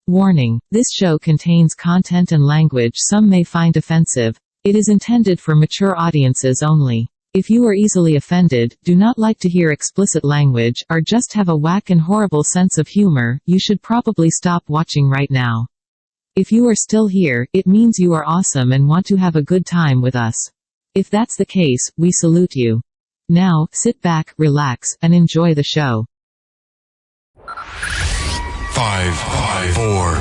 Warning: this show contains content and language some may find offensive. It is intended for mature audiences only. If you are easily offended, do not like to hear explicit language, or just have a whack and horrible sense of humor, you should probably stop watching right now. If you are still here, it means you are awesome and want to have a good time with us. If that's the case, we salute you. Now, sit back, relax, and enjoy the show. 5, 4,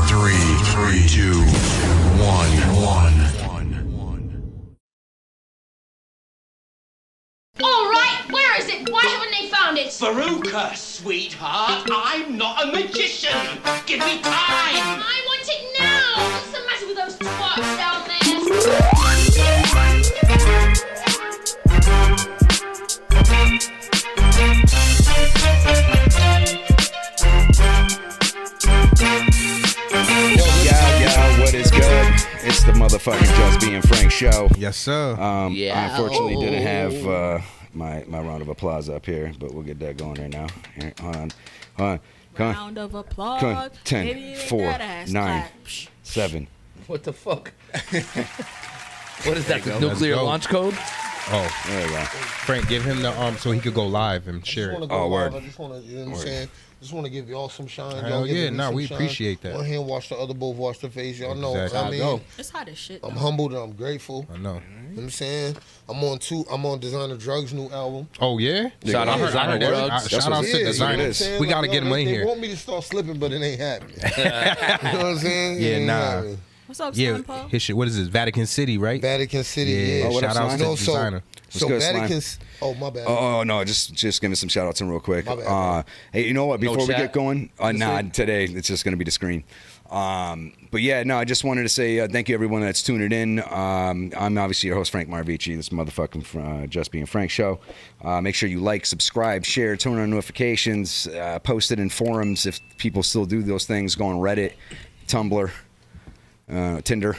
3, 2, 1. All right, where is it? Why haven't they found it? Veruca, sweetheart, I'm not a magician. Give me time. I want it now. What's the matter with those twats down there? Yo, what is good? It's the motherfucking Just Being Frank show. Yes, sir. I unfortunately didn't have my round of applause up here, but we'll get that going right now. Here, hold on. Come on. Round of applause. Come on. 10, 4, 9, 7. What the fuck? What is that? The nuclear launch code? Oh, there you go. Frank, give him the arm so he could go live and share it. Word. I just want to, you know what I'm saying? Just want to give y'all some shine. Hell yeah, we appreciate that. One hand wash the other, both wash the face. Y'all know Exactly. what I mean? It's hot as shit. I'm humbled and I'm grateful. I know. You know what I'm saying? I'm on Designer Drugs' new album. Oh, yeah? Shout out Yeah, Designer Drugs. Shout out to Yeah, Designer. you know what I'm saying? We got to Like, get him in They here. want me to start slipping, but it ain't happening. You know what I'm saying? Yeah, It ain't nah. happening. What's up, Yeah, Slime Paul? his shit. What is this? Vatican City, right? Vatican City, Yeah, yeah. what up, shout out to Slime? Designer. So good, Slime? Vatican. Oh, my bad. Oh no, just giving some shout outs in real quick. My bad. Hey, you know what? Before we chat? get going, today it's just gonna be the screen. But yeah, no, I just wanted to say thank you everyone that's tuning in. I'm obviously your host Frank Marvici, this motherfucking Just Being Frank show. Make sure you like, subscribe, share, turn on notifications, post it in forums if people still do those things. Go on Reddit, Tumblr, Tinder.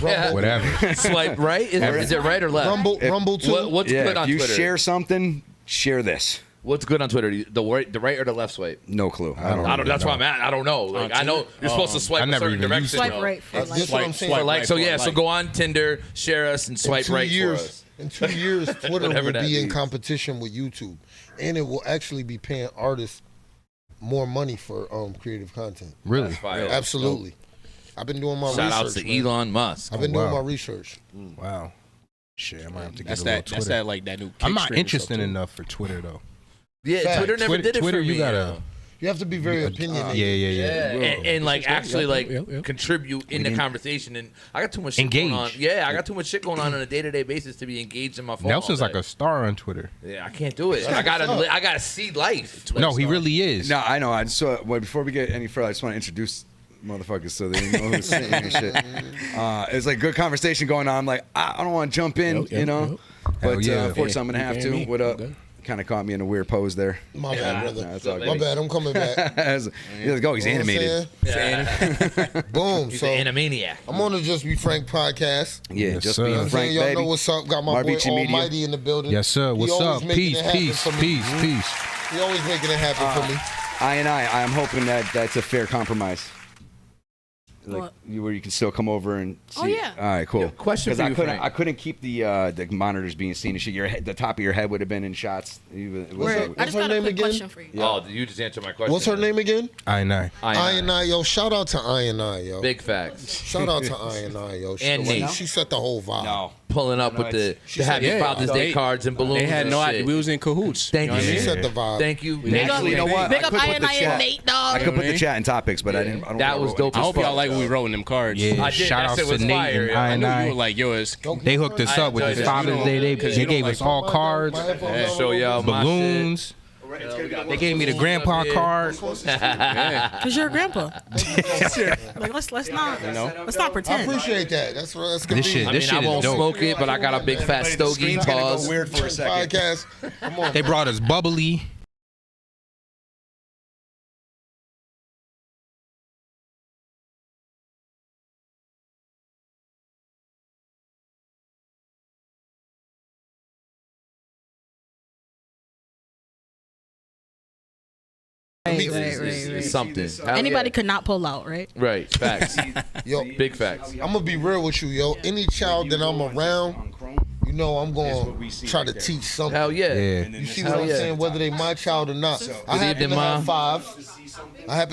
Whatever. Swipe right? Is it right or left? Rumble too. What's good on if you Twitter? share something, share this. What's good on Twitter? The right or the left swipe? No clue. I don't. That's why I'm at. I don't know. Like I know you're supposed to swipe I a never certain even direction. used Swipe though. right for This is what I'm saying. For like, so yeah. So go on Tinder, share us, and swipe in 2 right years, for us. In 2 years, Twitter Whatever will that be in means. competition with YouTube, and it will actually be paying artists more money for creative content. Really? Fire. Absolutely. I've been doing my Shout research. outs to man. Elon Musk. I've been doing wow. my research. Wow. Shit, I might have to get That's a that. little That's Twitter. that like that new. I'm not Kickstream interested stuff, too. enough for Twitter, though. Yeah, Fact. Twitter never did it Twitter, for me. you gotta... You have to be very opinionated. Yeah. And like actually like yeah. contribute in the conversation. And I got too much shit going on. Engage. Yeah, I got too much shit going on a day-to-day basis to be engaged in my phone. Nelson's all like day. a star on Twitter. Yeah, I can't do it. I gotta see life. No, he really is. No, I know. I just before we get any further, I just want to introduce motherfuckers so they know who's saying and shit. It's like good conversation going on. I'm like, I don't want to jump in, you know, but yeah. unfortunately I'm gonna have to. What up? Kind of caught me in a weird pose there. My bad, brother. Nah, it's all My good. bad. I'm coming back. Let's go. He's You know what I'm animated. saying? Boom. He's So an animaniac. I'm on the Just Be Frank podcast. Yeah, Yes, just sir. being You know what I'm Frank, saying? Y'all baby. know what's up. Got my boy Marvici Media. Almighty in the building. Yes, sir. He What's always up? making Peace, it happen peace, for me. peace, peace. He always making it happen for me. I'm hoping that that's a fair compromise. Like What? where you can still come over and see. Oh, yeah. All right, cool. Yo, question 'Cause for I you, couldn't. Frank. I couldn't keep the monitors being seen and shit. The top of your head would have been in shots. It was I What's just her got a name quick again? question for you. Oh, you just answered my question. What's her name again? I know. I and I, yo. Shout out to I and I, yo. Big facts. Shout out to I and I, yo. And Nate. She set the whole vibe. No. Pulling up with the Happy yeah, Father's Day they- cards and balloons. They had and no shit. idea. We was in cahoots. Thank know what you. I She mean? set the vibe. Thank you. Actually, you know what? Big up could I put and the I chat- and Nate, dog. I could put the chat in topics, but I didn't. I don't That know was what- dope I as hope fuck. y'all like when we wrote in them cards. Yeah, I did. shout That outs shit to was Nate fire, and yo. I I and know you I. were like, yo, it's They hooked us I up with enjoyed this it. Father's Day. They Because you don't gave like us all My cards, headphones Show on. y'all my balloons. They gave me the grandpa card. Cause you're a grandpa. Like let's not I pretend. appreciate that. That's This convenient. shit, I this mean, I shit won't is dope. smoke it, but I got a big fat stogie. Screen's gonna go Pause. weird for a second. Podcast. Come on. They brought us bubbly. It's something. Hell Anybody yeah. could not pull out, right? Right. Facts. Yo, Big facts. I'm gonna be real with you, yo. Any child that I'm around, you know, I'm gonna try to teach something. Hell yeah. You see what I'm saying? Whether they my child or not. I happen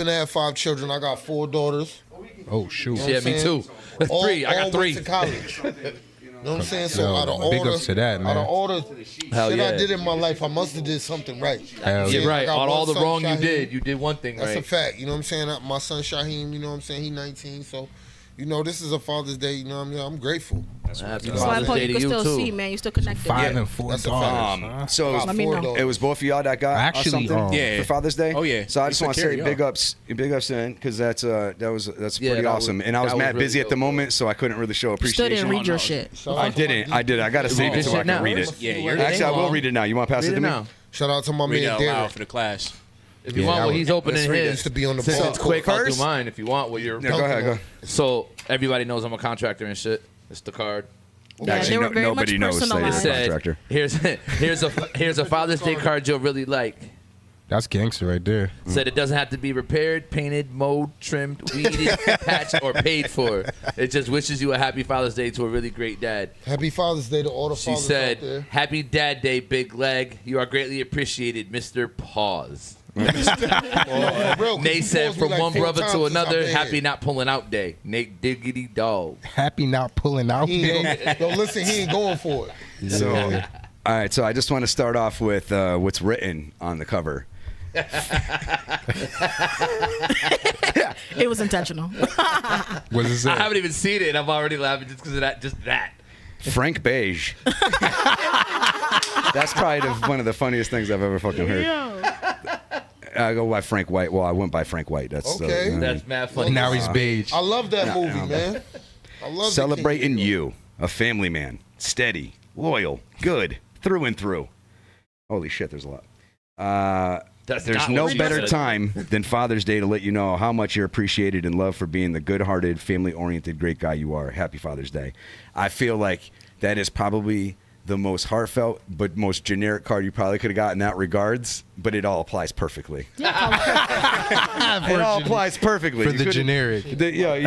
to have 5 children. I got 4 daughters. Oh shoot. Yeah, me too. 3. I got 3. Went to college. You know what I'm saying? So Yo, out of all big the, ups to that, man. out of all the Hell shit yeah. I did in my life, I must have did something right. Hell You're yeah. right. I got On all one the son, wrong you Shaheem. did, you did one thing That's right. a fact. You know what I'm saying? My son Shaheem, you know what I'm saying? He 19, so you know this is a Father's Day. You know what I mean? I'm grateful. Happy You know, Father's So Day you to can you still too. see, man. You still connected. 5 and 4 That's a daughters. fact. So Got Let me 4 know. daughters. it was both of y'all that got Actually, something Yeah. for Father's Day. Oh, yeah. So I We just took want to care say of big y'all. ups to him because that's Yeah, pretty that awesome. was- And I was that was mad really busy at the dope, moment, so I couldn't really show Still appreciation. didn't read your shit. I didn't. I gotta save it this so I shit can now. read it. Yeah, you're Actually, I will read it now. You want to pass Read it it to me? now. Shout out to my read it man out loud Derek. for the class. If you Yeah, want, that well, was- he's opening He his. used to be on the Since ball. it's quick, I'll do First? mine if you want. Well, you're. Yeah, go ahead. Go. So everybody knows I'm a contractor and shit. It's the card. Yeah, Actually, they were very nobody much knows that personalized. you're a Said, contractor. here's a Father's Day card you'll really like. That's gangster right there. Said it doesn't have to be repaired, painted, mowed, trimmed, weeded, patched, or paid for. It just wishes you a happy Father's Day to a really great dad. Happy Father's Day to all the She fathers out there. said, "Happy Dad Day, Big Leg. You are greatly appreciated, Mr. Pause." For real, 'cause Nate you said, paused me "From like one 4 brother times to since I've another, been happy here. not pulling out day." Nate Diggity Dog. Happy not pulling out. He ain't yo, listen, he ain't going for it. So, all right. So I just want to start off with what's written on the cover. It was intentional. What is I it? haven't even seen it. I'm already laughing just because of that. Just that. Frank Beige. That's probably one of the funniest things I've ever fucking heard. I go by Frank White. Well, I went by Frank White. That's Okay. you know what I mean? That's mad funny. Now he's beige. I love that movie, man. I love Celebrating you, a family man, steady, loyal, good, through and through. Holy shit, there's a lot. That's There's not no what she better said. time than Father's Day to let you know how much you're appreciated and loved for being the good-hearted, family-oriented, great guy you are. Happy Father's Day. I feel like that is probably the most heartfelt but most generic card you probably could have got in that regards, but it all applies perfectly. It all applies perfectly. For You the couldn't- generic. you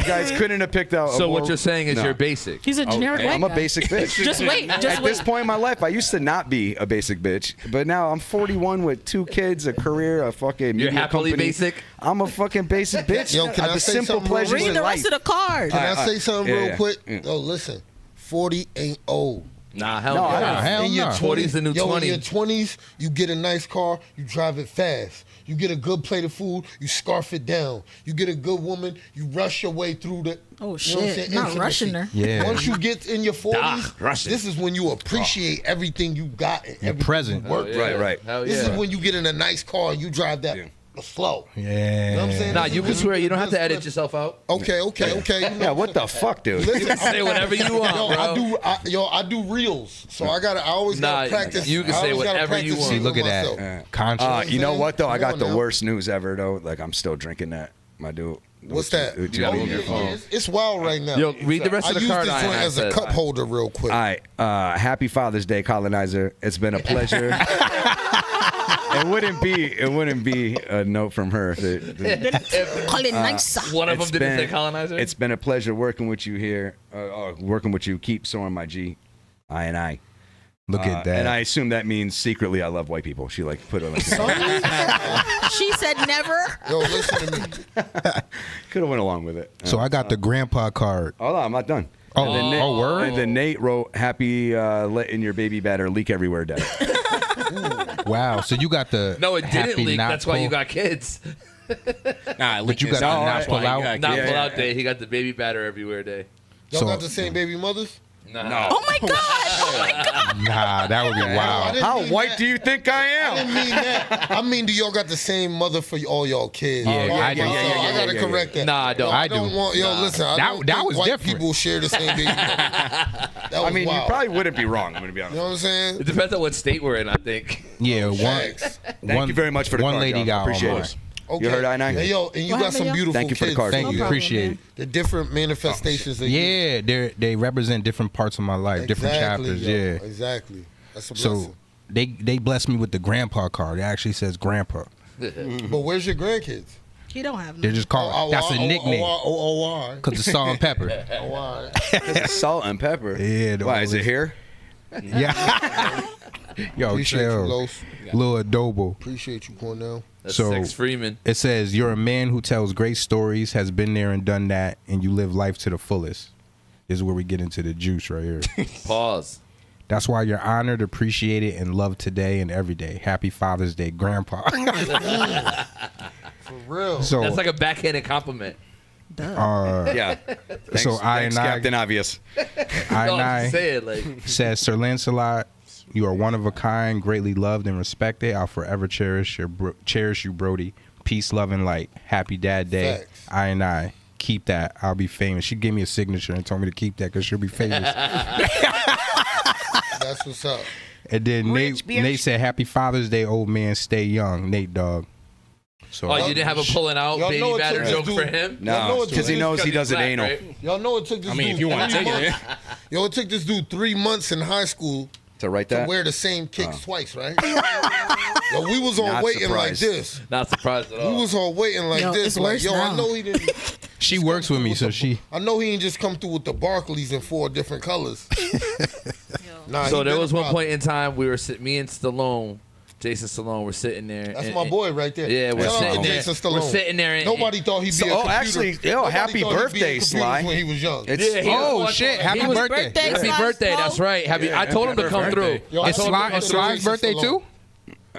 guys couldn't have picked out. So what you're saying is No. you're basic. He's a generic white I'm a guy. basic bitch. Just wait. Just At wait. this point in my life, I used to not be a basic bitch, but now I'm 41 with 2 kids, a career, a fucking media You're happily company. basic? I'm a fucking basic bitch. Yo, can I the say simple something pleasures real Read in the life. rest of the card. Can I say something yeah, real yeah, quick? yeah. Yo, listen. 40 ain't old. Nah, hell No, no. I don't. Hell in your no. 40's the new yo, 20. in your 20s, you get a nice car, you drive it fast. You get a good plate of food, you scarf it down. You get a good woman, you rush your way through the. Oh, you know what I'm shit. saying, Not intimacy. rushing her. Yeah. Once you get in your 40s, rushing. this is when you appreciate everything you got and Your everything present. you worked Yeah. for. Right. Hell This yeah. is when you get in a nice car and you drive that slow. Yeah. You know what I'm saying? Nah, This you is can when swear. You don't have to just edit flip- yourself out. Okay. You know Yeah, what the fuck, dude? Listen, can say whatever you want, yo, bro. I do reels, so I always Nah, gotta practice. you can I say always gotta whatever you practice want. See, shit look with at myself. that. Conscious. You know what though? I got Come the on now. worst news ever though. Like I'm still drinking that. My dude. What's that? What you got in your phone? It's wild right now. Yo, read the rest I of the use card. this joint as a cup holder real quick. All right. Happy Father's Day, colonizer. It's been a pleasure. It wouldn't be a note from her if it. Call it nice. One of them It's didn't say been- colonizer. It's been a pleasure working with you here. Working with you. Keep soaring, my G. I. Look at that. And I assume that means secretly I love white people. She like put it on. She said never. Yo, listen to me. Could have went along with it. So I got the grandpa card. Hold on, I'm not done. Oh, And then Nate, oh, word? And then Nate wrote, "Happy letting your baby batter leak everywhere, Dad." Wow. So you got the no, it didn't happy leak. not That's why you pull- got kids. Nah, But you got the not pull out. Not Yeah, pull yeah, out day. He got the baby batter everywhere day. Y'all So- got the same baby mothers? Nah. Oh my god. Oh my god. Nah, that would be I wild. didn't How mean white that. do you think I I am? didn't mean that. I mean, do y'all got the same mother for all y'all kids? Yeah, I do. So I gotta correct that. Nah, I don't. Yo, I do. don't want. Yo, listen. I That- don't that think was white different. people share the same baby mother. That was I mean, you wild. probably wouldn't be wrong. I'm gonna be honest. You know what I'm saying? It depends on what state we're in, I think. Yeah, one. Facts. Thank you very much for the one card, lady y'all. got Appreciate all it. mine. Okay. You heard I-9? Hey, yo, and you What got some happened, yo? beautiful Thank you for the kids. card. Thank No you. problem, Appreciate it. man. The different manifestations of you. Yeah, they represent different parts of my life, different Exactly, chapters. yo. Yeah. Exactly. That's a blessing. So they blessed me with the grandpa card. It actually says grandpa. But where's your grandkids? He don't have They're no. just called. That's a nickname. Oh, Because it's salt and pepper. Salt and pepper. Yeah. Why is it here? Yeah. Yo, Appreciate you, chill. Los. Little adobo. Appreciate you, Cornell. That's So- Sex Freeman. It says you're a man who tells great stories, has been there and done that, and you live life to the fullest. This is where we get into the juice right here. Pause. That's why you're honored, appreciated, and loved today and every day. Happy Father's Day, Grandpa. For real. So, That's like a backhanded compliment. Yeah. Thanks, So I thanks, and I- Captain Obvious. I No, and I'm I just saying, like, says Sir Lancelot, you are one of a kind, greatly loved and respected. I'll forever cherish you, Brody. Peace, love, and light. Happy Dad Day. Facts. I and I. Keep that. I'll be famous. She gave me a signature and told me to keep that because she'll be famous. That's what's up. And then Nate said, Happy Father's Day, old man. Stay young. Nate, dog. So oh, you didn't have a pulling out Y'all know baby it batter took joke this for dude- him? Y'all know No, it because he took knows this- he does it black, anal. right? Y'all know it took this I mean, dude if you want to 3 take it, months. Yo, it took this dude 3 months in high school To write to that? wear the same kicks twice, right? Yo, we was all Not waiting surprised. like this. Not surprised at We all. was all waiting like Yo, this. it's Like, worse yo, now. I know he didn't. she works with me, so she. I know he ain't just come through with the Barclays in 4 different colors. Nah, So he there been was a one problem. point in time we were me and Stallone, Jason Stallone, were sitting there. That's and- my boy right there. Yeah, we're Shout out sitting to there. Jason Stallone. We're sitting there. And, Nobody thought he'd be So- a oh, computer. actually, yo, Nobody happy thought he'd be a birthday, computer Sly. when he was young. It's, Yeah, he Oh, was- shit. he Happy was- birthday. Happy Sly birthday. Slow. That's right. Yeah, I told him to happy come birthday. through. Yo, I It's told him to Sly, come it's through. Sly's birthday too?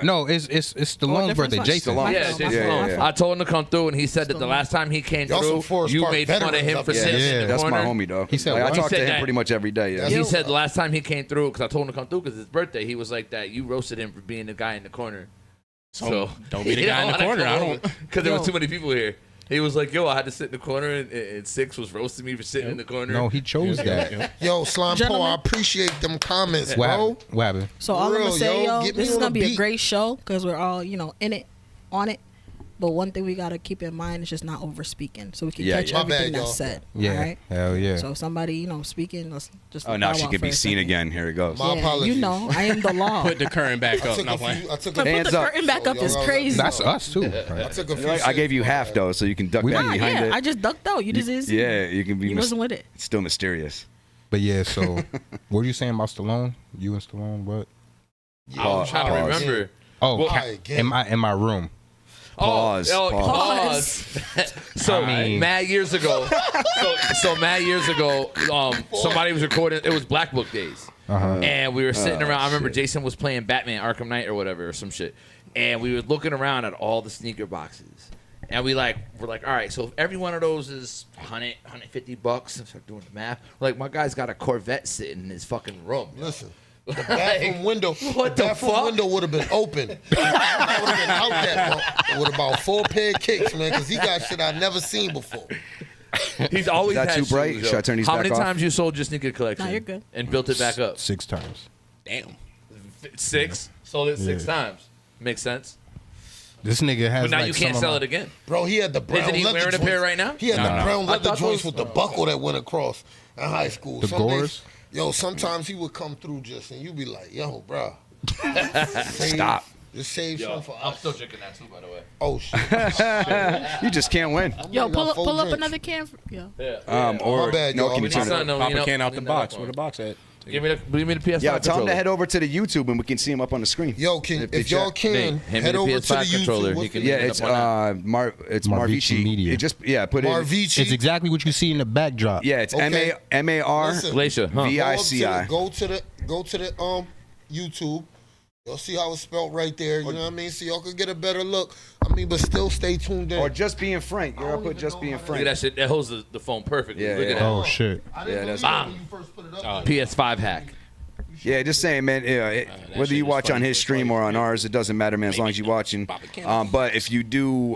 No, it's Stallone's different birthday. Sly. Jason. Stallone. Yeah, Jason Jason Stallone. Stallone. I told him to come through, and he said that the last time he came Y'all some through, Forest you Park made fun of veterans him up for there. sitting Yeah. in the that's corner. my homie, dog. He said Like, I what? talk He to said him that- pretty much every day. Yeah. He said the last time he came through, because I told him to come through because it's his birthday. He was like that. You roasted him for being the guy in the corner. So don't be the guy in the corner. I don't. Because there were too many people here. He was like, yo, I had to sit in the corner, and Six was roasting me for sitting in the corner. No, he chose that. Yo, Slime Paul, Gentlemen. I appreciate them comments, What bro. happened? What happened? So all I'm Real, gonna say, yo, yo, get me this is on gonna the be a beat. great show because we're all, in it, on it. But one thing we gotta keep in mind is just not over speaking, so we can Yeah, catch yeah. My bad, everything y'all. that's said. Yeah. All right. Hell yeah. So if somebody, speaking, let's just. Oh, now bow she out could for be a seen second. again. Here it goes. My Yeah, apologies. you know, I am the law. Put the current back I up. took Not a playing. few. I took Put a Hands the up. curtain back up So is y'all- crazy. That's us too. I took a few. I gave you sips. half though, so you can duck We- back Nah, behind yeah, it. I just ducked out. You just didn't see. Yeah, me. you can be You wasn't with it. still mysterious. But yeah, so what were you saying about Stallone? You and Stallone? What? I was trying to Pause. remember. Oh, Well, again. in my room. Pause. Pause. So I mean- mad years ago. So mad years ago, somebody was recording. It was Black Book Days, and we were sitting around. I remember shit. Jason was playing Batman Arkham Knight or whatever or some shit, and we were looking around at all the sneaker boxes, and we're like, all right. So if every one of those is $100, $150, and start doing the math. Like my guy's got a Corvette sitting in his fucking room. Listen. The bathroom window. What the bathroom fuck? window would have been open. I would have been out that with about 4 pair of kicks, man, because he got shit I never seen before. He's always Is that had too bright? shoes, Should yo. I turn these How back many off? times you sold your sneaker collection? Nah, you're good. And built it back up? 6 times. Damn. 6. Sold it 6 Yeah. times. Makes sense. This nigga has But now like you some can't of sell my- it again. Bro, he had the brown Isn't he leather wearing a joints. pair right now? He had the brown I leather thought joints those- with the buckle that went across in high school. The Some days- Gores? Yo, sometimes he would come through just and you'd be like, yo, bro. Stop. Just save some for I'm us. still drinking that too, by the way. Oh, shit. You just can't win. Yo, I got pull 4 up drinks. another can. Yo. Or My bad, no, y'all. can you We turn need it? something. Pop a know, can out the clean that box. up Where on. the box at? Give me the PS5 Yeah, tell him to controller. head over to the YouTube and we can see him up on the screen. Yo, if y'all can, Nate, hand me head the over to the PS5 controller. YouTube. He What's can- the- Yeah, Look it it's up on Marvici Marvici Media. It just put in. Marvici. It's exactly what you see in the backdrop. Yeah, it's Okay. MAR Listen. Glayshah, huh? VICI. Go to the YouTube. You'll see how it's spelled right there. You know what I mean? So y'all can get a better look. I mean, but still stay tuned in. Or just being frank. You're gonna put just being Look at frank. that shit. That holds the phone perfectly. Yeah, Look at yeah. that. Oh shit. I didn't Yeah, that's believe it bomb. when you first put it up. PS5 hack. Yeah, just saying, man. Whether shit you is watch funny on his for stream or on 20. ours, it doesn't matter, man. As long as you're watching. But if you do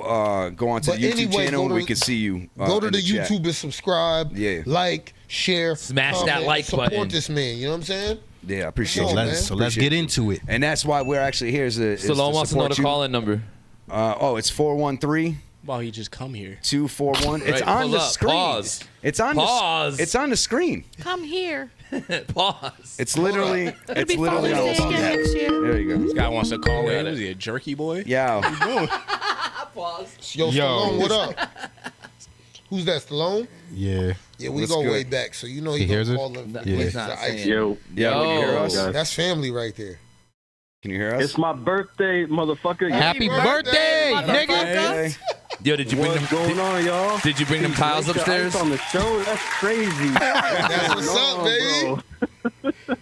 go onto But the YouTube anyway, channel, go to- we can see you. Go to in the chat. YouTube and subscribe. Yeah. Like, share, Smash that comment, like support button. this man. You know what I'm saying? Yeah, I appreciate So you. man. So let's Appreciate get you. into it. And that's why we're actually here. Is to Stallone wants to know support the you. call-in number. It's 413 Well, he just come here. 241. It's Right, on pull the up. screen. Pause. It's on Pause. it's on the screen. Come here. Pause. It's literally It'll be on Father's Day the again next year. There you go. This guy wants to call Got in. it. Is he a jerky boy? Yeah. Pause. Yo, Stallone, what up? Who's that, Stallone? Yeah. Yeah, we What's go good? way back, so you know He he hears gonna it? call him. Yeah. He's not Glayshahz of Ice. saying. Yo, Yeah, can you hear Yo. us? That's family right there. Can you hear us? it's my birthday, motherfucker. Happy birthday, nigga. Hey. Yo, did you bring What's them? going on, y'all? Did you bring them tiles Glayshah upstairs? Ice on the show? That's crazy. That's what's up, baby.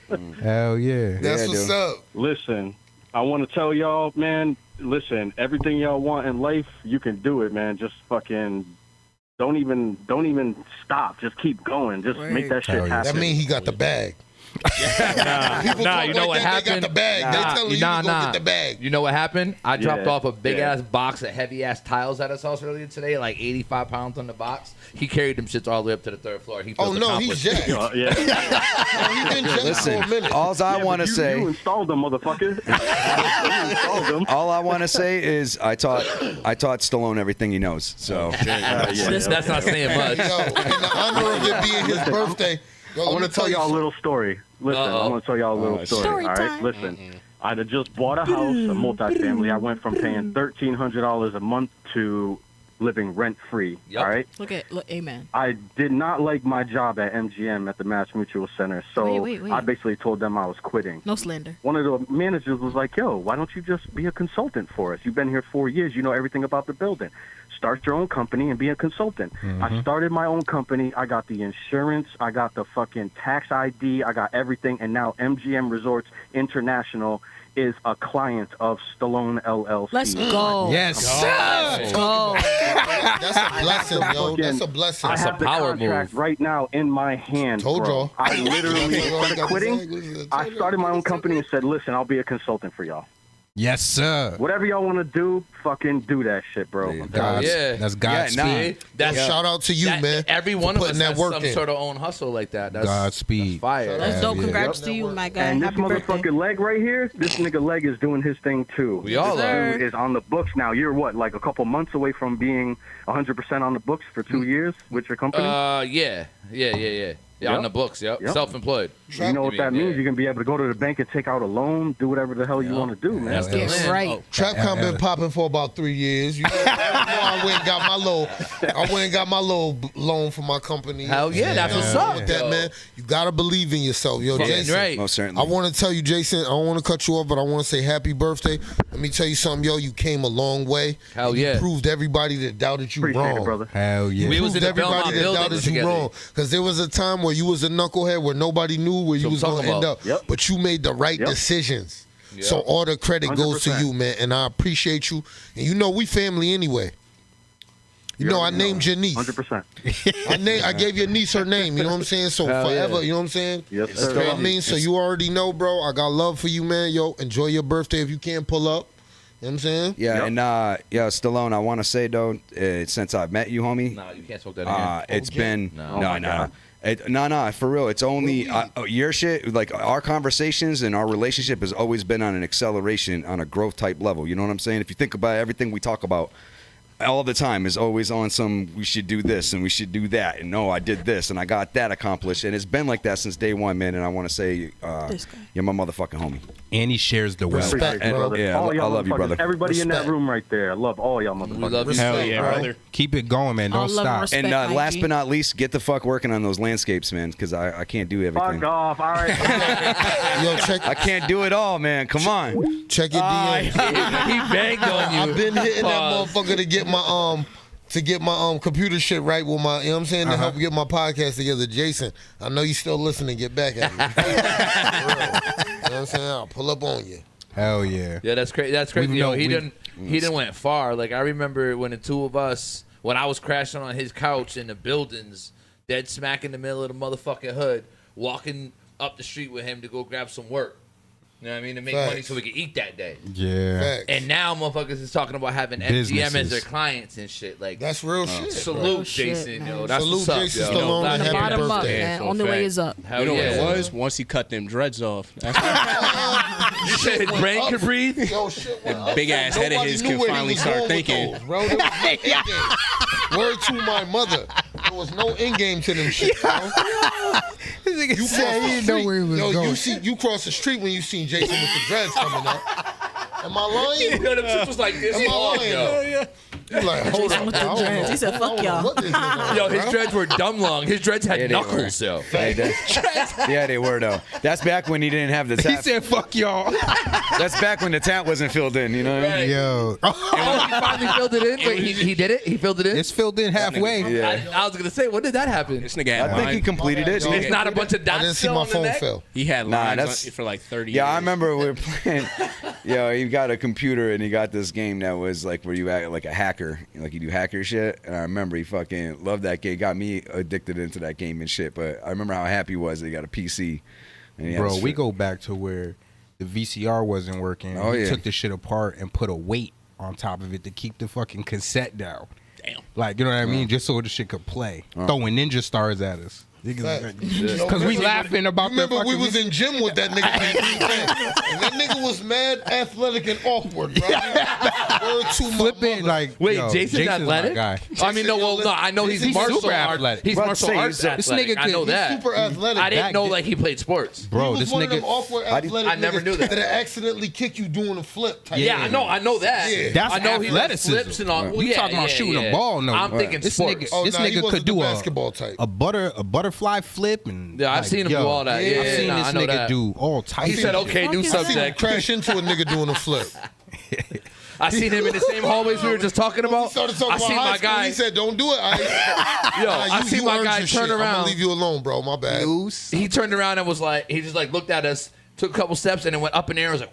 Bro. Hell yeah. That's Yeah, what's dude. up. Listen, I want to tell y'all, man. Listen, everything y'all want in life, you can do it, man. Just fucking don't even stop. Just keep going. Just make that shit Hell yeah. happen. That mean he got the bag. People Nah, talk you know like what that, happened? They got the bag. Nah, they telling you to go get the bag. You know what happened? I dropped Yeah, off a big yeah. ass box of heavy ass tiles at his house earlier today, like 85 pounds on the box. He carried them shits all the way up to the 3rd floor. He Oh feels no, he's accomplished. jacked. Yeah. He been jacked Listen, for a minute. all I want to You say, installed them, motherfucker. You installed them. all I want to say is I taught Stallone everything he knows. So That's not saying much. Yo, in the honor of it being his birthday, yo, I want to tell y'all a little story. Listen, I want to tell y'all a little story. Story All right, time. listen. I had just bought a house, a multifamily. I went from paying $1,300 a month to living rent free. Yep. All right. Look, amen. I did not like my job at MGM at the Mass Mutual Center, so Wait. I basically told them I was quitting. No slander. One of the managers was like, "Yo, why don't you just be a consultant for us? You've been here 4 years. You know everything about the building. Start your own company and be a consultant." I started my own company. I got the insurance. I got the fucking tax ID. I got everything. And now MGM Resorts International is a client of Stallone LLC. Let's go. Yes. Let's go. That's a blessing, yo. That's a blessing. I have the power contract move. right now in my hand, Told bro. y'all. I literally, Told y'all. instead of quitting, I started my own company and said, "Listen, I'll be a consultant for y'all. Yes, sir. Whatever y'all want to do, fucking do that shit, bro." God's, Yeah. That's God's Yeah, nah. speed. That's Yo, shout out to you, man. Every for one of us putting that has work some in. sort of own hustle like that. That's Godspeed. that's fire. That's Hell dope. yeah. Congrats to you, my guy. And this Happy birthday. motherfucking leg right here, this nigga leg is doing his thing too. We all This are. dude is on the books now. You're what, like a couple months away from being 100% on the books for 2 years with your company? Yeah, Yep. on the books. Yep. Yep. Self-employed. You know what that means? You're gonna be able to go to the bank and take out a loan, do whatever the hell you want to do, man. That's the Yes, plan. right. TrapCon been popping for about 3 years. You know, I went and got my little loan for my company. Hell yeah, that's what's You know, up. with that, Yo. man. You gotta believe in yourself, yo, Fucking Jason. right. most certainly. I want to tell you, Jason, I don't want to cut you off, but I want to say happy birthday. Let me tell you something, yo. You came a long way. Hell And yeah. You proved everybody that doubted you Appreciate wrong. it, brother. Hell yeah. We was in Proved the Belmont everybody that building doubted you together. wrong. Because there was a time where you was a knucklehead where nobody knew where you So was I'm going to talking end about. up. Yep. But you made the right Yep. decisions. Yep. So all the credit goes to 100%. you, man. And I appreciate you. And you know we family anyway. You know, I named your niece. 100%. I gave your niece her name. You know what I'm saying? So Hell forever. yeah. You know what I'm saying? Yes, You sir. know what I mean? So you already know, bro. I got love for you, man. Yo, enjoy your birthday if you can pull up. You know what I'm saying? Yeah, Yep. and Stallone, I want to say though, since I've met you, homie, No, you can't smoke that again. it's been No. Oh my no, God. no, for real. It's only your shit. Like our conversations and our relationship has always been on an acceleration, on a growth type level. You know what I'm saying? If you think about everything we talk about all the time, is always on some. We should do this and we should do that, and no, I did this and I got that accomplished, and it's been like that since day one, man. And I want to say, This guy. you're my motherfucking homie. And he shares the wealth. Respect, Appreciate you, bro. brother. Yeah, all I y'all love you, motherfuckers. brother. Everybody in that Respect. room right there. I love all y'all motherfuckers. We love you. Hell too, yeah, bro. brother. Keep it going, man. All Don't love and stop. respect. And Thank last you. but not least, get the fuck working on those landscapes, man, because I can't do everything. Fuck off. All right. Yo, check I can't do it all, man. Come on. check your DM. He banged on you. I've been hitting that Pause. motherfucker to get my computer shit right with my, you know what I'm saying, to help get my podcast together. Jason, I know you still listening. Get back at me. For real. You know what I'm saying? I'll pull up on you. Hell yeah. Yeah, that's crazy. That's crazy. We Yo, know- he we- didn't went far. Like I remember when the two of us, when I was crashing on his couch in the buildings, dead smack in the middle of the motherfucking hood, walking up the street with him to go grab some work. You know what I mean? To make money Facts. so we could eat that day. Yeah. Facts. And now motherfuckers is talking about having MGM as Businesses. their clients and shit. Like That's real shit. salute, Real shit, Jason. man. Yo, that's Salute what's up, Jason yo. Stallone From and the happy bottom up, birthday. man. So Only way fact. is up. Hell You know yeah. what it was? Once he cut them dreads off. That's said his brain could breathe. Yo, shit went up. Big ass head of Nobody his knew can where he finally was start going with thinking. those, bro. There was no end game. Word to my mother. There was no end game to them shit, bro. You cross the street. You cross the street when you seen Jason with the dreads coming up. Am I lying? Yo, them shits was like this. Am I long, lying? yo. You like, hold on. with the dreads. He said, "Fuck y'all." Yo, his dreads were dumb long. His dreads had Yeah, they knuckles, yo. Yeah, they were though. That's back when he didn't have the He tap. said, "Fuck y'all." That's back when the tap wasn't filled in. You know what I mean? Yo, Oh, he finally filled it in. Wait, he did it. He filled it in. it's filled in halfway. Yeah. I was gonna say, when did that happen? This nigga had I think he lines. completed it. Yo, It's not a bunch of I dots didn't see still my on the phone neck? fail. He had Nah, lines that's- for like 30 Yeah, years. I remember we were playing. Yo, he got a computer and he got this game that was like where you act like a hacker, like you do hacker shit. And I remember he fucking loved that game, got me addicted into that game and shit. But I remember how happy he was that he got a PC. And he had Bro, his we shit. go back to where the VCR wasn't working. Oh, We yeah. took the shit apart and put a weight on top of it to keep the fucking cassette down. Damn. Like, you know what I mean? Just so the shit could play. Throwing ninja stars at us. Because we laughing about the Remember, we fucking... was in gym with that nigga. And that nigga was mad athletic and awkward, bro. Word to my flipping, mother. like, Wait, yo, Jason's my athletic? guy. I mean, no, I know he's He's martial super arts. athletic. He's About to martial say, arts this athletic. nigga I know could- that. super athletic. I didn't back know then. like he played sports. Bro, He was this one of them nigga... awkward How do you- athletic I never niggas knew that. that accidentally kick you doing a flip. Type Yeah, thing. I know that. Yeah. That's I know he like athleticism. flips and all. Well, You yeah, talking about yeah, shooting yeah. a ball? No, I'm thinking this sports. nigga, Oh, this nah, he nigga wasn't could the do basketball type. a butterfly flip and Yeah, I've like, seen him yo, do all that. Yeah, I've seen nah, this I know nigga that. do all types. He of said, shit. "Okay, new I seen him subject." crash into a nigga doing a flip. I seen him in the same hallways we were just talking He about. started talking I about seen high my school. guy. He said, "Don't do it." I seen my earned guy your turn shit. I'm around. gonna leave you alone, bro. My bad. He turned around and was like, he just like looked at us, took a couple steps, and then went up in the air. Was like,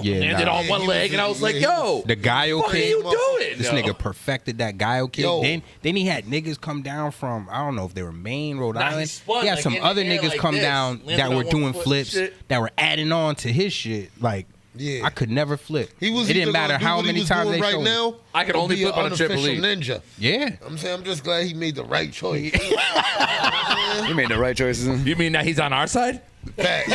Yeah, landed nah. on one he leg, was- and I was yeah, like, he yo, The Guile what are kick. you doing? This yo? nigga perfected that Guile kick. Yo. Then he had niggas come down from, I don't know if they were Maine, Rhode Nah, he Island. spun, He had like, some in the other air niggas like come this, down landed that on were one doing foot and flips shit. that were adding on to his shit. Like, Yeah. I could never flip. He was it didn't either matter gonna do how what he many was times doing they right showed now. me. I could or only be flip an on a triple unofficial E. ninja. Yeah. I'm saying, I'm just glad he made the right choice. He made the right choices. You mean that he's on our side? Fact.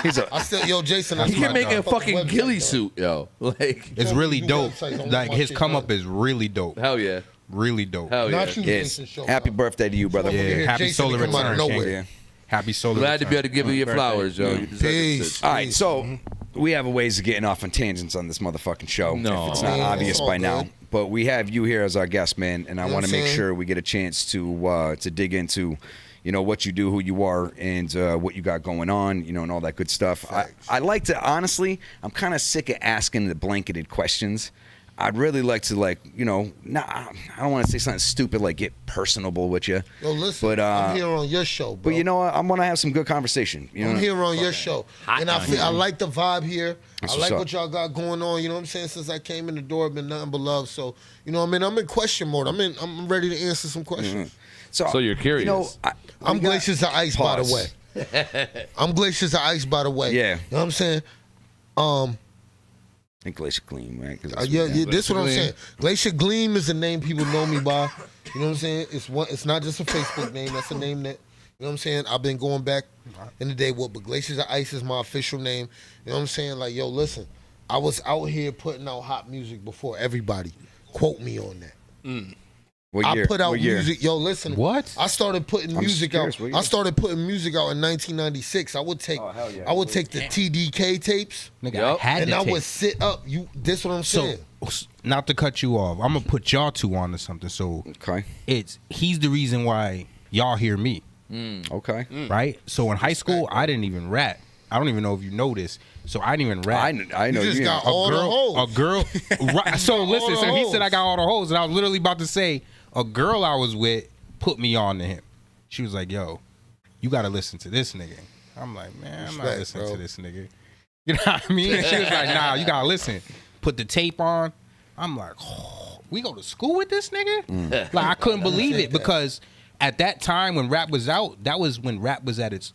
He's a I still, yo, Jason, He that's can my make a dog. fucking Website, ghillie though. suit, yo. Like, It's Don't really do dope. websites, don't Like, watch his shit, come man. up is really dope. hell yeah, Really dope. hell yeah. Not you, yes. Jason. Show Happy up. birthday to you, brother. Yeah, hear happy Jason solar come out of return. nowhere. King. Yeah. Happy solar Glad to be return. able to give you your flowers, yo. You deserve it. Peace. All right, so we have a ways of getting off on tangents on this motherfucking show. No. If it's not Yeah, obvious it's all by now. good. But we have you here as our guest, man, and I You know want to what I'm make saying? sure we get a chance to dig into, you know, what you do, who you are, and what you got going on, you know, and all that good stuff. I like to, honestly, I'm kind of sick of asking the blanketed questions. I'd really like to, like, you know, I don't want to say something stupid like get personable with you. Yo, listen, But, I'm here on your show, bro. But you know what? I'm gonna have some good conversation. You know, I'm here on your show. And I like the vibe here. That's I what's like up. what y'all got going on. You know what I'm saying? Since I came in the door, I've been nothing but love. So, you know what I mean? I'm in question mode. I'm ready to answer some questions. So you're curious. You know, I'm Glayshahz of Ice, by the Pause. way. I'm Glayshahz of Ice, by the way. Yeah. You know what I'm saying? I think Glayshah Gleim, right? 'Cause that's Yeah, what we got. this is what I'm saying. Glayshah Gleim is a name people know me by. You know what I'm saying? It's not just a Facebook name. That's a name that, you know what I'm saying? I've been going back in the day with, but Glayshahz of Ice is my official name. You know what I'm saying? Like, yo, listen, I was out here putting out hot music before everybody. Quote me on that. What year? I put out What year? music. Yo, listen. What? I started putting I'm music out. curious, what year? I started putting music out in 1996. I would take hell yeah. I would take the TDK tapes Nigga, Yup. I had and to I take. would sit up. This what I'm So, saying. not to cut you off, I'm gonna put y'all two on to something. So Okay. he's the reason why y'all hear me, Okay. right? So in high school, I didn't even rap. I don't even know if you know this. So I didn't even rap. I know You just you. got know. all the hoes. A girl. Right, so listen. the So he said hoes. I got all the hoes, and I was literally about to say a girl I was with put me on to him. She was like, "Yo, you got to listen to this nigga." I'm like, "Man, I'm not Respect, listening bro. to this nigga." You know what I mean? And she was like, "Nah, you gotta listen." Put the tape on. I'm like, oh, "We go to school with this nigga?" Like I couldn't believe it because at that time when rap was out, that was when rap was at its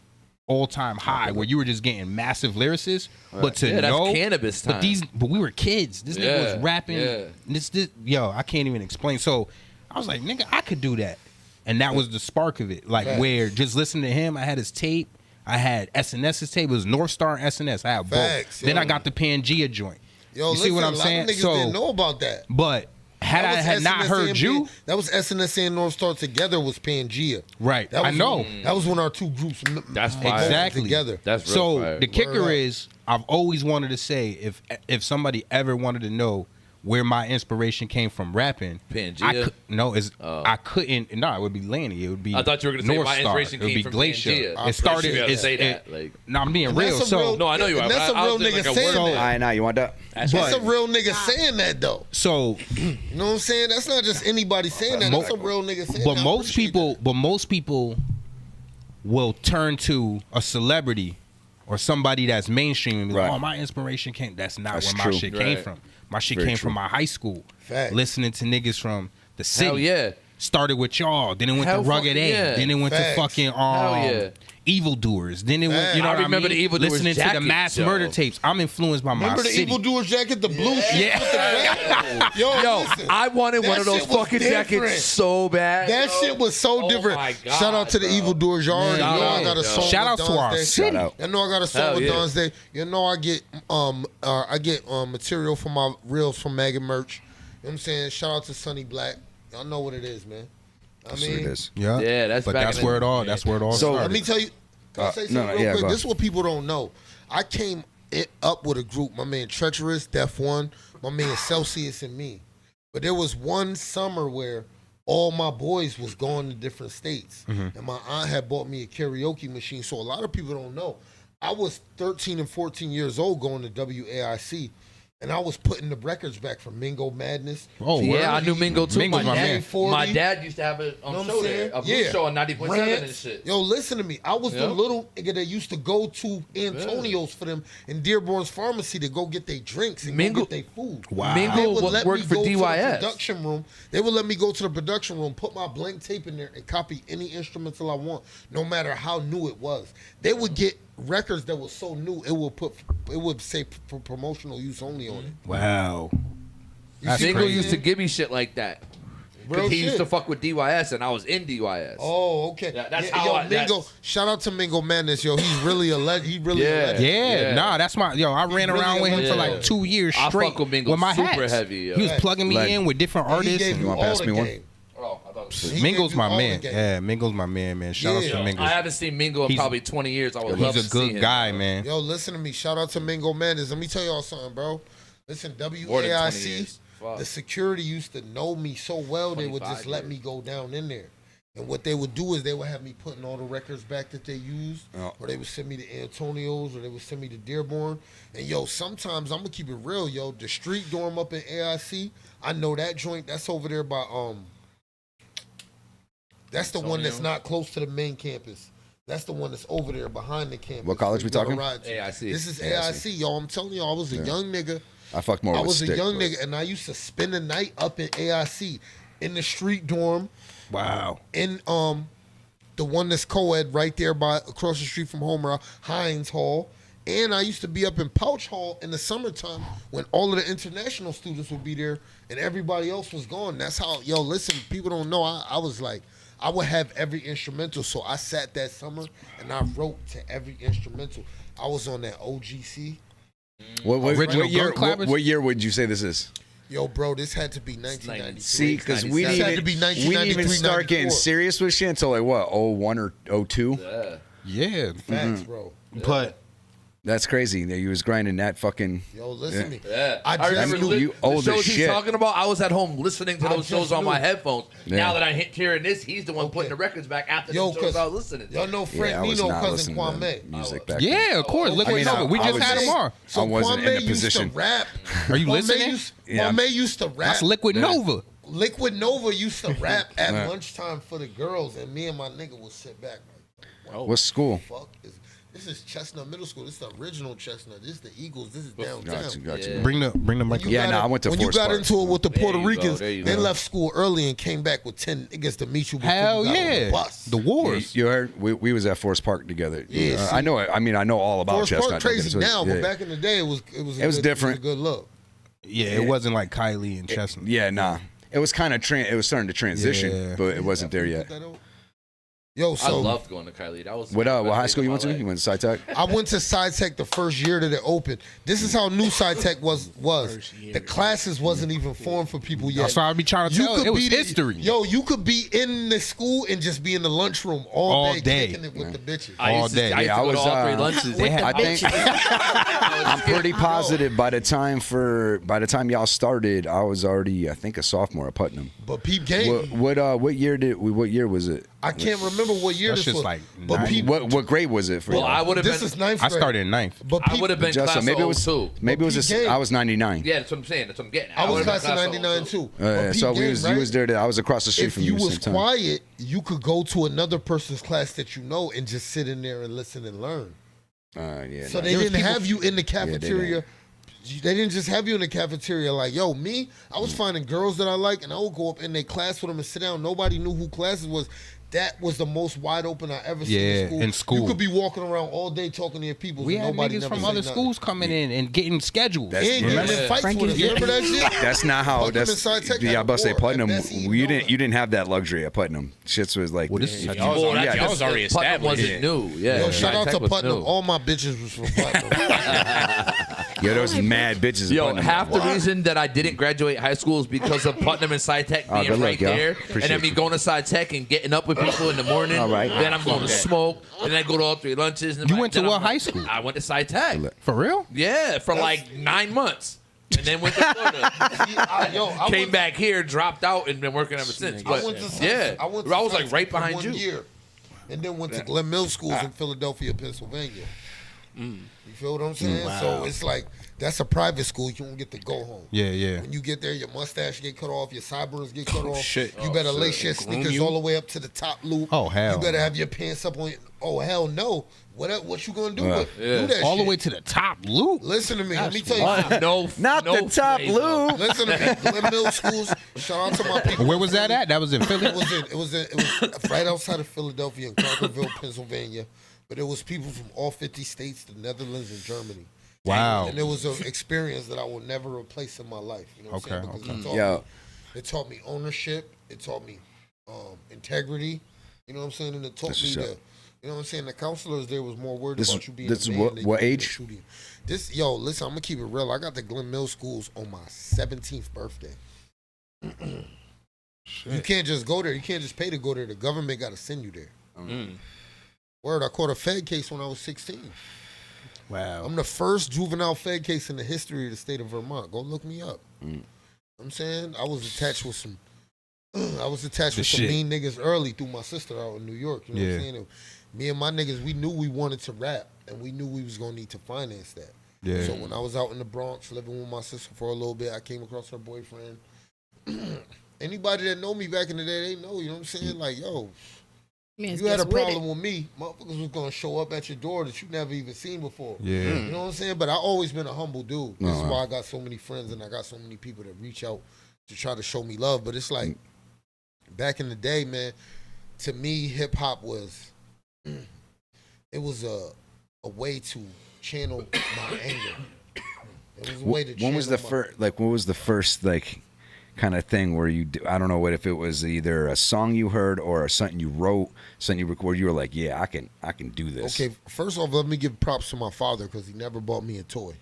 all-time high, where you were just getting massive lyricists. But to Yeah, that's know, cannabis time. but we were kids. This nigga Yeah, was rapping. yeah. Yo, I can't even explain. So I was like, nigga, I could do that. And that was the spark of it. Like where just listening to him, I had his tape. I had SNS's tape. It was North Star and SNS. I had Facts, both. Then yo. I got the Pangea joint. Yo, You see what I'm saying? A lot of niggas didn't know about that. But had I had not heard you, that was SNSA and North Star together was Pangea. Right, That was I know. That was when our two groups That's exactly together. That's real so fire. the kicker Word up. is I've always wanted to say if somebody ever wanted to know where my inspiration came from rapping, Pangea? I couldn't. No, it would be Lanny. It would be. I thought you were gonna say North my Star. inspiration It would came be from Glayshah. Pangea. It started. You gotta say it- that, like- no, I'm being And real. that's a So real- No, I know you are. and that's a I real was thinking nigga like a saying word. that. All right, now you want that? That's a real nigga saying that though. So You know what I'm saying? That's not just anybody saying that. That's a real nigga saying but that. I most appreciate people, will turn to a celebrity or somebody that's mainstream and be like, Right. oh, my inspiration came. That's not That's where my true. shit came Right. from. My shit Very came true. from my high school. Facts. Listening to niggas from the city. Hell yeah. Started with y'all. Then it went Hell to Rugged fucking A. yeah. Then it went Facts. to fucking Hell yeah. Evildoers. Then it went. Facts. You know I what I remember mean? the Evildoers Listening to the jackets, mass yo. murder tapes. I'm influenced by Remember my the city. evildoer jacket, the blue shit Yeah. with the red? Yo, listen, I wanted that one of those shit was fucking different. jackets so bad. That yo. shit was so Oh different. my God, Shout out to the bro. evildoers. Y'all already Shout know I out, got a yo. song Shout with out to our Don's Day. city. Shout out. You know I got a song Hell with yeah. Don's Day. You know I get material from my reels from Maggot merch. You know what I'm saying? Shout out to Sonny Black. Y'all know what it is, man. That's what it is. Yeah. Yeah, that's But back that's in the- where it all. That's where it all So- started. Let me tell you. Can I say something real yeah, quick? go This is what people don't know. I came up with a group. My man Treacherous, Def One, my man Celsius, and me. But there was one summer where all my boys was going to different states, and my aunt had bought me a karaoke machine. So a lot of people don't know. I was 13 and 14 years old going to WAIC. And I was putting the records back from Mingo Madness. Oh, Yeah, word. I knew Mingo too. Mingo's my man. My dad used to have a Know what I'm show saying? there, a blue Yeah. show on 90.7 and Rants. shit. Yo, listen to me. I was Yeah. the little nigga that used to go to Antonio's for them in Dearborn's Pharmacy to go get their drinks and Mingo- go get their food. Wow. Mingo They would wo- let worked me for go to the DYS. production room. They would let me go to the production room, put my blank tape in there, and copy any instrumental I want, no matter how new it was. They would get records that was so new, it would say for promotional use only on it. Wow. That's Mingo crazy. used to give me shit like that. Real Because he used shit. to fuck with DYS and I was in DYS. Oh, okay. Yeah, that's Yeah, how yo, I- Mingo. that's- Shout out to Mingo Madness, yo. He's really a legend. He really a Yeah. legend. Yeah, Yeah. nah, that's my I ran really around with him a for legend. like 2 years I straight fuck with Mingo my super hats. heavy, yo. He was plugging me Legend. in with different He artists. gave and you wanna all pass the me one? game. Oh, I thought He Mingo's gave my you all man. the game. Yeah, Mingo's my man. Shout out Yeah. to Mingo. I haven't seen Mingo in He's- probably 20 years. I would love He's to a see good him. guy, man. Yo, listen to me. Shout out to Mingo Madness. Let me tell y'all something, bro. Listen, More than 20 WAIC, years. Fuck. the security used to know me so well, they would 25 just let years. me go down in there. And what they would do is they would have me putting all the records back that they used, Oh. or they would send me to Antonio's, or they would send me to Dearborn. And yo, sometimes I'm gonna keep it real, yo. The street dorm up in AIC, I know that joint. That's over there by That's the one that's Antonio? not close to the main campus. That's the one that's over there behind the campus. What college we You gotta talking? ride to. AIC. This is AIC. AIC, yo. I'm telling you, I was a young nigga. I fucked more I with was a Stick, young but- nigga, and I used to spend the night up in AIC in the street dorm Wow. in the one that's co-ed right there by across the street from Homer, Hines Hall. And I used to be up in Pouch Hall in the summertime when all of the international students would be there and everybody else was gone. That's how, yo, listen, people don't know. I was like, I would have every instrumental. So I sat that summer and I wrote to every instrumental. I was on that OGC. What Original year? gun clappers? What year would you say this is? Yo, bro, this had to be 1993. See, because we This didn't had to be even, we didn't even 1993, start getting 94. serious with shit until like what, 01 or 02? Yeah. Facts, bro. But That's crazy. That you was grinding that fucking. Yo, listen to me. Yeah. I I just remember knew you the old as shows he's shit. talking about. I was at home listening to I those shows just on my knew. headphones. Yeah. Now that I hit hearing this, he's the one Okay. putting the records back after Yo, the shows I was listening to. y'all know Frank Yeah, I was Nino, not cousin listening to Kwame. music back then. yeah, of course. Liquid I mean, Nova. We I just was- had him on. So I wasn't Kwame in a position. used to rap. Are you Kwame listening? Yeah. Kwame used to rap. That's Liquid Nova. Liquid Nova used to rap at Yeah. lunchtime for the girls, and me and my nigga would sit back like, What school? fuck is this is Chestnut Middle School. This is the original Chestnut. This is the Eagles. This is Got downtown. you, got you. Yeah. Bring the mic. You Yeah, got no, it- I went to when you Forest got Park. into it with the Puerto you go, Ricans, there you they go. left school early and came back with 10 niggas to meet you before Hell you got on the yeah. bus. The wars. You heard we was at Forest Park together. Yeah, see. I know. I mean, I know all about Forest Chestnut. Park don't get crazy it now, twisted. but Yeah. back in the day, it was It was good, different. It was a good look. Yeah, it wasn't like Kylie and Chestnut. Yeah, nah. It was kind of it was starting to transition, Yeah. but it wasn't there yet. Put that out. Yo, so I loved going to Kylie. That was What the what best high days school of you my went to? life. You went to SciTech? I went to SciTech the first year that it opened. This is how new SciTech was. The classes wasn't even formed for people yet. That's why I be trying to tell you. It was history. Yo, you could be in the school and just be in the lunchroom all day. Kicking it with the bitches. I used to go to all 3 lunches. I think I'm pretty positive by the time y'all started, I was already I think a sophomore at Putnam. But peep game. What year was it? I can't remember what year That's this just was. like but ninth. peep, What grade was it for Well, you? I would have this been. is ninth I grade. started in ninth. But I would have been Justin, class maybe it of was 02. maybe it was P. Game. I was 99. Yeah, that's what I'm saying. That's what I'm getting. I was would've been class of class 99 02. too. But peep so game, you right? was there. I was across the street If from you you. at the was same time. quiet, you could go to another person's class that you know and just sit in there and listen and learn. Yeah. So no. they didn't have you in the they cafeteria. They didn't just have you in the cafeteria like, yo, me, I was finding girls that I like, and I would go up in their class with them and sit down. Nobody knew who classes was. That was the most wide open I ever seen in school. in school. You could be walking around all day talking to your people. We and had nobody niggas never from say other nothing. schools coming in and getting schedules. And you Remember? didn't fight for us. You remember that shit? That's not how. Putnam That's and SciTech yeah. had I about to say war, and Putnam. Bessie, You know didn't. that. You didn't have that luxury at Putnam. Shits was like. Well, this is Y'all was already- y'all was already Putnam established. wasn't new. Yeah. Yo, shout out SciTech to was Putnam. new. All my bitches was from Putnam. Yo, those mad bitches. at Yo, Putnam. half the reason that I didn't graduate high school is because of Putnam and SciTech Oh, being good luck, right y'all. there, Appreciate and then me you. going to SciTech and getting up with people in the morning. All right. Then I'm going to smoke, and then I go to all 3 lunches. And You went to then what I'm high like- school? I went to SciTech. For real? Yeah, for like 9 months. And then went to Florida. I Came went- back here, dropped out, and been working ever since. But I went to yeah, I was like right for behind 1 you. year, and then went to Glen Mill schools in Philadelphia, Pennsylvania. You feel what I'm saying? So it's like that's a private school. You don't get to go home. Yeah. When you get there, your mustache get cut off, your sideburns get cut off. shit. You better lace your sneakers all the way up to the top loop. Oh, hell You better no. have your pants up on. Oh hell no! What you gonna do? Yeah. With, do that All the shit. way to the top loop. Listen to me. Let me tell you. No, Not no the top flavor. loop. Listen to me. Glen Mill schools. Shout out to my people. Where was that at? That was in Philly. It was right outside of Philadelphia in Carterville, Pennsylvania. But it was people from all 50 states, the Netherlands, and Germany. Wow. And it was an experience that I will never replace in my life. You know what I'm saying? Okay, Because it taught me ownership. It taught me integrity. You know what I'm saying? And it taught That's me what's the, up. you know what I'm saying? The counselors there was more worried This- about you being this a is man what- than what you being a age? shooting. Listen, I'm going to keep it real. I got the Glen Mill schools on my 17th birthday. You can't just go there. You can't just pay to go there. The government got to send you there. Word, I caught a Fed case when I was 16. Wow. I'm the first juvenile Fed case in the history of the state of Vermont. Go look me up. I'm saying I was attached with some. I was attached with some shit. mean niggas early through my sister out in New York. You know what Yeah. I'm saying? And me and my niggas, we knew we wanted to rap, and we knew we was gonna need to finance that. Yeah. So when I was out in the Bronx living with my sister for a little bit, I came across her boyfriend. Anybody that know me back in the day, they know. You know what I'm saying? Like, yo, you had a problem with me, motherfuckers was gonna show up at your door that you never even seen before. Yeah. You know what I'm saying? But I always been a humble dude. This is Uh-huh. why I got so many friends and I got so many people that reach out to try to show me love. But it's like back in the day, man, to me, hip hop was it was a way to channel my anger. It was a way to When was the channel first? Like, what was the first like kind of thing where you? I don't know what if it was either a song you heard or something you wrote, something you recorded. You were like, yeah, I can do this. Okay, first off, let me give props to my father because he never bought me a toy.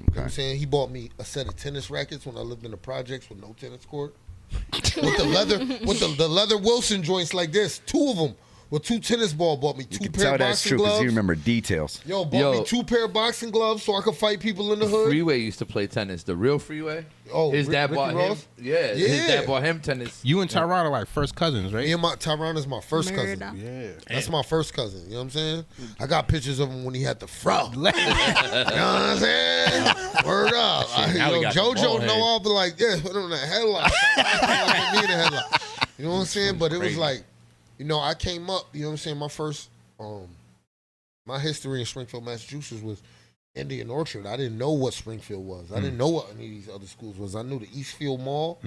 You know what I'm saying? He bought me a set of tennis rackets when I lived in the projects with no tennis court. With the leather Wilson joints like this, 2 of them. With 2 tennis ball, bought me 2 You can pair tell of that's boxing true because gloves. you remember details. Bought me 2 pair of boxing gloves so I could fight people in the hood. Freeway used to play tennis. The real Freeway. Oh, his dad Ricky bought Ross? him. Yeah, his dad bought him tennis. You and Tyron are like first cousins, right? Me and Tyron is my first cousin. Yeah. That's my first cousin. You know what I'm saying? I got pictures of him when he had the fro. You know what I'm saying? Word up. Now we got the bald JoJo head. know I'll be like, yeah, put him in a headlock. Put me in a headlock. You know what I'm saying? But it was like, you know, I came up, you know what I'm saying? My first, my history in Springfield, Massachusetts was Indian Orchard. I didn't know what Springfield was. I didn't know what any of these other schools was. I knew the Eastfield Mall.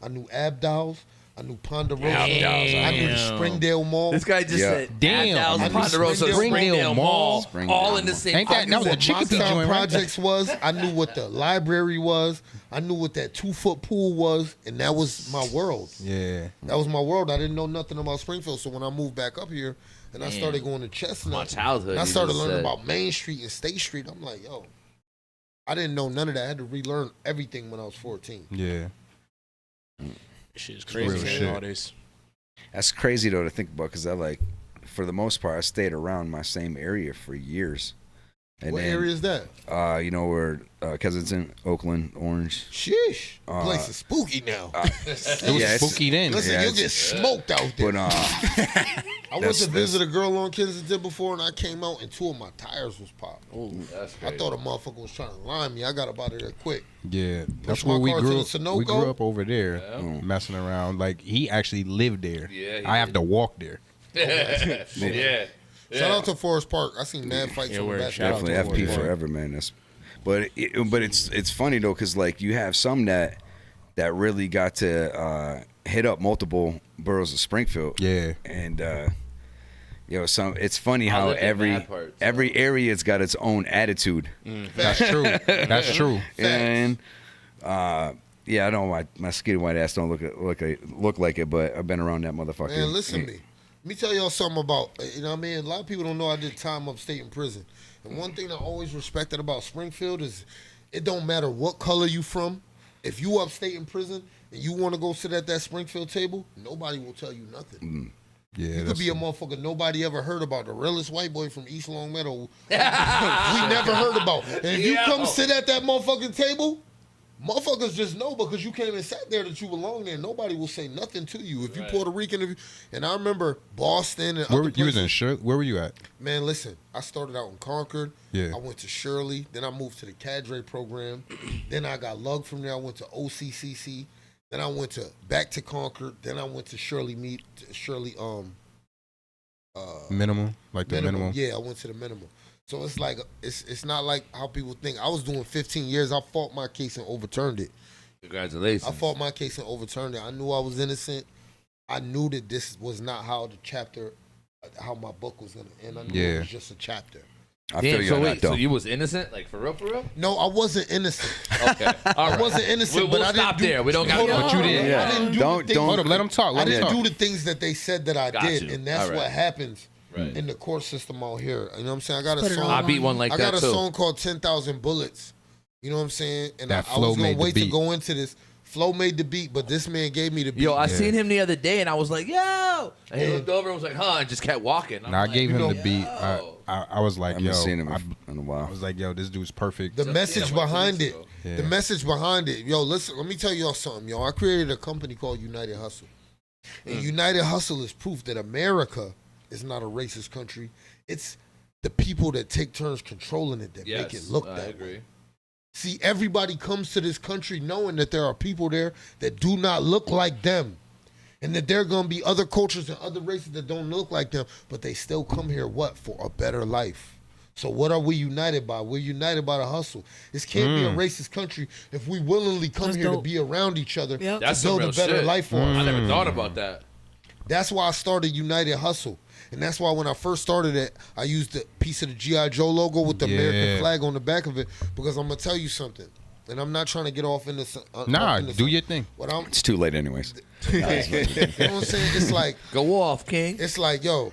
I knew Abdal's. I knew Ponderosa. Damn. I knew the Springdale Mall. This guy just said Damn. Adams, I knew Ponderosa, Springdale Mall, all in the same. Ain't that was the Chicopee Mocktown joint, right? Projects was. I knew what the library was. I knew what that 2-foot pool was, and that was my world. Yeah. That was my world. I didn't know nothing about Springfield, so when I moved back up here and I started going to Chestnut, My childhood. and I you started just learning said. about Main Street and State Street. I'm like, yo, I didn't know none of that. I had to relearn everything when I was 14. Yeah. Shit's crazy Real shit. nowadays. That's crazy though to think about because I like, for the most part, I stayed around my same area for years. And What then, area is that? You know where Kensington, Oakland, Orange. Sheesh. Place is spooky now. It was Yeah, it's- spooky then. Listen, yeah, you'll it's- get smoked out there. But I went that's- to visit a girl on Kensington before, and I came out, and 2 of my tires was popped. Ooh, that's I crazy. thought a motherfucker was trying to line me. I got up out of there quick. Yeah, that's my where we car to grew the up. Sunoco. We grew up over there, Yeah. messing around. Like he actually lived there. Yeah, he I have did. to walk there. yeah. Shout out to Forest Park. I seen mad fights Yeah, on the word. back. Shout out Definitely to FP Forest Park. forever, man. But it's funny though because like you have some that really got to hit up multiple boroughs of Springfield. Yeah, And it's funny I how look at mad parts, every area's got its own attitude. that's true. That's true. And yeah, I know my skinny white ass don't look like it, but I've been around that motherfucker. Man, listen to me. Let me tell y'all something about, you know what I mean? A lot of people don't know I did time upstate in prison. And one thing I always respected about Springfield is it don't matter what color you from. If you upstate in prison and you want to go sit at that Springfield table, nobody will tell you nothing. Yeah, You could that's be a motherfucker nobody ever heard about, the realest white boy from East Long Meadow. we never heard about. And if you come sit at that motherfucking table, motherfuckers just know because you came and sat there that you belong there. Nobody will say nothing to you. If you Puerto Rican, and I remember Boston and where other you was in places. Shirley? Where were you at? Man, listen, I started out in Concord. Yeah. I went to Shirley. Then I moved to the Cadre program. Then I got lugged from there. I went to OCCC. Then I went back to Concord. Then I went to Shirley Minimum, like the minimum. Yeah, I went to the minimum. So it's like it's not like how people think. I was doing 15 years. I fought my case and overturned it. Congratulations. I fought my case and overturned it. I knew I was innocent. I knew that this was not how how my book was gonna end. I knew it was just a chapter. I feel Damn, you so on wait, that though. so you was innocent, like for real, for real? No, I wasn't innocent. Okay, all right. I wasn't innocent, We'll but I didn't stop do, there. We don't got Hold on. But you did. Yeah. I didn't do Don't- the things, don't- Hold up, let him talk. I Let him didn't talk. do the things that they said that I Got did, you. and that's All right. what happens Right. in the court system out here. You know what I'm saying? I got a Put it song. all I beat one like I that got a too. song called 10,000 Bullets. You know what I'm saying? And That I Flo was gonna made the wait to beat. go into this. Flo made the beat, but this man gave me the beat. Yo, I Yeah. seen him the other day, and I was like, "Yo!" And he Yeah. looked over and was like, "Huh?" And just kept walking. I'm Now I like, gave him know- the beat. Yo. I was like, I haven't yo, seen him I in a I while. was like, yo, this dude's perfect. The message yeah, like 2 behind weeks it. ago. Yeah. The message behind it. Yo, listen, let me tell y'all something, yo. I created a company called United Hustle. And United Hustle is proof that America is not a racist country. It's the people that take turns controlling it that make it look I that agree. way. See, everybody comes to this country knowing that there are people there that do not look like them. And that there are going to be other cultures and other races that don't look like them, but they still come here, what? For a better life. So what are we united by? We're united by the hustle. This can't be a racist country if we willingly come That's here to dope. be around each other Yep. That's to some build real a better shit. life for us. I never thought about that. That's why I started United Hustle. And that's why when I first started it, I used the piece of the G.I. Joe logo with the American flag on the back of it, because I'm going to tell you something. And I'm not trying to get off into Nah, do your thing. What I'm, It's too late anyways. you know what I'm saying? It's like, Go off, King. it's like, yo,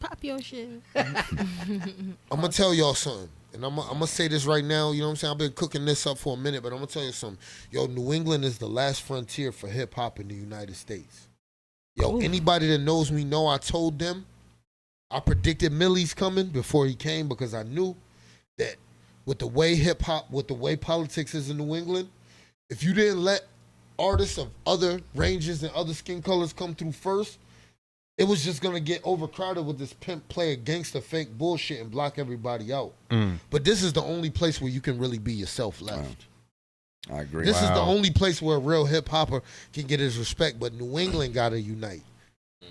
Pop your shit. I'm gonna tell y'all something, and I'm gonna say this right now. You know what I'm saying? I've been cooking this up for a minute, but I'm gonna tell you something. Yo, New England is the last frontier for hip hop in the United States. Yo, anybody that knows me know I told them, I predicted Millie's coming before he came, because I knew that with the way hip hop, with the way politics is in New England, if you didn't let artists of other ranges and other skin colors come through first, it was just gonna get overcrowded with this pimp player gangster fake bullshit and block everybody out. But this is the only place where you can really be yourself left. I agree. This is the only place where a real hip hopper can get his respect. But New England gotta unite.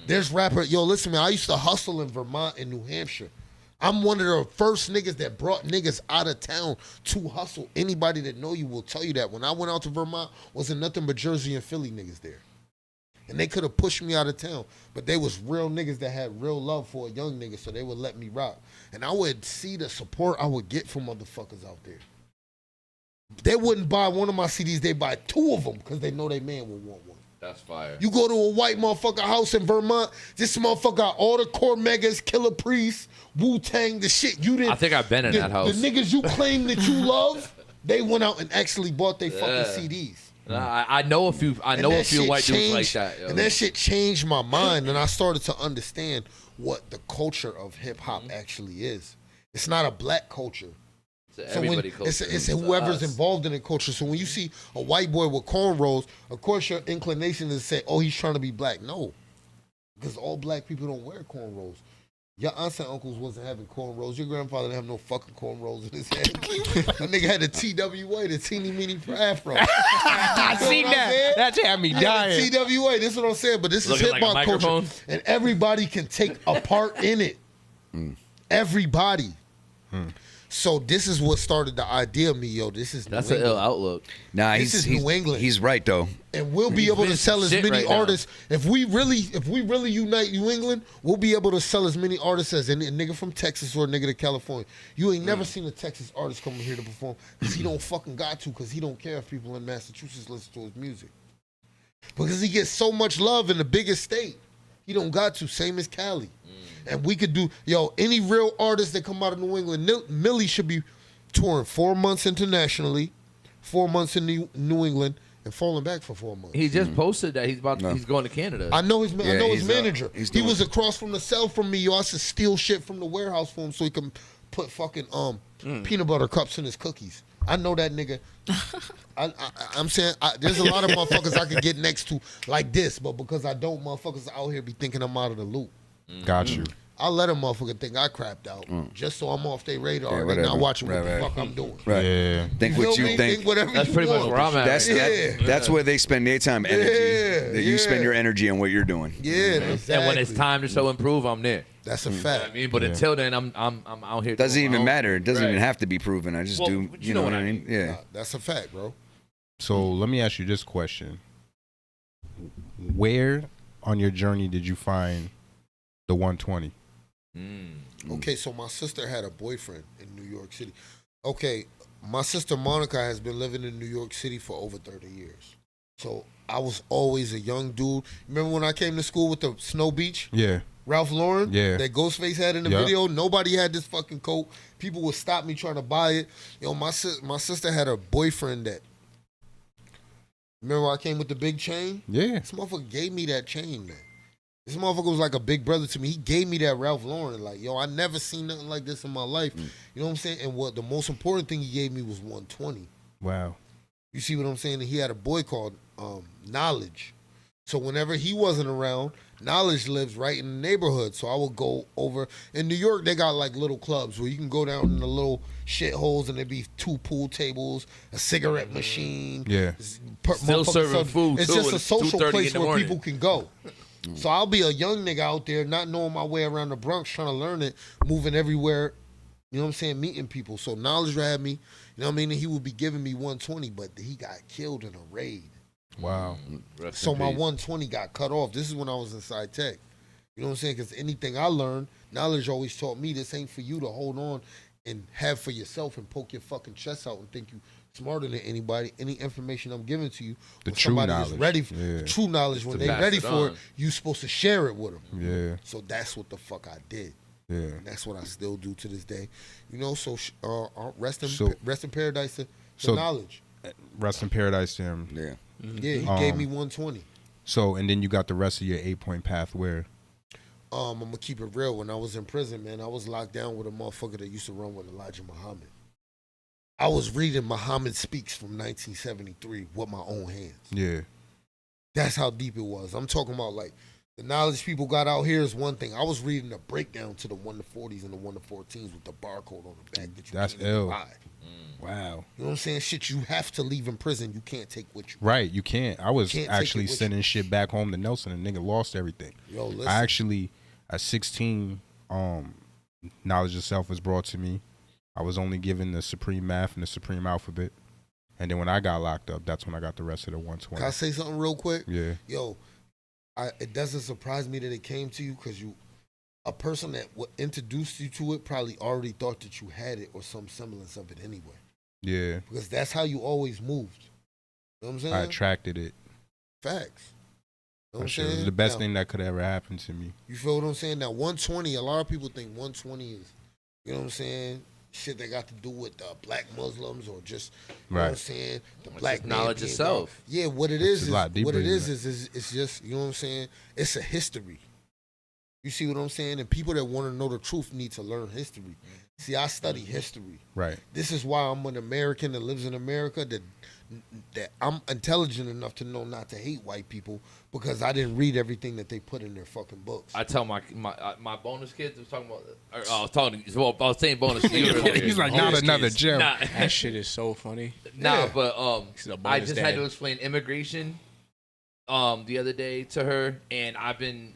There's rapper, yo, listen, man, I used to hustle in Vermont and New Hampshire. I'm one of the first niggas that brought niggas out of town to hustle. Anybody that know you will tell you that. When I went out to Vermont, wasn't nothing but Jersey and Philly niggas there. And they could have pushed me out of town. But they was real niggas that had real love for a young nigga, so they would let me rock. And I would see the support I would get from motherfuckers out there. They wouldn't buy one of my CDs, they buy 2 of them because they know they man would want one. That's fire. You go to a white motherfucker house in Vermont, this motherfucker got all the core megas, Killer Priest, Wu-Tang, the shit you didn't. I think I've been in that house. The niggas you claim that you love, they went out and actually bought their fucking CDs. I know a few. I know a few white dudes like that. Yo. And that shit changed my mind, and I started to understand what the culture of hip hop actually is. It's not a black culture. Everybody culture. It's whoever's involved in the culture. So when you see a white boy with cornrows, of course your inclination is to say, "Oh, he's trying to be black." No, because all black people don't wear cornrows. Your aunts and uncles wasn't having cornrows. Your grandfather didn't have no fucking cornrows in his head. That nigga had the TWA, the teeny meeny afro. I seen that. That had me dying. TWA. This is what I'm saying. But this is hip hop culture, and everybody can take a part in it. Everybody. So this is what started the idea of me, yo. That's an ill outlook. Nah, he's New England. He's right though. And we'll be able to sell as many artists if we really unite New England. We'll be able to sell as many artists as a nigga from Texas or a nigga to California. You ain't never seen a Texas artist come here to perform because he don't fucking got to, because he don't care if people in Massachusetts listen to his music, because he gets so much love in the biggest state. He don't got to. Same as Cali. And we could do, any real artist that come out of New England, Millie should be touring 4 months internationally, 4 months in New England, and falling back for 4 months. He just posted that he's going to Canada. I know his manager. He was across from the cell from me. I should steal shit from the warehouse for him so he can put fucking peanut butter cups in his cookies. I know that nigga. I'm saying there's a lot of motherfuckers I could get next to like this, but because I don't, motherfuckers out here be thinking I'm out of the loop. Got you. I let a motherfucker think I crapped out just so I'm off their radar. They're not watching what the fuck I'm doing. Right. Yeah. Think what you think. Whatever That's you pretty want. much where I'm at. That's where they spend their time, energy. You spend your energy on what you're doing. Yeah, exactly. And when it's time to show improve, I'm there. That's a fact. You know what I mean, but until then, I'm out here. Doesn't even matter. It doesn't Right. even have to be proven. I just do. You know what I mean? Yeah. Nah, that's a fact, bro. So let me ask you this question: where on your journey did you find the 120? Okay, so my sister had a boyfriend in New York City. Okay, my sister Monica has been living in New York City for over 30 years. So I was always a young dude. Remember when I came to school with the Snow Beach? Yeah. Ralph Lauren? Yeah. That Ghostface had in the video? Nobody had this fucking coat. People would stop me trying to buy it. My sister had a boyfriend that... Remember I came with the big chain? Yeah. This motherfucker gave me that chain, man. This motherfucker was like a big brother to me. He gave me that Ralph Lauren. Like, I never seen nothing like this in my life. You know what I'm saying? And what the most important thing he gave me was 120. Wow. You see what I'm saying? And he had a boy called Knowledge. So whenever he wasn't around, Knowledge lives right in the neighborhood. So I would go over. In New York, they got like little clubs where you can go down in the little shitholes and there'd be 2 pool tables, a cigarette machine. Yeah. Still serving food. It's just a social place where morning. people can go. So I'll be a young nigga out there, not knowing my way around the Bronx, trying to learn it, moving everywhere, you know what I'm saying, meeting people. So Knowledge had me, you know what I mean, and he would be giving me 120, but he got killed in a raid. Wow. So my 120 got cut off. This is when I was in Sci Tech. You know what I'm saying? Because anything I learned, Knowledge always taught me this ain't for you to hold on and have for yourself and poke your fucking chest out and think you smarter than anybody. Any information I'm giving to you, The when true somebody knowledge. is ready for Yeah. true knowledge, when To they pass ready it for it, on. you supposed to share it with them. Yeah. So that's what the fuck I did. Yeah. And that's what I still do to this day. You know, so rest in So- paradise to so- Knowledge. Rest in paradise to him. Yeah. Yeah, he gave me 120. So, and then you got the rest of your 8-point path where? I'm gonna keep it real. When I was in prison, man, I was locked down with a motherfucker that used to run with Elijah Muhammad. I was reading Muhammad Speaks from 1973 with my own hands. Yeah. That's how deep it was. I'm talking about like the knowledge people got out here is one thing. I was reading the breakdown to the 1 to 40s and the 1 to 14s with the barcode on the back that you That's can't even ill. buy. Wow. You know what I'm saying? Shit you have to leave in prison. You can't take with you. Right, you can't. I was Can't take actually it with sending shit back home to Nelson, and nigga lost everything. Yo, listen. I actually, at 16, Knowledge of Self was brought to me. I was only given the Supreme Math and the Supreme Alphabet. And then when I got locked up, that's when I got the rest of the 120. Can I say something real quick? Yeah. Yo, it doesn't surprise me that it came to you because a person that introduced you to it probably already thought that you had it or some semblance of it anyway. Yeah. Because that's how you always moved. You know what I'm saying? I attracted it. Facts. You know what I'm Sure. It saying? was the best Now, thing that could ever happen to me. You feel what I'm saying? Now, 120, a lot of people think 120 is, you know what I'm saying, shit that got to do with black Muslims or just, you know what I'm saying, the black man knowledge being itself. gone. Yeah, what it is, a lot deeper what it than is it's just, you know what I'm saying, it's a history. You see what I'm saying? And people that want to know the truth need to learn history. See, I study history. Right. This is why I'm an American that lives in America, that I'm intelligent enough to know not to hate white people because I didn't read everything that they put in their fucking books. I tell my bonus kids was talking about. I was saying bonus. He's like, not another gem. Nah. That shit is so funny. Nah, but He's a bonus I just had dad. to explain immigration the other day to her, and I've been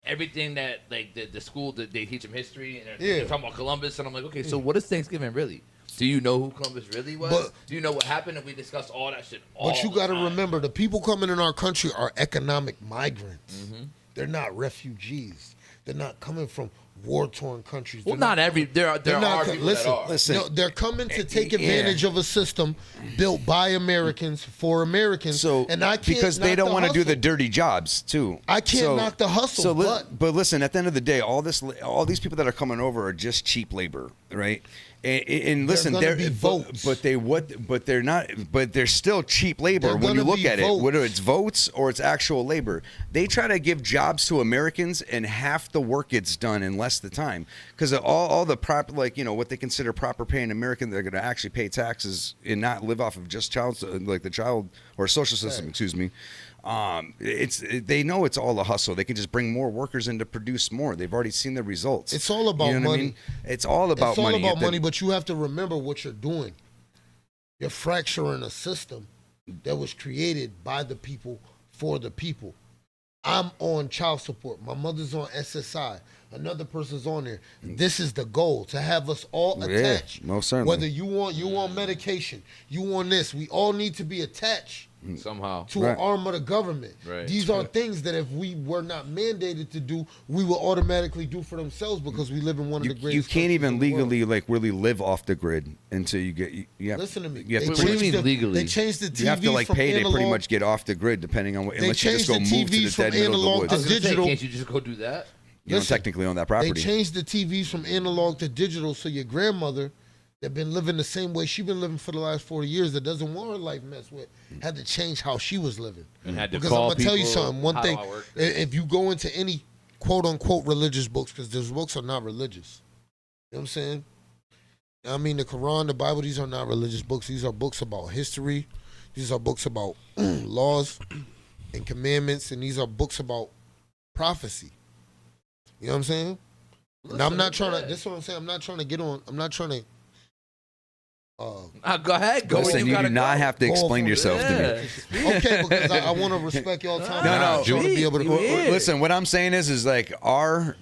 everything that like the school that they teach them history and they're talking about Columbus, and I'm like, okay, so what is Thanksgiving really? Do you know who Columbus really was? Do you know what happened? And we discussed all that shit. But you got to remember, the people coming in our country are economic migrants. Mm-hmm. They're not refugees. They're not coming from war-torn countries. Well, They're not every. There are people that are. Listen, no, they're coming to take advantage of a system built by Americans for Americans. So, and I can't because they don't want to do the dirty jobs too. I can't knock the hustle. So, but listen, at the end of the day, all these people that are coming over are just cheap labor, right? And listen, they're votes, but they're not. But they're still cheap labor when you look at it. Whether it's votes or it's actual labor, they try to give jobs to Americans, and half the work gets done in less the time because all the proper, like what they consider proper pay in America, they're going to actually pay taxes and not live off of just the child or social system. Excuse me. They know it's all a hustle. They can just bring more workers in to produce more. They've already seen the results. It's all about money. I mean? It's all about money. It's all about money, but you have to remember what you're doing. You're fracturing a system that was created by the people for the people. I'm on child support. My mother's on SSI. Another person's on there. This is the goal, to have us all attached. Most certainly. Whether you want medication, you want this, we all need to be attached somehow to an arm of the government. Right. These are things that if we were not mandated to do, we will automatically do for themselves because we live in one of the greatest. You can't even countries in the world. legally really live off the grid until you get. Listen to me. You have What do you mean legally? They changed the TVs you have to from pay analog. to pretty much get off the grid, depending on what. They Unless you just changed go the move to TVs the from dead middle of the analog woods. to I was gonna say, digital. can't you just go do that? You don't technically own that property. They changed the TVs from analog to digital, so your grandmother that been living the same way she been living for the last 40 years, that doesn't want her life messed with, had to change how she was living. And had to Because call I'm gonna tell you people, something. One how do thing, I work this? if you go into any quote unquote religious books, because those books are not religious. You know what I'm saying? I mean, the Quran, the Bible, these are not religious books. These are books about history. These are books about laws and commandments, and these are books about prophecy. You know what I'm saying? And I'm not trying to. This is what I'm saying. I'm not trying to get on. I'm not trying to. Go ahead. Go. Listen, you do not have to explain yourself to me. Okay, because I want to respect y'all time. No, I'm trying to be able to. Listen, what I'm saying is like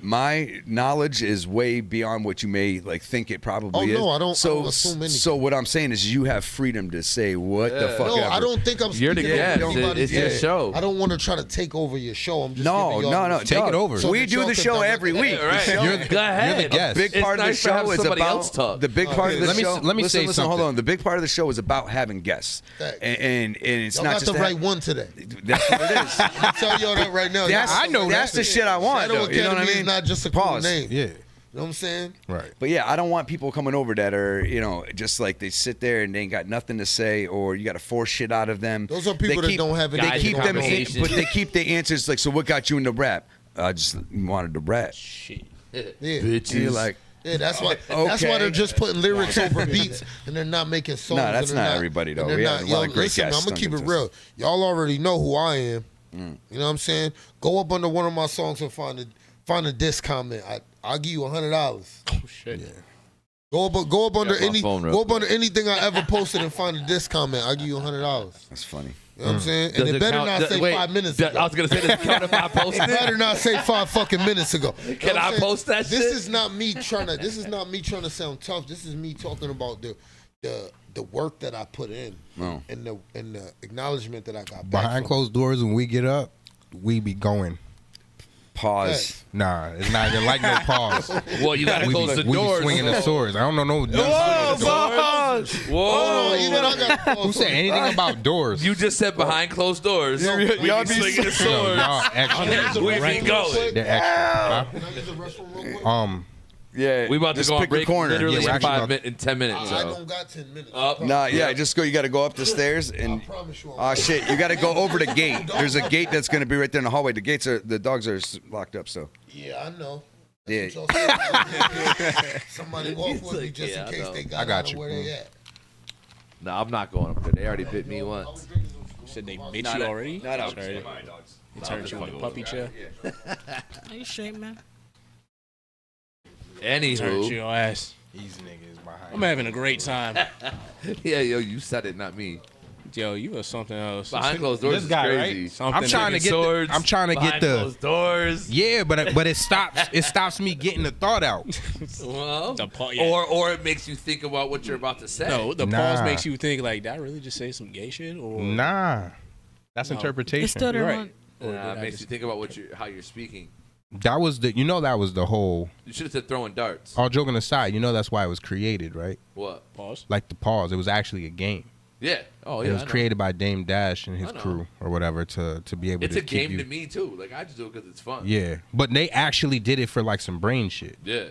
my knowledge is way beyond what you may think it probably is. Oh no, I don't assume anything. So what I'm saying is you have freedom to say what the fuck No, ever. I don't think I'm You're the speaking guest. over anybody's It's your head. show. I don't want to try to take over your show. I'm just No, giving y'all take it over. So We that do y'all the can show direct every it. week. Right. The show- Go ahead. You're the guest. A big It's part of the nice to have show is somebody about else talk. the big part of the Let me- show. let me say listen, hold something. on. The big part of the show is about having guests, Thanks. and it's Y'all not got just the to right have- one today. That's what it is. I'll tell y'all that right now. That's, I know that's that. the shit I want. Shadow Though, you know what I Academy mean? is not just a cool Pause. name. Yeah. You know what I'm saying? Right. But yeah, I don't want people coming over that are, just like they sit there and they ain't got nothing to say, or you got to force shit out of them. Those are people that don't have They anything keep to them, conversation. but they keep the answers like, so what got you into rap? I just wanted to rap. Shit. Yeah. And you're like, Yeah, that's why. That's why they're just putting lyrics over beats and they're not making songs. No, that's and they're not everybody, though. and they're We have a lot of great listen, guests I'm gonna keep it on real. Y'all already know who I am. Mm. You know what I'm saying? Go up under one of my songs and find a diss comment. I'll give you $100. Oh shit. Yeah. Go up under my phone real anything I ever posted and find a diss comment. I'll give you $100. That's funny. You know what I'm saying? Does And it better count- not say wait, 5 minutes I ago. was gonna say, does it count if I post It it? better not say 5 fucking minutes ago. You know Can what I'm I saying? post that This shit? is not me trying to. This is not me trying to sound tough. This is me talking about the work that I put in Oh. and the acknowledgement that I got back Behind from. closed doors, when we get up, we be going. Pause. Nah, it's not even like no pause. Well, you gotta close the We doors. be swinging the swords. I don't know no. Whoa. Who said anything about doors? You just said behind closed doors. Y'all We be be swinging the Yo, swords. y'all extra. We be going. They're extra. Can I use the restroom real quick? Huh? Yeah. We about to just go on pick a break corner. literally Yeah, we're in actually 5 about- minutes, in 10 minutes. I So. don't got 10 minutes. Nah, yeah, just go. You got to go up the stairs and. I promise you. Oh shit! You got to go over the gate. There's a gate that's going to be right there in the hallway. The dogs are locked up. So. Yeah, I know. Yeah. That's what y'all said. Somebody walk with me just yeah, in case I they know. got I got out of you. where they at. No, I'm not going up there. They already bit me once. You said they bit you already? Not out. Sorry. They turned you into a puppy chair. Are you straight, man? Turned Anywho. your ass. These niggas behind. I'm having a great time. Yeah, yo, you said it, not me. Yo, you are something else. Behind closed doors This is guy, crazy. Something I'm trying to get. Swords. I'm trying to get Behind the. closed doors. Yeah, but it stops. It stops me getting the thought out. Well, yeah. or it makes you think about what you're about to say. No, the Nah. pause makes you think like, did I really just say some gay shit? Or Nah, that's No. interpretation. It's still the You're right. one. Or Nah, did it I makes just- you think about how you're speaking. That was the. That was the whole. You should have said throwing darts. All joking aside, that's why it was created, right? What? Pause. Like the pause. It was actually a game. Yeah. Oh, It yeah. was I know. created by Dame Dash and his I know. crew or whatever to be able It's to a keep game you. to me too. Like I just do it because it's fun. Yeah, but they actually did it for like some brain shit. Yeah. You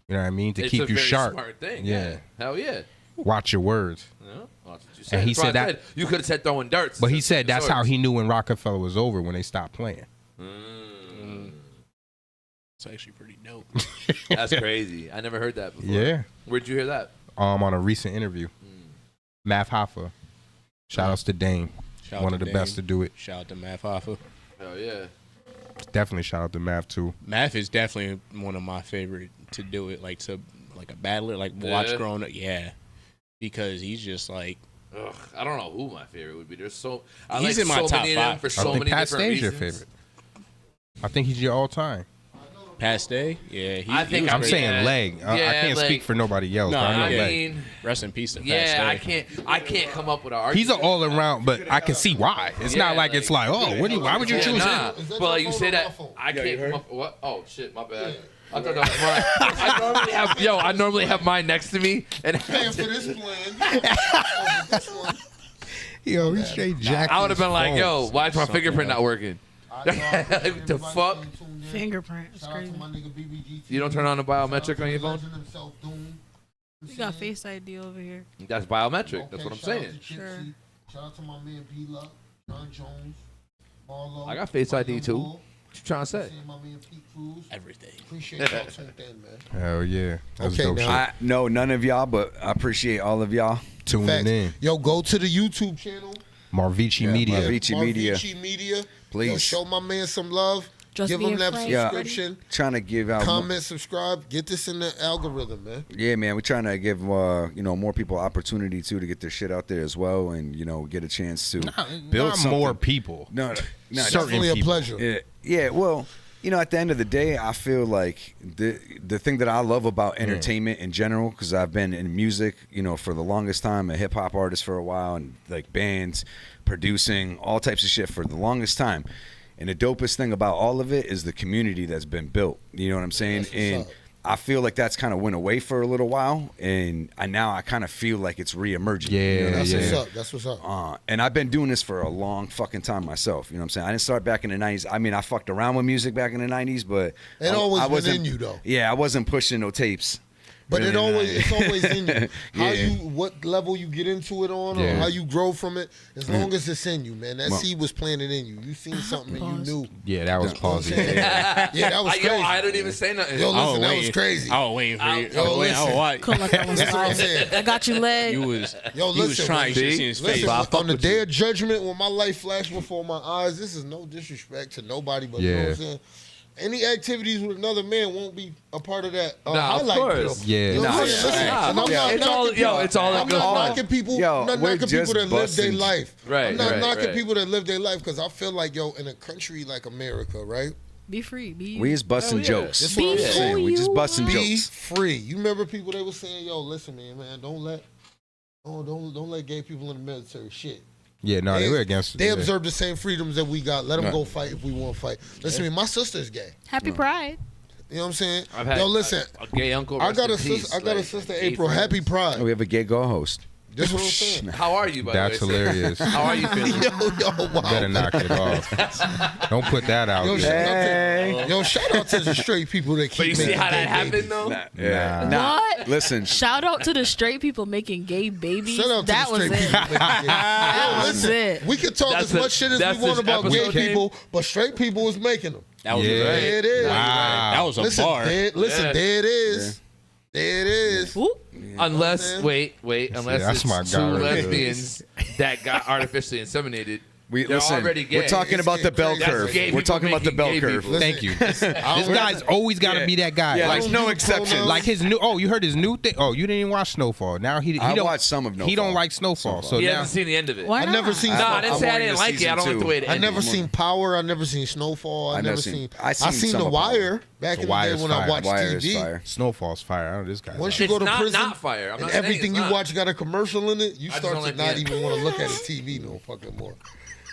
know what I mean? To It's keep a you very sharp. Smart thing. Yeah. Yeah. Hell yeah. Watch your words. Yeah. Well, that's what you said. And he That's why said I that- you could have said throwing darts. But he instead of said that's how swords. he knew when Rockefeller was over when they stopped playing. It's actually pretty dope. That's crazy. I never heard that before. Yeah. Where'd you hear that? On a recent interview. Math Hoffa. Shout outs to Dame. Shout One out of the to best to Dame. do it. Shout out to Math Hoffa. Hell yeah. Definitely shout out to Math too. Math is definitely one of my favorite to do it, like a battler, like watch Yeah. growing up. Yeah, because he's just like Ugh, I don't know who my favorite would be. There's so He's in my so top many of them five. for I so think many Pat different Stay's your reasons. favorite. I think he's your all time. Past Day. Yeah, I think was I'm great. saying leg. I can't like- speak for nobody else. No, but I know I leg. mean, Rest in peace to Past yeah, Day. I can't come up with an argument. He's an all around, but I can see why. It's Yeah, not like it's like, oh, why would you choose nah. him? Is that But like your you phone say or that, my phone? I can't come up. What? Oh shit, my bad. I thought that was mine. I normally have mine next to me, and Paying for this plan. This one. Yo, he straight jacked. I would have been like, his yo, phone. why is my fingerprint not working? I know I appreciate What the everybody fuck? staying tuned in. Fingerprint. It's Shout out crazy. to my nigga BBG. You don't turn on the Shout out biometric to on your the phone? legend himself, Doom. We got Face ID over here. That's biometric. That's Okay, what I'm shout out saying. to Chipsy. Sure. Shout out to my man B-Luck, John Jones, Marlo. I got Face my ID young too. bull. What you trying to say? Seeing my man Pete Cruz. Everything. Appreciate y'all tuned in, man. Hell yeah. That's Okay, dope now- shit. No, none of y'all, but I appreciate all of y'all. Tuning Facts. in. Yo, go to the YouTube channel. Marvici Media. Marvici Media. Marvici Media. Please. Yo, show my man some love. Just Give being him that frank. Yeah. subscription. Trying to give out. Comment, subscribe. Get this in the algorithm, man. Yeah, man, we're trying to give more people opportunity to get their shit out there as well, and get a chance to build Not something. more people. No, Certain Definitely a people. pleasure. Yeah. Well, at the end of the day, I feel like the thing that I love about entertainment in general, because I've been in music, for the longest time, a hip hop artist for a while, and like bands, producing all types of shit for the longest time. And the dopest thing about all of it is the community that's been built. You know what I'm saying? That's what's And up. I feel like that's kind of went away for a little while, and now I kind of feel like it's reemerging. Yeah, you know what I'm That's saying? what's up. That's what's up. And I've been doing this for a long fucking time myself. You know what I'm saying? I didn't start back in the 90s. I mean, I fucked around with music back in the 90s, but It I always been wasn't in you, though. Yeah, I wasn't pushing no tapes. But really it's always in you. How Yeah. what level you get into it on, or Yeah. how you grow from it. As long as it's in you, man. That Well- seed was planted in you. You seen something and you knew. Yeah, that was positive. Yeah, that was crazy. I didn't even say nothing. Yo, I was listen, that was waiting. crazy. I was waiting for you. Yo, I listen. was Couldn't let that one That's what I'm saying. slide. I got you leg. You was Yo, you was listen, trying. You should see? see his Listen, face. I fuck on the with day you. of judgment, when my life flashed before my eyes, this is no disrespect to nobody, but you know what I'm Yeah. saying? Any activities with another man won't be a part of that Nah, of highlight course. reel. Yeah. You know what I'm Nah, saying? Listen, nah, and I'm yeah. not It's all- knocking yo, people. it's all in I'm good not fun. knocking people. Yo, I'm not we're knocking people just that live their busting- life. Right, I'm not right, knocking right. people that live their life because I feel like, yo, in a country like America, right? Be free. Be you. We just busting yeah. jokes. That's Be what I'm who saying. We just you busting are. Be jokes. free. You remember people they were saying, yo, listen, man, don't let gay people in the military shit. Yeah, no, they were against. They observe the same freedoms that we got. Let them go fight if we want to fight. Listen to me, my sister's gay. Happy Pride. You know what I'm saying? I've had Yo, listen. a gay uncle. I got a rest in peace, sister. I got a like, sister, gay April. friends. Happy Pride. We have a gay co-host. That's what I'm saying. How are you, by That's the way? hilarious. How are you feeling? Wow. Better knock it off. Don't put that out Yo, there. shout out to the straight people that keep But you see making how that gay happened, babies. though? Nah. What? Listen. Shout out to the straight people making gay babies. Shout out to That the was straight it. people making gay That was Listen, it. we can talk That's as a- much shit as that's we want this about gay episode name? people, but straight people is making them. That was Yeah. right. There it is. Wow. That was a Listen, bar. there it is. There it is. Whoop. Unless, wait, unless that's it's my two guy right there. lesbians that got artificially inseminated. They're Listen, already gay. we're talking about the bell That's curve. gay We're people talking about the making bell gay curve. people. Thank you. This guy's always got to be that guy. Yeah, like, there's no exceptions. like his new. Oh, you heard his new thing? Oh, you didn't even watch Snowfall. Now he I don't watched some of He Snowfall. don't like Snowfall. So He now hasn't seen the end of it. Why I not? never seen. No, I didn't say I I'm didn't wanting like to it. I don't season like the two. way it I ended. never seen Power. I never seen Snowfall. I I've never never seen. seen- I I seen seen some The of Power. Wire back The in the day Wire's when I fire. watched Wire is TV. fire. Snowfall's fire. I know this guy. Once you go to not, prison, not fire. I'm and not saying everything it's you not. watch got a commercial in it, you just start don't to like not the- even want to look at the TV no fucking more.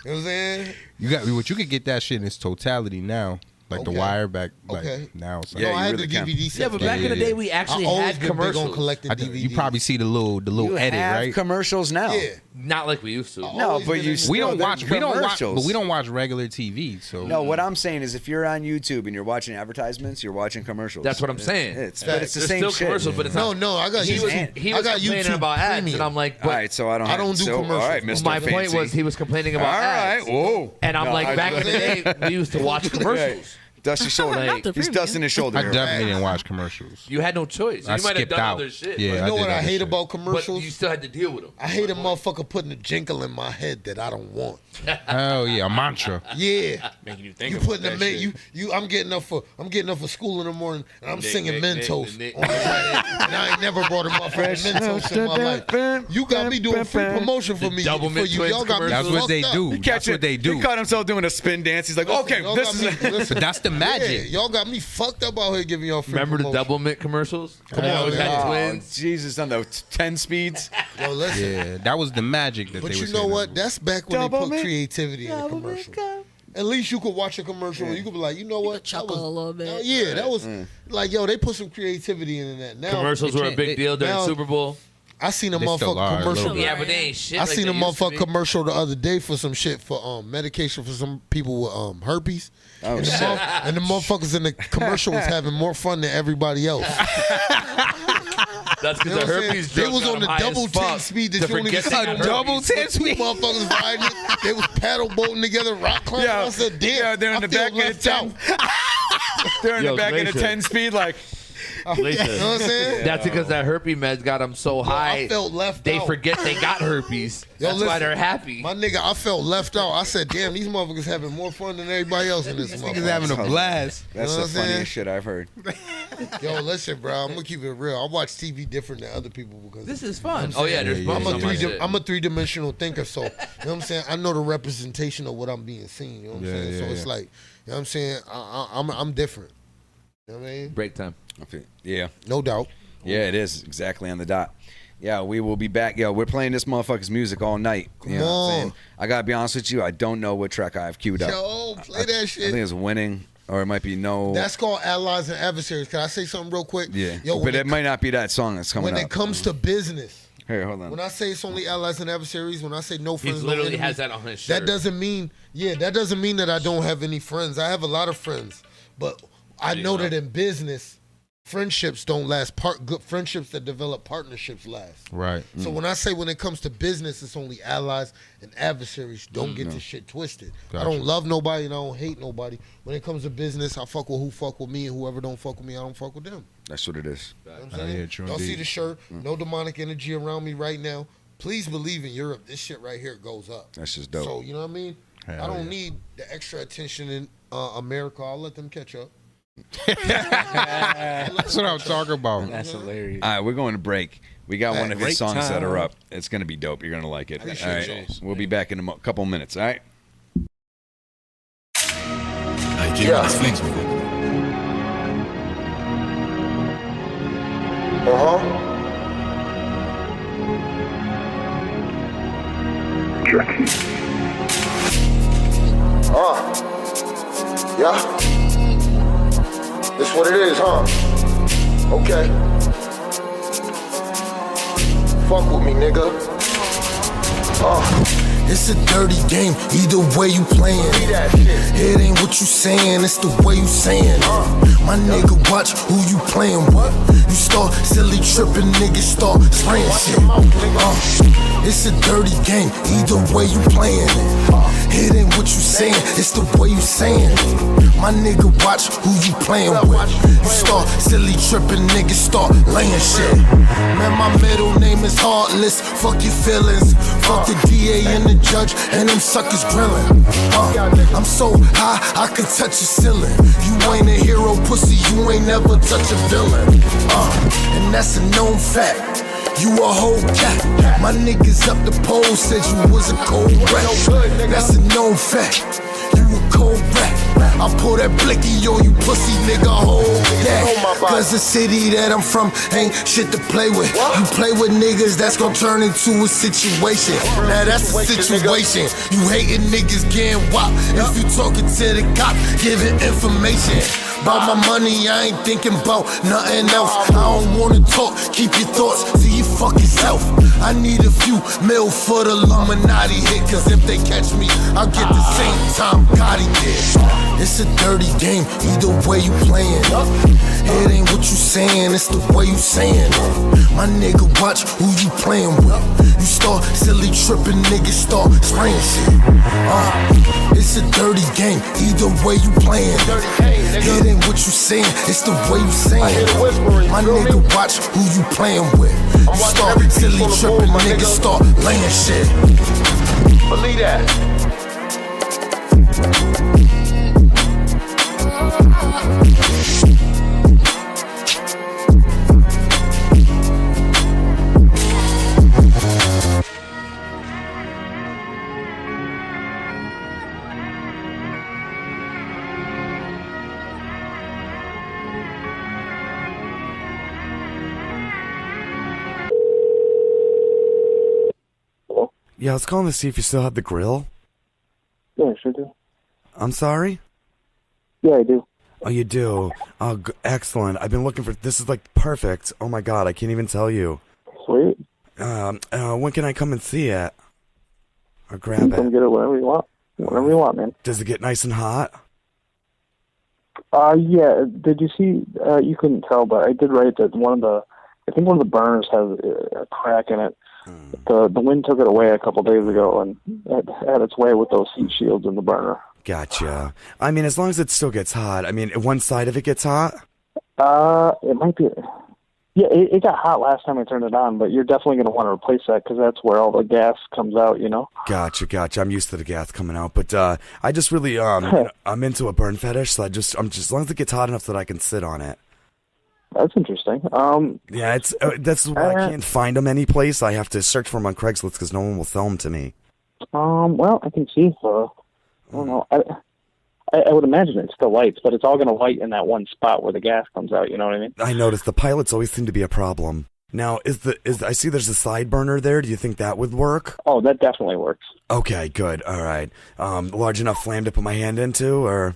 You know what I'm saying? You got what you could get that shit in its totality now. Like Okay. The Wire back like Okay. now. It's like, Yeah, No, I you had really the can. DVD set. Yeah, but back in the day, we actually I always had been big on commercials. collecting I, DVDs. you probably see the little You edit, have right? commercials now. Yeah. Not like we used to. No, Always but been you in- still We don't they're watch. We don't watch. commercials. But we don't watch regular TV. So No, what I'm saying is if you're on YouTube and you're watching advertisements, you're watching commercials. That's what I'm saying. But it's the There's same still shit. commercials, but it's No, not. no, I got He was, YouTube. he I was got complaining YouTube about ads, Premium. and I'm like, All but right, so I don't. I don't do so, commercials. All right, Mr. my Fancy. point was he was complaining All about right, ads. whoa. And I'm No, like, back in the day, we used to watch commercials. Dust his shoulder. Not the He's premium. dusting his shoulder. I here. definitely didn't watch commercials. You had no choice. I You might have skipped done out. other shit. Yeah, You I know did what I other hate shit. about but commercials? you still had to deal with them. I hate a motherfucker putting a jingle in my head that I don't want. Hell yeah, a mantra. Yeah. Making you think You about putting that a shit. you I'm getting up for school in the morning and I'm Nick, singing Nick, Mentos Nick, on the radio. And I ain't never brought a motherfucking Mentos in my life. You got me doing free promotion for me. Double For Mint you. Twins Y'all got me That's what they fucked do. up. That's what they do. He caught himself doing a spin dance. He's like, okay, Y'all this got is. me, listen, But that's the magic. yeah, y'all got me fucked up out here giving y'all free Remember the promotion. Double Mint commercials? Come They on, always man. had Oh, twins. Jesus, on the 10 speeds. Yo, listen. Yeah, that was the magic that But they you was know saying. what? That's back when Double they put mint. creativity in a commercial. At least you could watch a commercial and you could be like, you know what? chuckle That was, a little bit. Yeah, that was like, yo, they put some creativity in that. Now Commercials were a big deal during now- Super Bowl. I seen a They still are motherfucking a commercial. little bit. Yeah, but they ain't shit. I like seen they a used to motherfucking be. commercial the other day for some shit for medication for some people with herpes. Oh, and, the shit. and the motherfuckers in the commercial was having more fun than everybody else. That's because You know the what I'm herpes saying? They drug was got on the them high double as fuck 10 speed that to you only forget get they a got double herpes. 10 Two speed. motherfuckers riding it. They was paddle boating together, rock climbing. Yeah. I said, damn, Yeah, they're in I the feel back of the left 10. out. They're in Yo, the back of the Glayshah. 10 speed, like. You know what I'm saying? That's because that herpes meds got them so high. I felt left They out. forget they got herpes. Yo, That's why listen, they're happy. My nigga, I felt left out. I said, damn, these motherfuckers having more fun than everybody else in this Niggas motherfucker. having a blast. That's You know the what I'm saying? funniest shit I've heard. Yo, listen, bro, I'm gonna keep it real. I watch TV different than other people because This is fun. Oh yeah, there's Yeah, bumps yeah, on yeah. my shit. I'm a three-dimensional thinker, so you know what I'm saying. I know the representation of what I'm being seen. You know what I'm Yeah, saying. yeah, So it's yeah. like, you know what I'm saying. I'm different. You know what I mean? Break time. Okay. Yeah. No doubt. Yeah, it is exactly on the dot. Yeah, we will be back. Yo, we're playing this motherfucker's music all night. You know what I'm saying? I gotta be honest with you. I don't know what track I have queued up. Yo, play that I shit. think it's Winning, or it might be No. That's called allies and adversaries. Can I say something real quick? Yeah, Yo, but it might not be that song that's coming when up. it comes to business, Here, hold on. when I say it's only allies and adversaries, when I say no friends, He no literally enemies, has that on his shirt. that doesn't mean that I don't have any friends. I have a lot of friends, but I know that in business, friendships don't last. Good friendships that develop partnerships last. Right. So when I say when it comes to business, it's only allies and adversaries. Don't get this shit twisted. I Gotcha. don't love nobody and I don't hate nobody. When it comes to business, I fuck with who fuck with me, and whoever don't fuck with me, I don't fuck with them. That's what it is. You know what I'm saying? yeah, true Y'all see indeed. the shirt? No demonic energy around me right now. Please believe in Europe. This shit right here goes up. That's just dope. So you know what I mean? Hell I don't yeah. need the extra attention in America. I'll let them catch up. That's what I'm talking about. That's hilarious. All right, we're going to break. We got one of his break songs that are time. up. It's gonna be dope. You're gonna like it. Appreciate All right, it. we'll be back in a couple minutes. All right. I keep my flings with it. trick. Yeah. This what it is, huh? Okay. Fuck with me, nigga. It's a dirty game, either way you playin'. It ain't what you saying, it's the way you saying. My nigga, watch who you playin' with. You start silly trippin', niggas start spraying shit. It's a dirty game, either way you playin' it. It ain't what you saying, it's the way you saying it. My nigga, watch who you playin' with. You start silly trippin', niggas start layin' shit. Man, my middle name is Heartless, fuck your feelings. Fuck the DA and the judge, and them suckers grillin'. I'm so high, I can touch a ceiling. You ain't a hero, pussy, you ain't never touch a villain. And that's a known fact. You a whole cat. My niggas up the pole said you was a cold rat. That's a known fact. You a cold rat. I pull that blicky on you pussy nigga, hold that. Cause the city that I'm from ain't shit to play with. You play with niggas, that's gon' turn into a situation. Now that's a situation. You hating niggas getting wop. If you talking to the cop, giving information. About my money, I ain't thinking about nothing else. I don't wanna talk, keep your thoughts to you fuck yourself. I need a few mil for the Illuminati hit. Cause if they catch me, I'll get the same time Gotti did. It's a dirty game, either way you playin'. It ain't what you saying, it's the way you saying it. My nigga, watch who you playin' with. You start silly trippin', niggas start spraying shit. It's a dirty game, either way you playin'. It ain't what you saying, it's the way you saying it. My nigga, watch who you playin' with. You start silly trippin', niggas start layin' shit. Believe that. Yeah, I was calling to see if you still have the grill. Yeah, I sure do. I'm sorry? Yeah, I do. Oh, you do? Oh, excellent. I've been looking for... This is, like, perfect. Oh, my God, I can't even tell you. Sweet. When can I come and see it? Or grab you can get it whenever you want. Whenever you want, man. Does it get nice and hot? Yeah. Did you see... you couldn't tell, but I did write that one of the burners has a crack in it. The wind took it away a couple days ago, and it had its way with those heat shields in the burner. Gotcha. I mean, as long as it still gets hot. I mean, one side of it gets hot? It might be... Yeah, it got hot last time I turned it on, but you're definitely going to want to replace that because that's where all the gas comes out, you know? Gotcha. I'm used to the gas coming out, but I just really, I'm into a burn fetish, so I'm just, as long as it gets hot enough that I can sit on it. That's interesting. Yeah, that's why I can't find them any place. I have to search for them on Craigslist because no one will sell them to me. Well, I can see. I don't know. I would imagine it still lights, but it's all going to light in that one spot where the gas comes out. You know what I mean? I noticed the pilots always seem to be a problem. Now, I see there's a side burner there. Do you think that would work? Oh, that definitely works. Okay, good. All right. Large enough flame to put my hand into, or?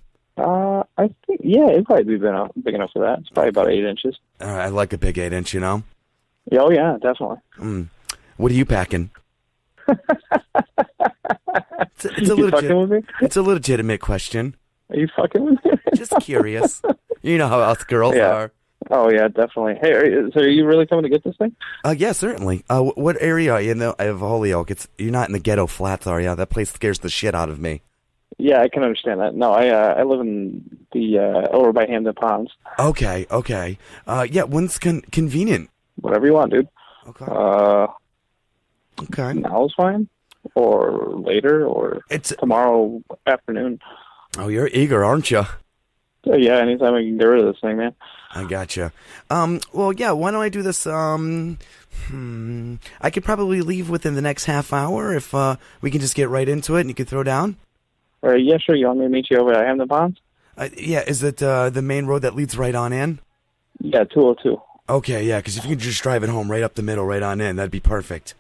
I think, yeah, it'd probably be big enough for that. It's probably about 8 inches. All right, I like a big 8-inch, you know? Yeah, oh, yeah, definitely. What are you packing? It's you fucking with me? It's a legitimate question. Are you fucking with me? Just curious. You know how us girls are. Oh, yeah, definitely. Hey, so are you really coming to get this thing? Yeah, certainly. What area are you in of Holyoke? You're not in the ghetto flats, are you? That place scares the shit out of me. Yeah, I can understand that. No, I live in the over by Hampton Ponds. Okay. Yeah, when's convenient? Whatever you want, dude. Okay. Okay. Now is fine, or later, or tomorrow afternoon. Oh, you're eager, aren't you? Yeah, anytime I can get rid of this thing, man. I gotcha. Well, yeah, why don't I do this, I could probably leave within the next half hour if we can just get right into it and you can throw down. Yeah, sure. You want me to meet you over at Hampton Ponds? Yeah, is it the main road that leads right on in? Yeah, 202. Okay, yeah, because if you can just drive it home right up the middle, right on in, that'd be perfect.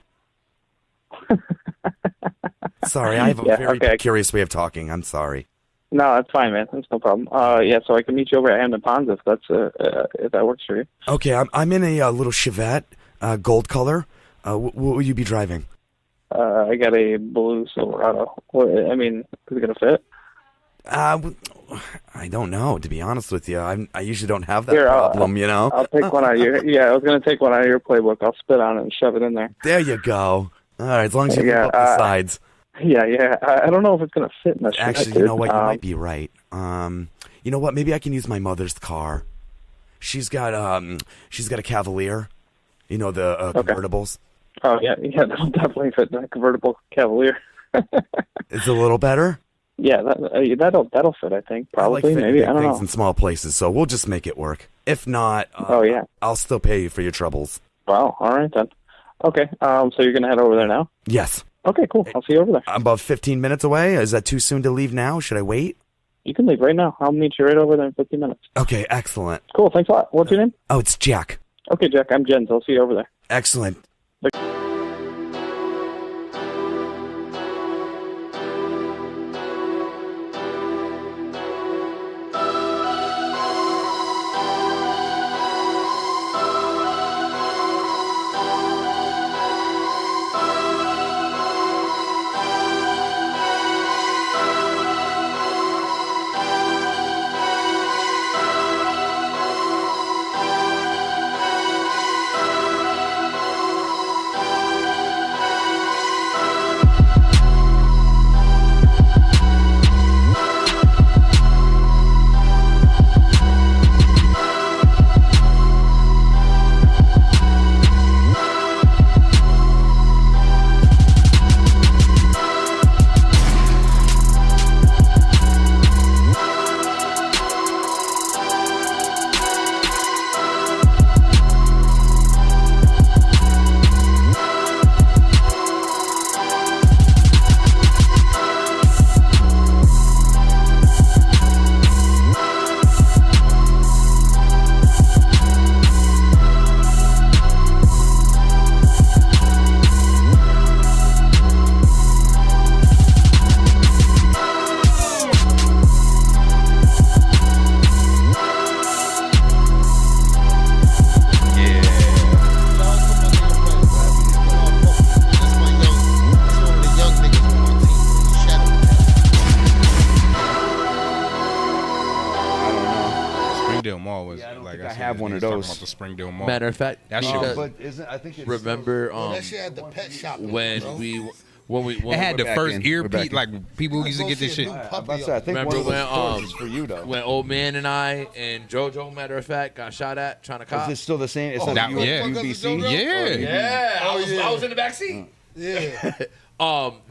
Sorry, I have a Yeah, very okay. curious way of talking. I'm sorry. No, that's fine, man. That's no problem. Yeah, so I can meet you over at Hampton Ponds if that works for you. Okay, I'm in a little Chevette, gold color. What will you be driving? I got a blue Silverado. I mean, is it gonna fit? I don't know, to be honest with you. I usually don't have that Here, problem, you know? I'll take one out of your. Yeah, I was gonna take one out of your playbook. I'll spit on it and shove it in there. There you go. All right, as long as you Yeah, look up the sides. Yeah. I don't know if it's gonna fit in the Chevette, Actually, you know what? You dude. might be right. You know what? Maybe I can use my mother's car. She's got a Cavalier. You know the convertibles. Oh yeah, that'll definitely fit in a convertible Cavalier. It's a little better. Yeah, that'll fit. I think I like probably fitting maybe big I don't things know. in small places, so we'll just make it work. If not, I'll still pay you for your troubles. Wow. All right then. Okay. So you're gonna head over there now? Yes. Okay. Cool. I'll see you over there. I'm about 15 minutes away. Is that too soon to leave now? Should I wait? You can leave right now. I'll meet you right over there in 15 minutes. Okay. Excellent. Cool. Thanks a lot. What's your name? Oh, it's Jack. Okay, Jack. I'm Jens. I'll see you over there. Excellent. Springdale Mall was like I have one of those. About the Springdale Mall. Matter of fact, that shit. But isn't I think it's remember that shit had the pet shop. when we It had the first earpiece, like people used to get this shit. Remember when for you though. when old man and I and JoJo, matter of fact, got shot at trying to cop. Is it still the same? It's Oh, not that- yeah. UBC. Yeah, Oh, I was in the back seat. Yeah.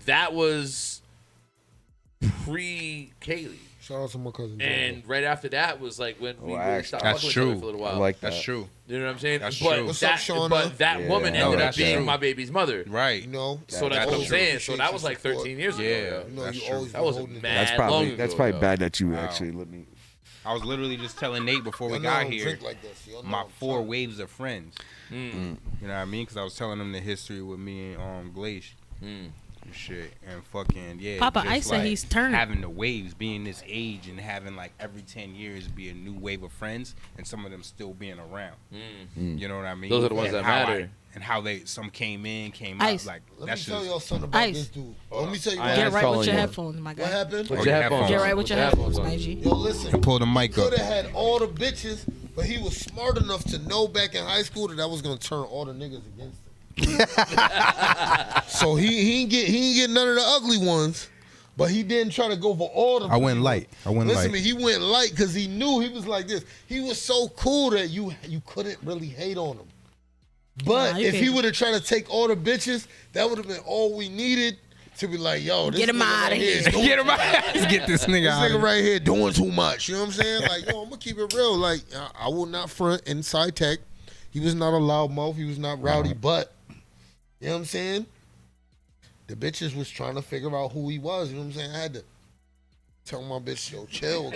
That was pre Kaylee. Shout out to my cousin. And right after that was like when we really stopped That's fucking with each other true. for a little while. I like That's that. true. You know what I'm saying? That's but true. What's that, up, Shauna? But that Yeah. woman No, ended up that's being true. my baby's mother. Right. You know, So that's what I'm saying. So that was like 13 years ago. Yeah. yo. You know, That's you true. always That was been holding it mad That's long probably ago, that's probably yo. bad that you Wow. actually let me. I was literally just telling Nate before we Y'all know I got don't here. drink like this. Y'all know My I'm 4 sorry. waves of friends. You know what I mean? Because I was telling them the history with me and Glayshah. And shit, and fucking Papa just Ice said like he's turning. having the waves, being this age, and having like every 10 years be a new wave of friends, and some of them still being around. You know what I mean? Those are the ones And that how matter. and how some came in, came Ice. out. Like Let me that's tell just y'all something about Ice. this dude. Let me tell you I what Get am happened. right calling with your you. headphones, my What guy. happened? Put your headphones Get on. right with Put your headphones, my on. G. Yo, listen. and pull the mic Could up. have had all the bitches, but he was smart enough to know back in high school that I was gonna turn all the niggas against him. So he ain't get none of the ugly ones, but he didn't try to go for all the. I went light. Listen to me, he went light because he knew he was like this. He was so cool that you couldn't really hate on him. But Nah, you if he can't. would have tried to take all the bitches, that would have been all we needed to be like, yo, this Get him nigga outta right here. is doing Get him out. Let's get this nigga This out. nigga right here doing too much. You know what I'm saying? Like, yo, I'm gonna keep it real. Like, I will not front inside tech. He was not a loudmouth. He was not rowdy, but you know what I'm saying? The bitches was trying to figure out who he was. You know what I'm saying? I had to tell my bitch, yo, chill.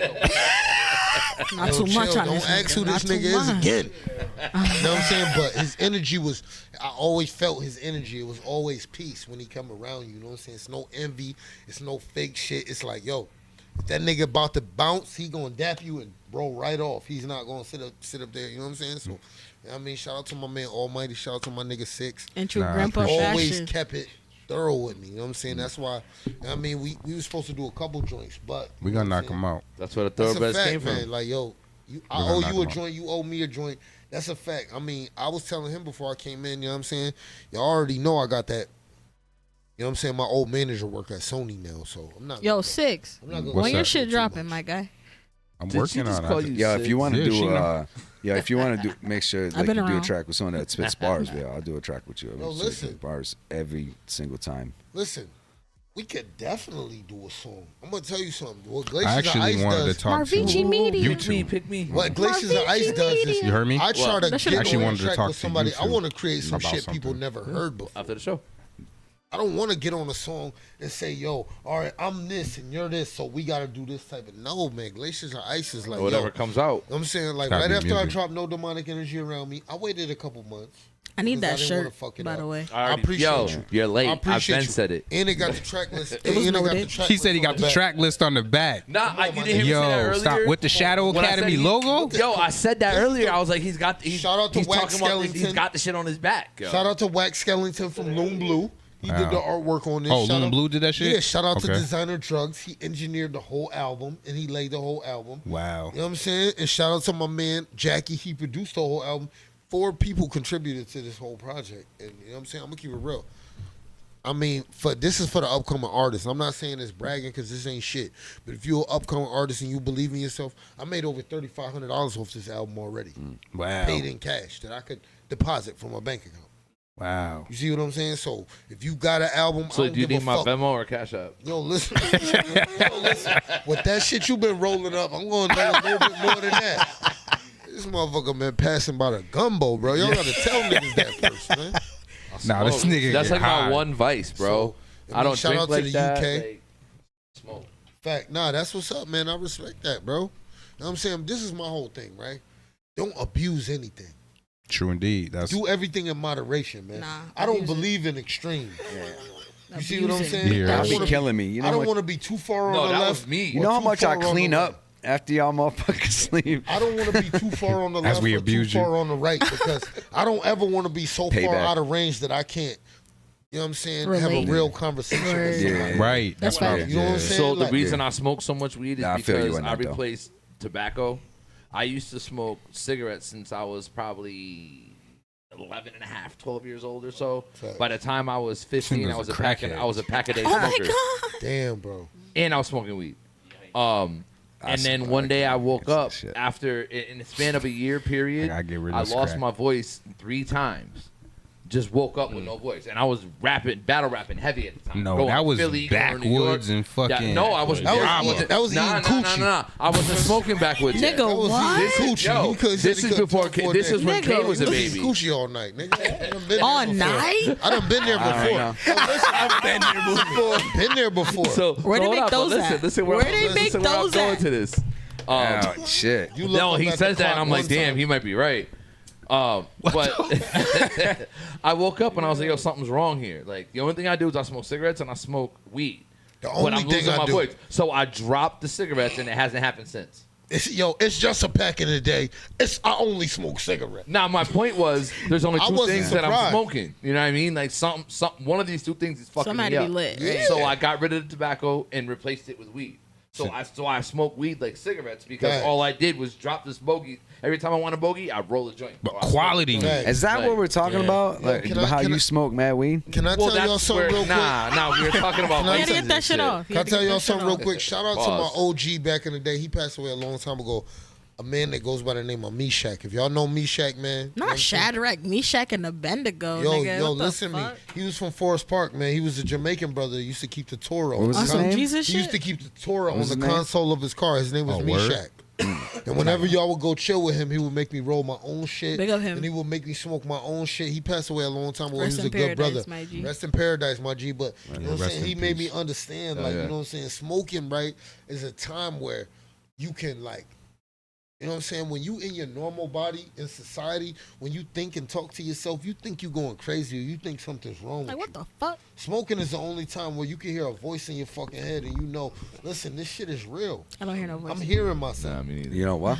Not Yo, too much chill. on Don't this ask who nigga. this Not nigga too is much. again. You know what I'm saying? But his energy was, I always felt his energy. It was always peace when he come around you. You know what I'm saying? It's no envy. It's no fake shit. It's like, yo, if that nigga about to bounce, he gonna dap you and roll right off. He's not gonna sit up there. You know what I'm saying? So, I mean, shout out to my man Almighty. Shout out to my nigga Six. And true grandpa always fashion. kept it thorough with me. You know what I'm saying? That's why. I mean, we were supposed to do a couple joints, but we gonna knock him out. That's where the that's a thoroughbreds fact, came from. man. Like, yo, I owe you a joint. You owe me a joint. That's a fact. I mean, I was telling him before I came in. You know what I'm saying? Y'all already know I got that. You know what I'm saying? My old manager work at Sony now, so I'm not. Yo, Six. I'm not gonna When your that? shit dropping, my guy? I'm Did working she just on call it. you Yeah, if you want to Yeah, she do, know. if you want to do, make sure like been you do a around. track with someone that spits bars. Yeah, I'll do a track with you. Yo, Spit listen. bars every single time. Listen, we could definitely do a song. I'm gonna tell you something. What I Glayshahz of actually Ice wanted does. to talk to Marvici Media. you Pick me, two. pick me. What Glayshahz of Ice does is, You heard me? I try to That shit get actually on wanted to track talk with to somebody. you I two want to create some about shit people something. never heard before. After the show. I don't want to get on a song and say, yo, all right, I'm this and you're this, so we got to do this type of. No, man. Glayshahz of Ice is like, Whatever yo, comes out. I'm saying, like, Gotta right be after I music. dropped No Demonic Energy Around Me, I waited a couple months. I need Because that I didn't wanna shirt, fuck it by up. the way. I appreciate Yo, you. you're late. I I've appreciate been you. said it. And it got the track list. It was and it got noted. the track He list said he on got the back. track list on the back. Nah, you didn't hear me say that Yo, earlier. stop with the Shadow When I said Academy he- logo. Yo, I said that earlier. I was like, he's got Shout out to he's Wax talking about this, he's Skellington. got the shit on his back. Yo. Shout out to Wax Skellington from Loon Blue. He did the artwork on this. Oh, Shout Loon out- Blue did that shit? Yeah, shout out to Okay. Designer Drugs. He engineered the whole album and he laid the whole album. Wow. You know what I'm saying? And shout out to my man Jackie. He produced the whole album. 4 people contributed to this whole project. And you know what I'm saying? I'm gonna keep it real. I mean, this is for the upcoming artists. I'm not saying this bragging because this ain't shit. But if you're an upcoming artist and you believe in yourself, I made over $3,500 off this album already. Wow. Paid in cash that I could deposit from my bank account. Wow. You see what I'm saying? So if you got an album, So I don't do you give a need my fuck. Venmo or Cash App? Yo, listen. Yo, listen. With that shit you been rolling up, I'm going to know a little bit more than that. This motherfucker been passing by the gumbo, bro. Y'all got to tell niggas that first, man. Nah, this nigga That's get like high. my one vice, bro. So, I don't shout drink out like to the that. UK. Like, smoke. Fact, nah, that's what's up, man. I respect that, bro. You know what I'm saying? This is my whole thing, right? Don't abuse anything. True indeed. That's Do everything in moderation, man. Nah, I don't abuse it. believe in extremes. You see what I'm Abuse it. saying? Yeah. I That'd don't be wanna killing me. You know I don't what- want to be too far on No, the that left. was me. You or know how too much I far on clean the up after y'all motherfuckers sleep? I don't want to be too far on the As left we or too abuse you. far on the right because I don't ever want to be so far Payback. out of range that I can't, you know what I'm saying, have Relate. a real conversation with Word. somebody. right. That's what I right. was- You know what I'm saying? So the Like- reason I smoke so much weed is Nah, I feel you because on I that, though. replaced tobacco. I used to smoke cigarettes since I was probably 11 and a half, 12 years old or so. Fact. By the time I was 15, Nigga's I was a a pack crackhead. I was a pack a day Oh my smoker. god. Damn, bro. And I was smoking weed. And then smoke- one day I woke can't up say shit. after in the span of a year period. I gotta get rid of I this lost crack. my voice 3 times. Just woke up with no voice, and I was battle rapping heavy at the time. No, Going that to was Philly, going to New York. backwoods and fucking. No, I wasn't. That was Nah, eating nah, coochie. nah. I wasn't smoking backwoods. yet. Nigga, That was what? eating coochie. Yo, He couldn't- this he is couldn't before. talk for a This day. is when Nigga, Kay was a He eating baby. coochie all night, nigga. I done been there All before. night? I done been there before. I've been here before. Been there before. So Where they hold make up, but those listen, at? Listen Where they listen make where I'm those going at? to this. Oh shit! You look No, up he at the says that, clock and I'm like, one damn, time. he might be right. But I woke up and I was like, yo, something's wrong here. Like, the only thing I do is I smoke cigarettes and I smoke weed. The But only I'm thing losing I my do. voice. So I dropped the cigarettes and it hasn't happened since. It's just a pack in the day. I only smoke cigarettes. Now, my point was, there's only I 2 wasn't things that I'm surprised. smoking. You know what I mean? Like, one of these 2 things is fucking Somebody me be up. lit, right? So I got rid of the tobacco and replaced it with weed. So I smoke weed like cigarettes because Right. all I did was drop this bogey. Every time I want a bogey, I roll a joint. But Or I smoke quality a joint. Right. Is that Like, what we're talking yeah. about? Yo, Like can I- how can you I- smoke mad weed? Can I Well, tell y'all that's something where, real quick? nah, we were talking about Can I You had to tell get that shit off. Can I tell y'all something real quick? Shout out to my Pause. OG back in the day. He passed away a long time ago. A man that goes by the name of Meshach. If y'all know Meshach, man. you know what Not I'm saying? Shadrach, Meshach, and Abednego, Yo, nigga. yo, What the listen to me. fuck? He was from Forest Park, man. He was a Jamaican brother that used to keep the Torah. What was On his some name? Jesus He shit? used to keep the Torah on was the his name? console of his car. His name was Oh, word? Meshach. And whenever y'all would go chill with him, he would make me roll my own shit. Big up him. And he would make me smoke my own shit. He passed away a long time ago. Rest he was in a good paradise, brother. my G. Rest in paradise, my G. But you know what I'm rest saying? in He made peace. me understand, Oh, like, yeah. you know what I'm saying? Smoking, right, is a time where you can, like, You know what I'm saying? When you in your normal body in society, when you think and talk to yourself, you think you going crazy or you think something's wrong with Like, you. what the fuck? Smoking is the only time where you can hear a voice in your fucking head and you know, listen, this shit is real. I don't hear no voice. I'm hearing myself. You know what?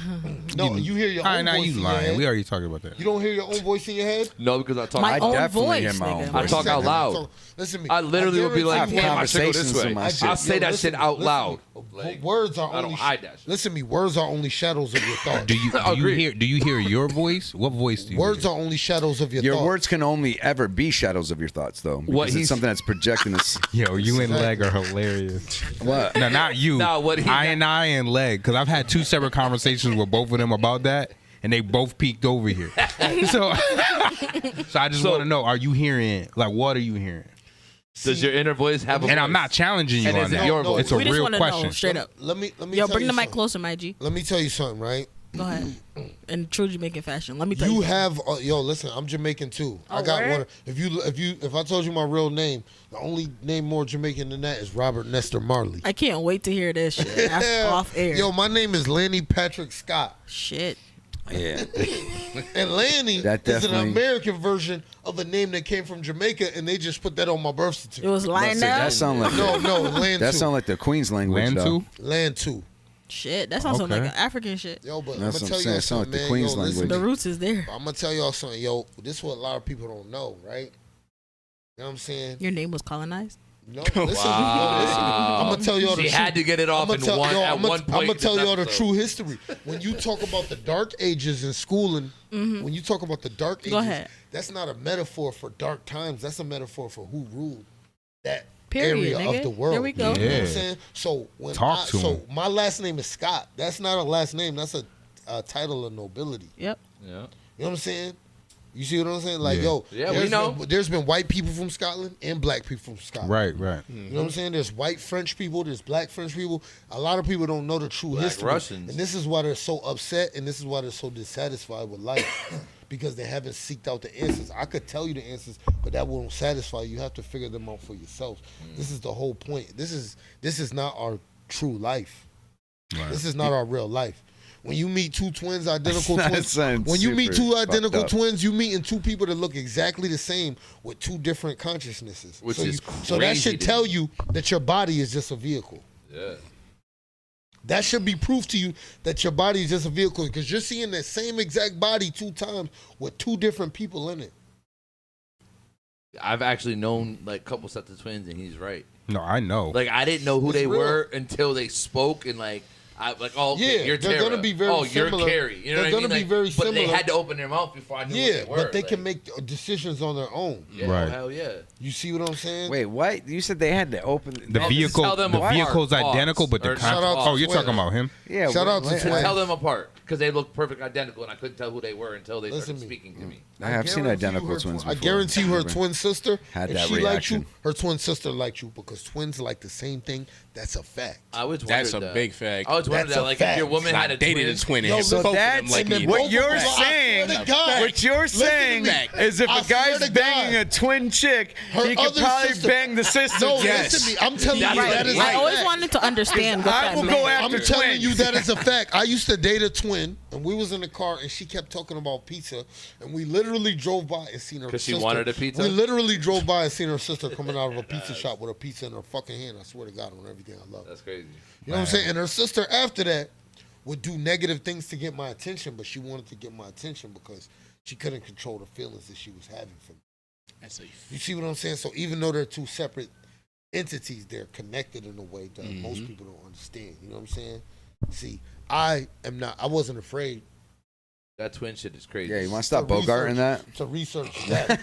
No, you hear your All right, own now voice you in your lying. head. We already talked about that. You don't hear your own voice in your head? No, because I talk. My I own definitely hear voice, my own nigga. I voice. talk out loud. Listen to me. I literally would be like, guarantee you- "Damn, I should go this conversations way." in my shit. I'll say that shit out loud. Like, words are I only. don't hide that shit. Listen to me. Words are only shadows of your thoughts. Do you Agreed. hear your voice? What voice do you Words hear? are only shadows of your Your thoughts. words can only ever be shadows of your thoughts, though. Because What it's he's- something that's projecting this. Yo, you and Leg are hilarious. What? No, not you. No, what he- I and Leg, because I've had 2 separate conversations with both of them about that, and they both peeked over here. so I just want to know: are you hearing? Like, what are you hearing? Does your inner voice have a And voice? I'm not challenging you And on is it that. your voice? It's a We just real want to question. know straight up. Let me. Yo, tell bring you the mic something. closer, my G. Let me tell you something, right? Go ahead. In true Jamaican fashion, let me tell you. You have yo. Listen, I'm Jamaican too. I got word? one. If I told you my real name, the only name more Jamaican than that is Robert Nestor Marley. I can't wait to hear this shit off air. Yo, my name is Lanny Patrick Scott. Shit. Yeah. And Lanny That is an definitely- American version of a name that came from Jamaica, and they just put that on my birth It certificate. was Lionel. That sound like No, Land that two. sound like the Queen's language. though. Lantu? Land two. Shit, that sounds Okay. like an African shit. Yo, but I'm That's gonna what I'm tell saying. y'all It sound like something, the man. Queen's Yo, listen, language. The roots is there. I'm gonna tell y'all something. Yo, this is what a lot of people don't know, right? You know what I'm saying? Your name was colonized. No, listen, yo, listen. I'm gonna tell y'all the She truth. had to get it off in one at one point. I'm gonna tell in this y'all the episode. true history. When you talk about the dark ages in schooling, when you talk about the dark ages, Go ahead. that's not a metaphor for dark times. That's a metaphor for who ruled that Period, area nigga. of the world. There we go. You know what Yeah. I'm saying? So when Talk to him. my last name is Scott. That's not a last name. That's a title of nobility. Yep. Yeah. You know what I'm saying? You see what I'm saying? Like, Yeah. yo, Yeah, we there's know. there's been white people from Scotland and black people from Scotland. Right. You know what I'm saying? There's white French people, there's black French people. A lot of people don't know the true Black history. Russians. And this is why they're so upset and this is why they're so dissatisfied with life. Because they haven't seeked out the answers. I could tell you the answers, but that won't satisfy you. You have to figure them out for yourself. This is the whole point. This is not our true life. Right. This is not our real life. When you meet two twins, identical That twins. sounds When you meet super two identical fucked up. twins, you meeting two people that look exactly the same with two different consciousnesses. Which so is so that crazy should to tell me. you that your body is just a vehicle. Yeah. That should be proof to you that your body is just a vehicle because you're seeing that same exact body 2 times with 2 different people in it. I've actually known like a couple sets of twins, and he's right. No, I know. Like I didn't know who It's they real. were until they spoke, and like I like, oh, okay, Yeah, you're they're Tara. gonna be very oh, you're similar. Carrie. You know They're what I gonna mean? be very But they similar. had to open their mouth before I knew Yeah, who they were. but they like, can make decisions on their own. Yeah, Right. hell yeah. You see what I'm saying? Wait, what? You said they had to open The Tell vehicle, them the apart. vehicle's Pause. identical, but the Or shout out content. to Oh, you're Twitter. talking about him. Yeah. Shout out to wait, Twin. Tell them apart because they look perfect identical, and I couldn't tell who they were until they Listen started to me. speaking to me. I have seen guarantee identical her twins I before. guarantee you her Never twin sister, had if that she liked reaction. you, her twin sister liked you because twins like the same thing. That's a fact. I always That's wondered a that. big fact. I always wondered That's that, a like fact. if your woman had a dated twin, a twin. Yo, and so both of them that's like and then me. both what of you're them- I swear saying. to God. What you're Listen to saying me. is if I a guy's swear to banging God. a twin chick, Her he could other probably sister- bang the sister. No, Yes. listen to me. I'm telling you That's that right. is a I always fact. wanted to understand what I that will meant. go after I'm telling twins. you that is a fact. I used to date a twin, and we was in the car, and she kept talking about pizza, and we literally drove by and seen her 'Cause she sister. wanted a pizza? We literally drove by and seen her sister coming out of a pizza shop with a pizza in her fucking hand. I swear to God, on everything I love. That's crazy. You know what I'm saying? And her sister, after that, would do negative things to get my attention, but she wanted to get my attention because she couldn't control the feelings that she was having for me. That's a You see what I'm saying? So even though they're two separate entities, they're connected in a way that most people don't understand. You know what I'm saying? See, I wasn't afraid That twin shit is crazy. Yeah, you want to stop Bogarting that? to research death.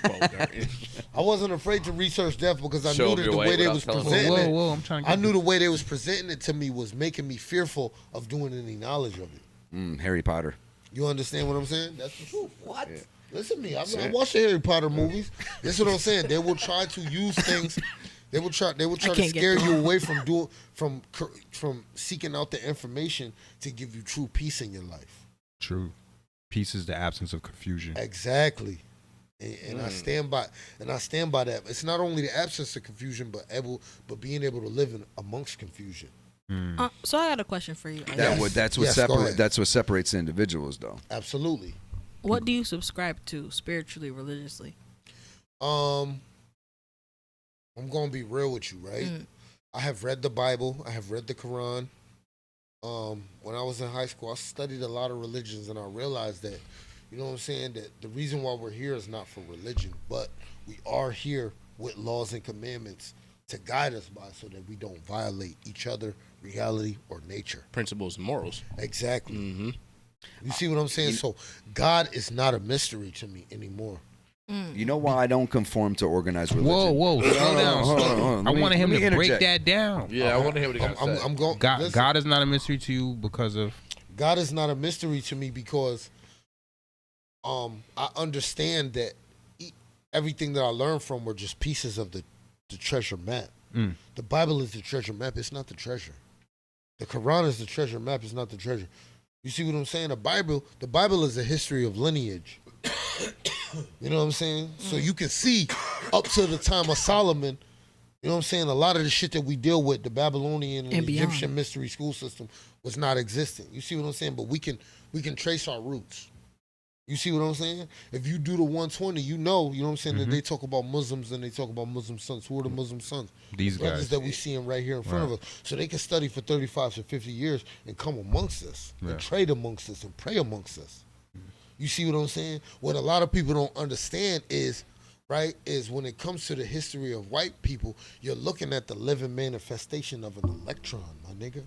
I wasn't afraid to research death because I Show knew up that your the way way they without was telling presenting Whoa, it. whoa, I'm trying to I get knew the way they was presenting it to me was making me fearful of doing any knowledge of it. Harry Potter. You understand what I'm saying? That's the truth. What? Listen to me. I watch the Harry Potter movies. This is what I'm saying. They will try to use things. They will try to can't get scare through. you away from seeking out the information to give you true peace in your life. True. Peace is the absence of confusion. Exactly. And I stand by that. It's not only the absence of confusion, but being able to live amongst confusion. So I got a question for you. That's what separates the individuals, though. Absolutely. What do you subscribe to spiritually, religiously? I'm gonna be real with you, right? I have read the Bible. I have read the Quran. When I was in high school, I studied a lot of religions, and I realized that, you know what I'm saying, that the reason why we're here is not for religion, but we are here with laws and commandments to guide us by, so that we don't violate each other, reality, or nature. Principles and morals. Exactly. You see what I'm saying? So God is not a mystery to me anymore. You know why I don't conform to organized religion? Whoa, slow down. Hold on. I wanted him to break interject. that down. Yeah, I want to hear what he got to say. God is not a mystery to you because of... God is not a mystery to me because I understand that everything that I learned from were just pieces of the treasure map. The Bible is the treasure map. It's not the treasure. The Quran is the treasure map. It's not the treasure. You see what I'm saying? The Bible is a history of lineage. You know what I'm saying? So you can see up to the time of Solomon, you know what I'm saying, a lot of the shit that we deal with, the Babylonian and the Egyptian mystery school system, was not existent. You see what I'm saying? But we can trace our roots. You see what I'm saying? If you do the 120, you know what I'm saying, that they talk about Muslims and they talk about Muslim sons. Who are the Muslim sons? These brothers guys that we see right here in front of us. So they can study for 35 to 50 years and come amongst us and trade amongst us and pray amongst us. You see what I'm saying? What a lot of people don't understand is when it comes to the history of white people, you're looking at the living manifestation of an electron, my nigga.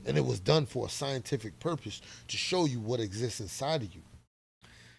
And it was done for a scientific purpose to show you what exists inside of you.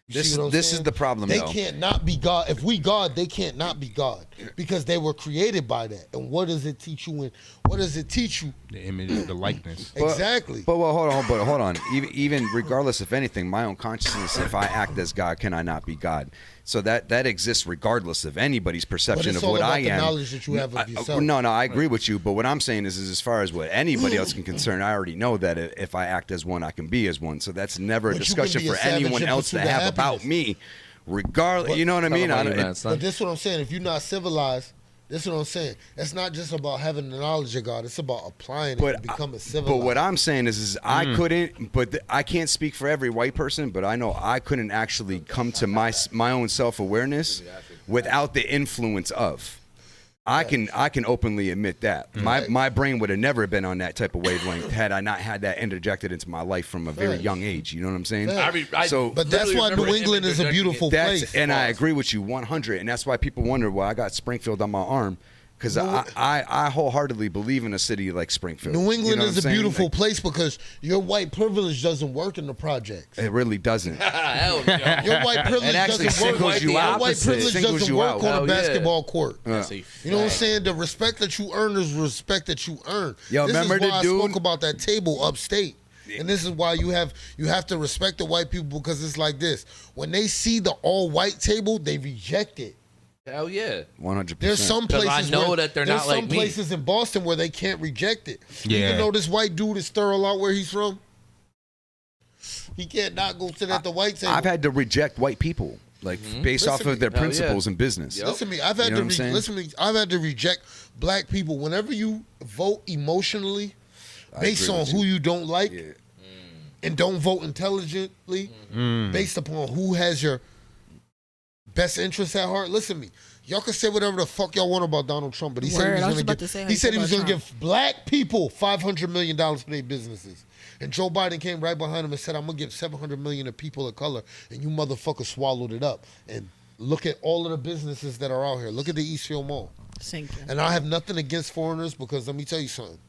This is the problem, They though. can't not be God. If we God, they can't not be God because they were created by that. And what does it teach you? What does it teach you? The image, the likeness. Exactly. But hold on. Even regardless of anything, my own consciousness, if I act as God, can I not be God? So that exists regardless of anybody's perception of what I am. The knowledge that you have of yourself. No, I agree with you. But what I'm saying is as far as what anybody else can concern, I already know that if I act as one, I can be as one. So that's never a discussion for anyone else to have about me. Regardless, you know what I mean? But this is what I'm saying. If you're not civilized, this is what I'm saying. It's not just about having the knowledge of God. It's about applying it and becoming civilized. But what I'm saying is I couldn't. But I can't speak for every white person. But I know I couldn't actually come to my own self-awareness without the influence of. I can openly admit that my brain would have never been on that type of wavelength had I not had that interjected into my life from a very young age. You know what I'm saying? But that's why New England is a beautiful place. And I agree with you 100. And that's why people wonder why I got Springfield on my arm. Because I wholeheartedly believe in a city like Springfield. New England is a beautiful place because your white privilege doesn't work in the projects. It really doesn't. Hell no. Your white privilege doesn't work. Your white privilege doesn't work on a basketball court. You know what I'm saying? The respect that you earn is respect that you earn. Yo, this remember is why the I dude? spoke about that table upstate. And this is why you have to respect the white people because it's like this. When they see the all-white table, they reject it. Hell yeah. 100%. There's some places I know that they're not like me. There's some places in Boston where they can't reject it. Yeah. Even though this white dude is thorough out where he's from, he can't not go sit at the white table. I've had to reject white people, based off of their principles in business. Yep. Listen to me. I've had to reject black people. Whenever you vote emotionally, based on who you don't like, and don't vote intelligently, based upon who has your best interests at heart. Listen to me. Y'all can say whatever the fuck y'all want about Donald Trump, but he said he was going to give black people $500 million for their businesses. And Joe Biden came right behind him and said, I'm going to give $700 million to people of color. And you motherfuckers swallowed it up. And look at all of the businesses that are out here. Look at the Eastfield Mall. And I have nothing against foreigners because let me tell you something.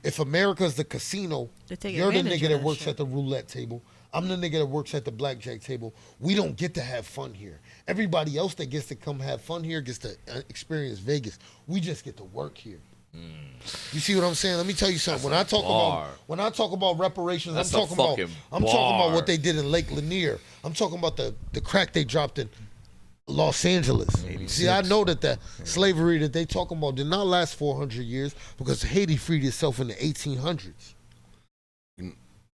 If America's the casino, you're the nigga that works at the roulette table. I'm the nigga that works at the blackjack table. We don't get to have fun here. Everybody else that gets to come have fun here gets to experience Vegas. We just get to work here. You see what I'm saying? Let me tell you something. When I talk about reparations, I'm talking about what they did in Lake Lanier. I'm talking about the crack they dropped in Los Angeles. 86. See, I know that the slavery that they talking about did not last 400 years because Haiti freed itself in the 1800s.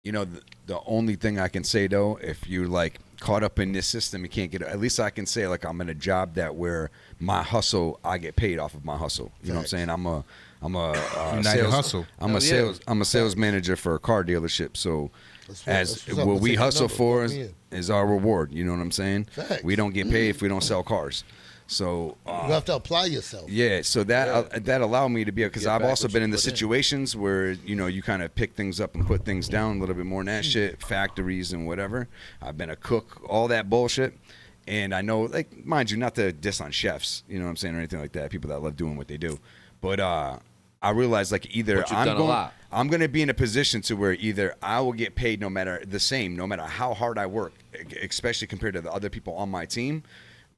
You know, the only thing I can say, though, if you, caught up in this system, you can't get it. At least I can say, I'm in a job that where my hustle, I get paid off of my hustle. You know what I'm saying? I'm a United sales Hustle. I'm a sales manager for a car dealership. So that's what's up. what Let's we take your hustle number. for Put me in. is our reward. You know what I'm saying? Facts. We don't get paid if we don't sell cars. So You have to apply yourself. yeah, so that allowed me to be because Get I've back also what been you in the put in. situations where you kind of pick things up and put things down a little bit more than that shit, factories and whatever. I've been a cook, all that bullshit, and I know, like, mind you, not to diss on chefs, you know what I'm saying, or anything like that. People that love doing what they do, but I realized like either But you've done a lot. I'm going to be in a position to where either I will get paid no matter how hard I work, especially compared to the other people on my team,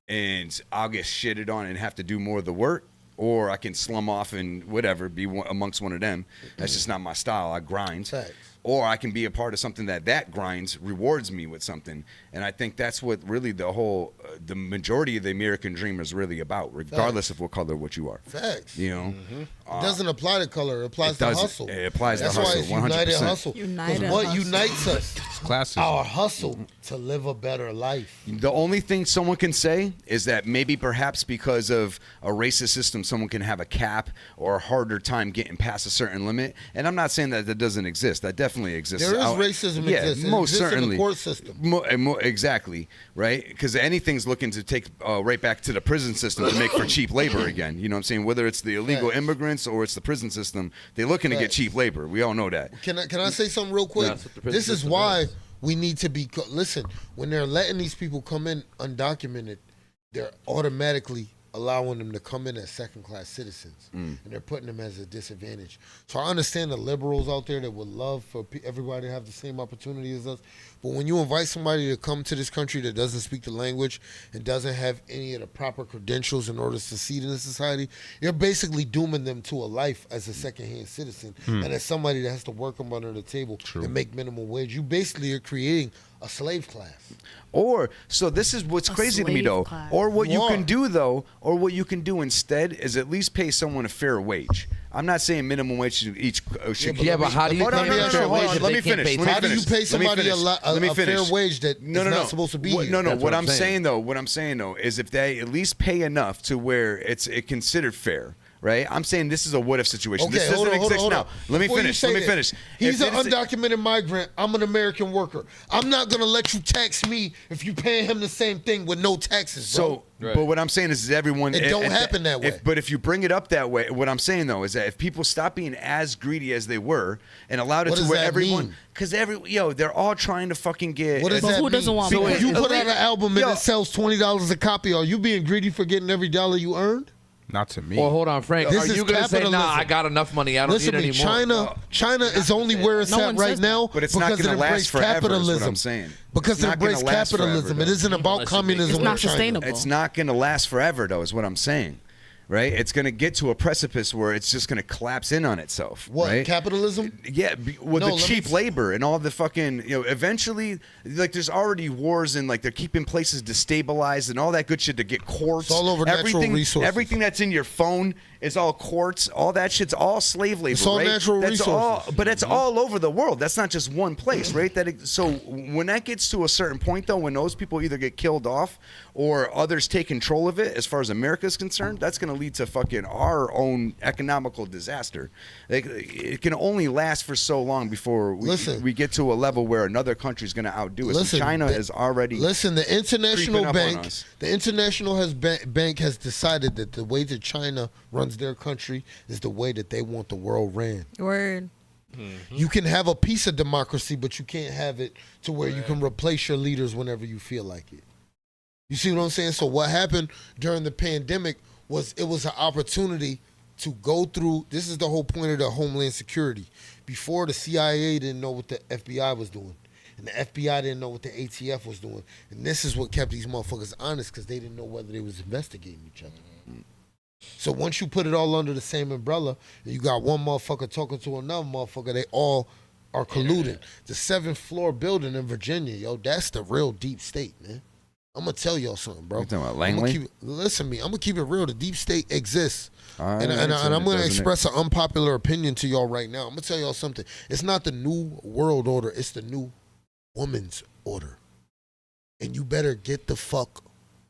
and I'll get shitted on and have to do more of the work, or I can slum off and whatever, be amongst one of them. That's just not my style. I grind. Facts. Or I can be a part of something that grinds rewards me with something. And I think that's what really the majority of the American dream is really about, regardless of what color what you are. Facts. You know? It doesn't apply to color. It applies to hustle. It applies That's to hustle, why it's United 100%. Hustle. United what Hustle. unites us? Classism. Our hustle to live a better life. The only thing someone can say is that maybe perhaps because of a racist system, someone can have a cap or a harder time getting past a certain limit. And I'm not saying that doesn't exist. That definitely exists. There is racism exists. It most exists certainly. in the court system. Exactly, right? Because anything's looking to take right back to the prison system to make for cheap labor again. You know what I'm saying? Whether it's the illegal immigrants or it's the prison system, they're looking to get cheap labor. We all know that. Can I say something real quick? That's what the prison This is system why is. we need to be listen. When they're letting these people come in undocumented, they're automatically allowing them to come in as second-class citizens, and they're putting them as a disadvantage. So I understand the liberals out there that would love for everybody to have the same opportunity as us, but when you invite somebody to come to this country that doesn't speak the language and doesn't have any of the proper credentials in order to succeed in this society, you're basically dooming them to a life as a second-hand citizen and as somebody that has to work them under the table and make minimum wage. You basically are creating a slave class. Or so this is what's crazy to me slave though. class. Or what you You can are. do though, or what you can do instead is at least pay someone a fair wage. I'm not saying minimum wage should each should. Yeah, but how do you Hold on, pay no, a no, fair no, hold wage on. if Let they me can't finish. pay Let me How do you finish. pay Let me somebody finish. a Let me fair finish. wage that is not supposed to be here? No, That's what what I'm I'm saying saying. what I'm saying though is if they at least pay enough to where it's considered fair. Right, I'm saying this is a what if situation. Okay, this doesn't hold exist on. now. Let me Before you finish. say Let me that, finish. He's If an it's- undocumented migrant. I'm an American worker. I'm not gonna let you tax me if you paying him the same thing with no taxes, bro. So, but what I'm saying is everyone. It don't happen that way. But if you bring it up that way, what I'm saying though is that if people stop being as greedy as they were and allowed it What to does where that everyone, mean? because they're all trying to fucking get. What does But that who mean? doesn't want So more? if you put out an album and Yo. it sells $20 a copy, are you being greedy for getting every dollar you earned? Not to me. Well, hold on, Frank. This Are is you going to say, capitalism. nah, I got enough money. I don't Listen need to any me, more? China is only where it's No at one right says now But it's not because going it to last embraced forever. Is capitalism. what I'm saying. Because It's it not gonna embraced last forever, capitalism. though. It isn't about Unless you make communism It's with not China. sustainable. It's not going to last forever, though, is what I'm saying. Right? It's going to get to a precipice where it's just going to collapse in on itself. What, right? capitalism? Yeah, with No, the let me cheap labor and all the fucking, eventually, like, there's already wars and, like, they're keeping places destabilized and all that good shit to get quartz. It's all over natural resources. Everything that's in your phone is all quartz. All that shit's all slave labor, It's all right? natural That's resources. But it's all over the world. That's not just one place, right? So when that gets to a certain point, though, when those people either get killed off or others take control of it, as far as America's concerned, that's going to lead to fucking our own economical disaster. Like, it can only last for so long before we get to a level where another country's going to outdo us. Listen, And China is already the international creeping up on bank, us. the international bank has decided that the way that China runs their country is the way that they want the world ran. Word. You can have a piece of democracy, but you can't have it to where you can replace your leaders whenever you feel like it. You see what I'm saying? So what happened during the pandemic was it was an opportunity to go through. This is the whole point of the Homeland Security. Before, the CIA didn't know what the FBI was doing. And the FBI didn't know what the ATF was doing. And this is what kept these motherfuckers honest, because they didn't know whether they was investigating each other. So once you put it all under the same umbrella, and you got one motherfucker talking to another motherfucker, they all are colluding. The 7th floor building in Virginia, yo, that's the real deep state, man. I'm going to tell y'all something, bro. You talking about I'ma Langley? listen to me. I'm going to keep it real. The deep state exists. All right, And so I'm going to doesn't express an unpopular opinion to y'all right now. I'm going to tell y'all something. It's not the new world order. It's the new woman's order. And you better get the fuck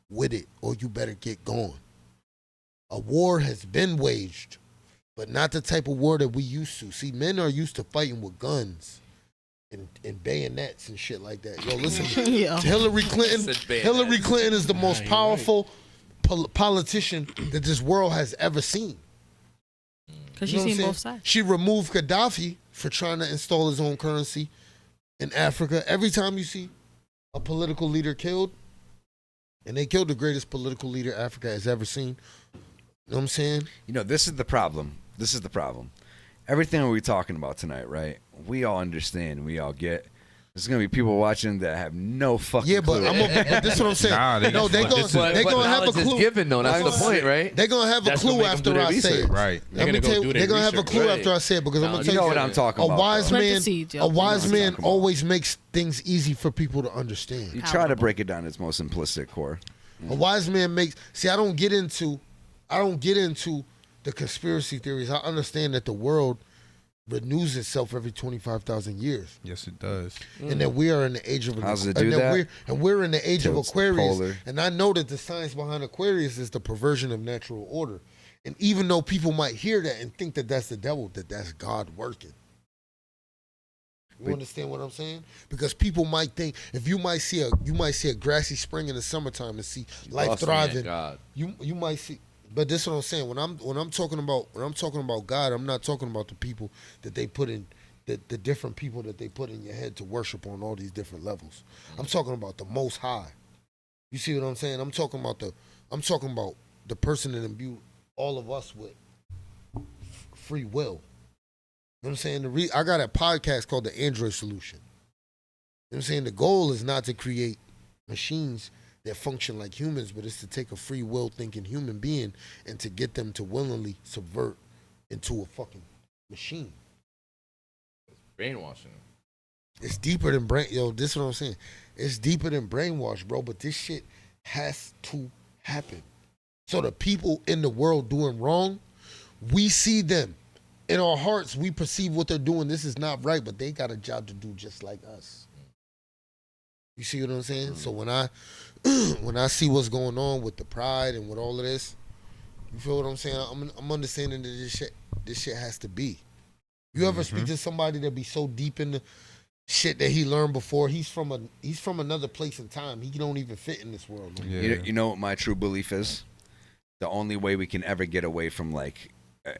with it, or you better get gone. A war has been waged but not the type of war that we used to. See, men are used to fighting with guns and bayonets and shit like that. Yo, listen, Yeah. Hillary Clinton is the most powerful politician that this world has ever seen. Because You know she's what seen I'm both saying? sides. She removed Gaddafi for trying to install his own currency in Africa. Every time you see a political leader killed, and they killed the greatest political leader Africa has ever seen. You know what I'm saying? You know, this is the problem. This is the problem. Everything we're talking about tonight, right? We all understand. We all get. There's gonna be people watching that have no fucking clue. But this is what I'm saying. Nah, they're gonna have a knowledge is clue. given, though. That's the point, right? They're gonna have a That's what clue make 'em after do their I say research. it. Right. Let me tell you, they're gonna have a clue after I say it because I'm gonna tell You know what I'm talking a about. wise though. man, seeds, yo. a wise You know what I'm man talking about. always makes things easy for people to understand. You try to break it down its most simplistic core. A wise man makes. See, I don't get into the conspiracy theories. I understand that the world renews itself every 25,000 years. Yes, it does. And that we are in the age of How's it do that? We're in the age of Tilts the Aquarius. polar. And I know that the science behind Aquarius is the perversion of natural order. And even though people might hear that and think that that's the devil, that's God working. You understand what I'm saying? Because people might think if you might see a grassy spring in the summertime and see life lost me thriving. at God. You might see. But this is what I'm saying. When I'm talking about God, I'm not talking about the people that they put in the different people that they put in your head to worship on all these different levels. I'm talking about the Most High. You see what I'm saying? I'm talking about the person that imbued all of us with free will. You know what I'm saying? I got a podcast called The Android Solution. You know what I'm saying? The goal is not to create machines that function like humans, but it's to take a free will thinking human being and to get them to willingly subvert into a fucking machine. Brainwashing. It's deeper than brain. Yo, this is what I'm saying. It's deeper than brainwash, bro. But this shit has to happen. So the people in the world doing wrong, we see them. In our hearts, we perceive what they're doing. This is not right, but they got a job to do just like us. You see what I'm saying? So when I see what's going on with the pride and with all of this, you feel what I'm saying? I'm understanding that this shit has to be. You ever speak to somebody that be so deep in the shit that he learned before? He's from another place and time. He don't even fit in this world. No more. You know what my true belief is? The only way we can ever get away from like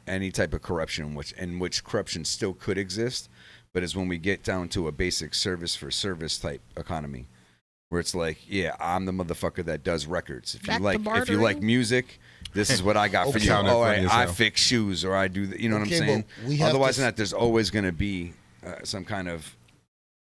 any type of corruption, in which corruption still could exist, but is when we get down to a basic service for service type economy, where it's like, yeah, I'm the motherfucker that does records. If you like music, this is what I got for you. Oh, I fix shoes, or I do. You know what I'm saying? Otherwise than that, there's always going to be some kind of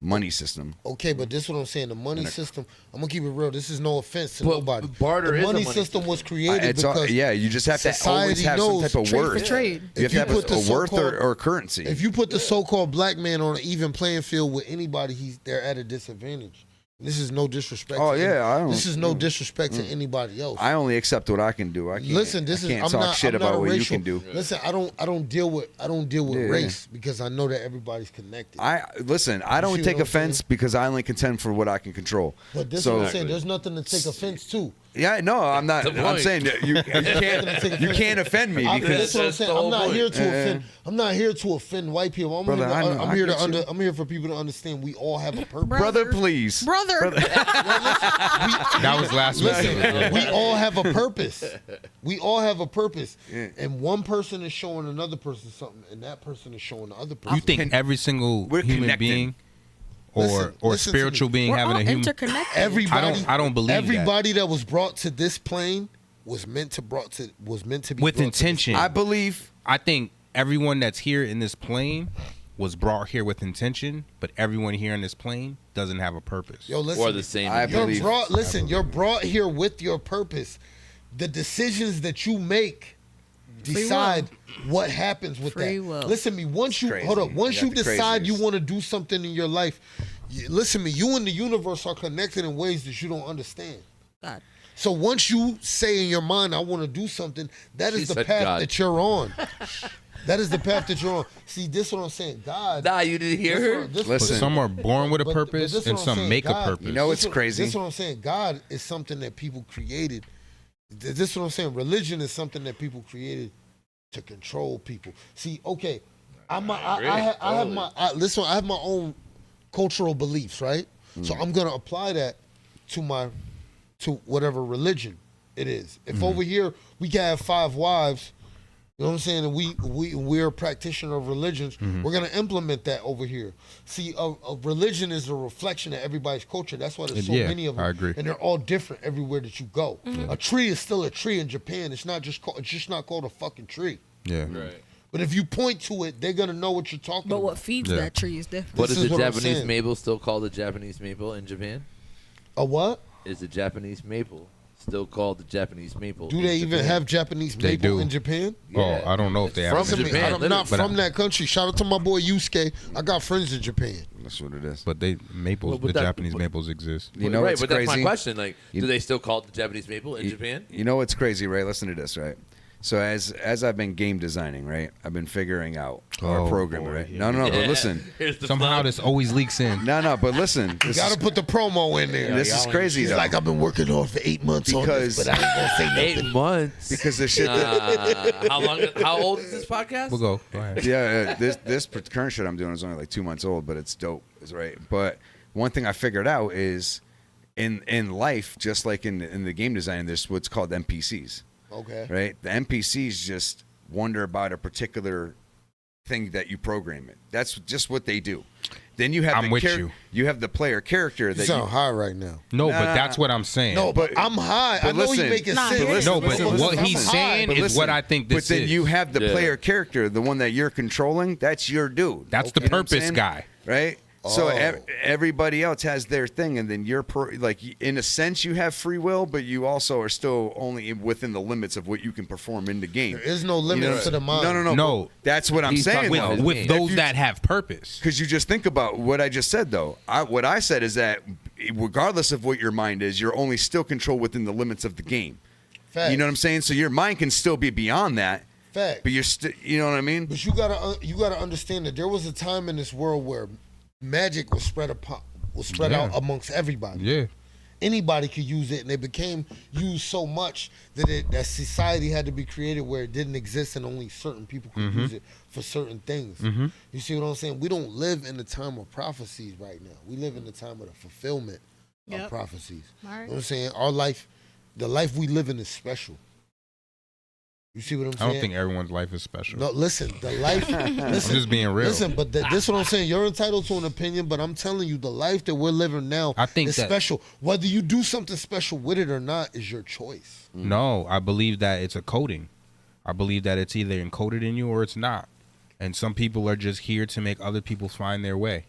money system. Okay, but this is what I'm saying. The money system, I'm going to keep it real. This is no offense to nobody. Barter the is money a money system was created because you just have to always have some type of worth. Trade. You have to have a worth or currency. If you put the so-called black man on an even playing field with anybody, they're at a disadvantage. This is no disrespect. This is no disrespect to anybody else. I only accept what I can do. I can't talk shit about what you can do. Listen, I don't deal with race because I know that everybody's connected. I don't take offense because I only contend for what I can control. But this is what I'm saying. There's nothing to take offense to. Yeah, no, I'm not. I'm saying that you can't offend me because that's what I'm saying. I'm not here to offend. I'm not here to offend white people. I'm here for people to understand. We all have a purpose. Brother, please. Brother. That was last week. Listen, we all have a purpose. We all have a purpose, and one person is showing another person something, and that person is showing the other person. You think every single human connected. being or spiritual being We're having all a human interconnected. Everybody, I don't believe everybody that was brought to this plane was meant to be with brought intention. I think everyone that's here in this plane was brought here with intention, but everyone here in this plane doesn't have a purpose. Yo, listen, or the same. You're brought here with your purpose. The decisions that you make decide what happens with Free that. will. Listen to me. Once you decide you want to do something in your life, listen to me. You and the universe are connected in ways that you don't understand. God. So once you say in your mind, I want to do something, that is the path that you're on. That is the path that you're on. See, this is what I'm saying. God. Nah, you didn't hear her? Listen. Some are born with a purpose and some make a purpose. You know, it's crazy. This is what I'm saying. God is something that people created. This is what I'm saying. Religion is something that people created to control people. See, okay, I have my own cultural beliefs, right? So I'm gonna apply that to whatever religion it is. If over here we can have 5 wives, you know what I'm saying, and we're a practitioner of religions, we're gonna implement that over here. See, a religion is a reflection of everybody's culture. That's why there's so many of them. I agree. And they're all different everywhere that you go. A tree is still a tree in Japan. It's just not called a fucking tree. Yeah. Right. But if you point to it, they're gonna know what you're talking about. But what feeds that tree is different. What is the what I'm Japanese saying. maple still called the Japanese maple in Japan? A what? Is the Japanese maple still called the Japanese maple? Do they even have Japanese They maple do. in Japan? Oh, I don't know if they have. From it. Japan. I'm not But from that country. Shout out to my boy Yusuke. I got friends in Japan. That's what it is. But the Japanese maples exist. You know right, what's but crazy? that's my question. Like, do they still call it the Japanese maple in Japan? You know what's crazy, right? Listen to this, right? So as I've been game designing, right, I've been figuring out or programming, right? No, but listen. Somehow this always leaks in. No, but listen. You gotta put the promo in there. This is crazy. He's though. like, I've been working on it for 8 months on this, but I ain't gonna say nothing. 8 months. Because the shit. How old is this podcast? We'll go. Go ahead. Yeah, this current shit I'm doing is only like 2 months old, but it's dope, is right. But one thing I figured out is, in life, just like in the game design, there's what's called NPCs. Okay. Right? The NPCs just wonder about a particular thing that you program it. That's just what they do. Then you have you have the player character that You sound high right now. No, but that's what I'm saying. No, but I'm high. I know he's making sense. No, but what he's saying is what I think this is. But then you have the player character, the one that you're controlling. That's your dude. That's the purpose guy, right? So everybody else has their thing, and then you're like, in a sense, you have free will, but you also are still only within the limits of what you can perform in the game. There is no limit to the mind. No. That's what I'm saying. With those that have purpose. Because you just think about what I just said, though. What I said is that regardless of what your mind is, you're only still controlled within the limits of the game. Fact. You know what I'm saying? So your mind can still be beyond that. Fact. But you're still, you know what I mean? But you gotta understand that there was a time in this world where magic was spread out amongst everybody. Yeah. Anybody could use it, and it became used so much that society had to be created where it didn't exist, and only certain people could use it for certain things. You see what I'm saying? We don't live in the time of prophecies right now. We live in the time of the fulfillment of prophecies. Right. You know what I'm saying? Our life, the life we live in, is special. You see what I'm saying? I don't think everyone's life is special. No, listen, the life. I'm just being real. Listen, but this is what I'm saying. You're entitled to an opinion, but I'm telling you, the life that we're living now is special. Whether you do something special with it or not is your choice. No, I believe that it's a coding. I believe that it's either encoded in you or it's not. And some people are just here to make other people find their way.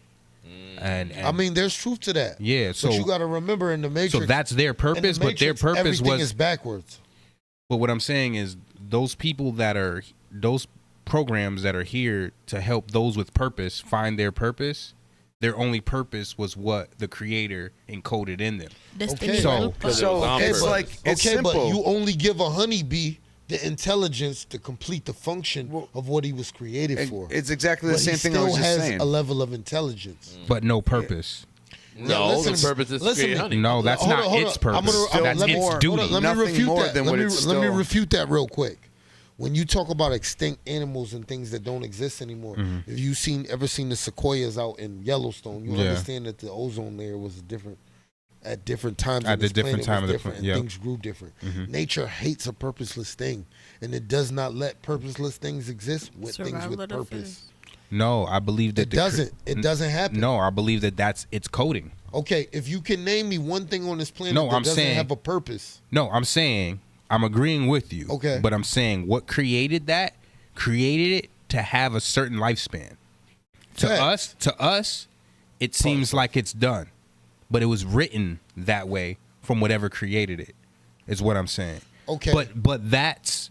And I mean, there's truth to that. Yeah, so but you got to remember in the Matrix. So that's their purpose, but their purpose everything is backwards. But what I'm saying is, those people those programs that are here to help those with purpose find their purpose, their only purpose was what the creator encoded in them. Okay, so it's like simple. But you only give a honeybee the intelligence to complete the function of what he was created for. It's exactly the same thing I was just saying. He still has a level of intelligence, but no purpose. No, the purpose is to create honey. No, that's not its purpose. That's its duty. Let me refute that. Let me refute that real quick. When you talk about extinct animals and things that don't exist anymore, if you ever seen the sequoias out in Yellowstone, you understand that the ozone layer was different at different times. At the different time of the and things grew different. Nature hates a purposeless thing, and it does not let purposeless things exist with things with purpose. No, I believe that it doesn't happen. No, I believe that that's its coding. Okay, if you can name me one thing on this planet that doesn't have a purpose. No, I'm saying, I'm agreeing with you. Okay. But I'm saying what created it to have a certain lifespan. To us, it seems like it's done. But it was written that way from whatever created it, is what I'm saying. Okay. But that's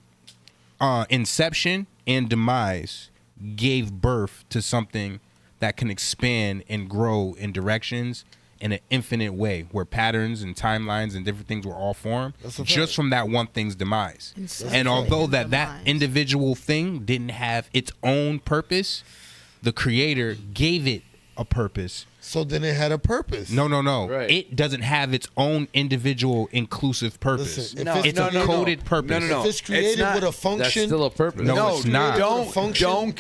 inception and demise gave birth to something that can expand and grow in directions in an infinite way, where patterns and timelines and different things were all formed just from that one thing's demise. And although that individual thing didn't have its own purpose, the creator gave it a purpose. So then it had a purpose. No. Right. It doesn't have its own individual inclusive purpose. Listen, it's a coded purpose. No. If it's created with a function, That's still a purpose. No, it's not. Don't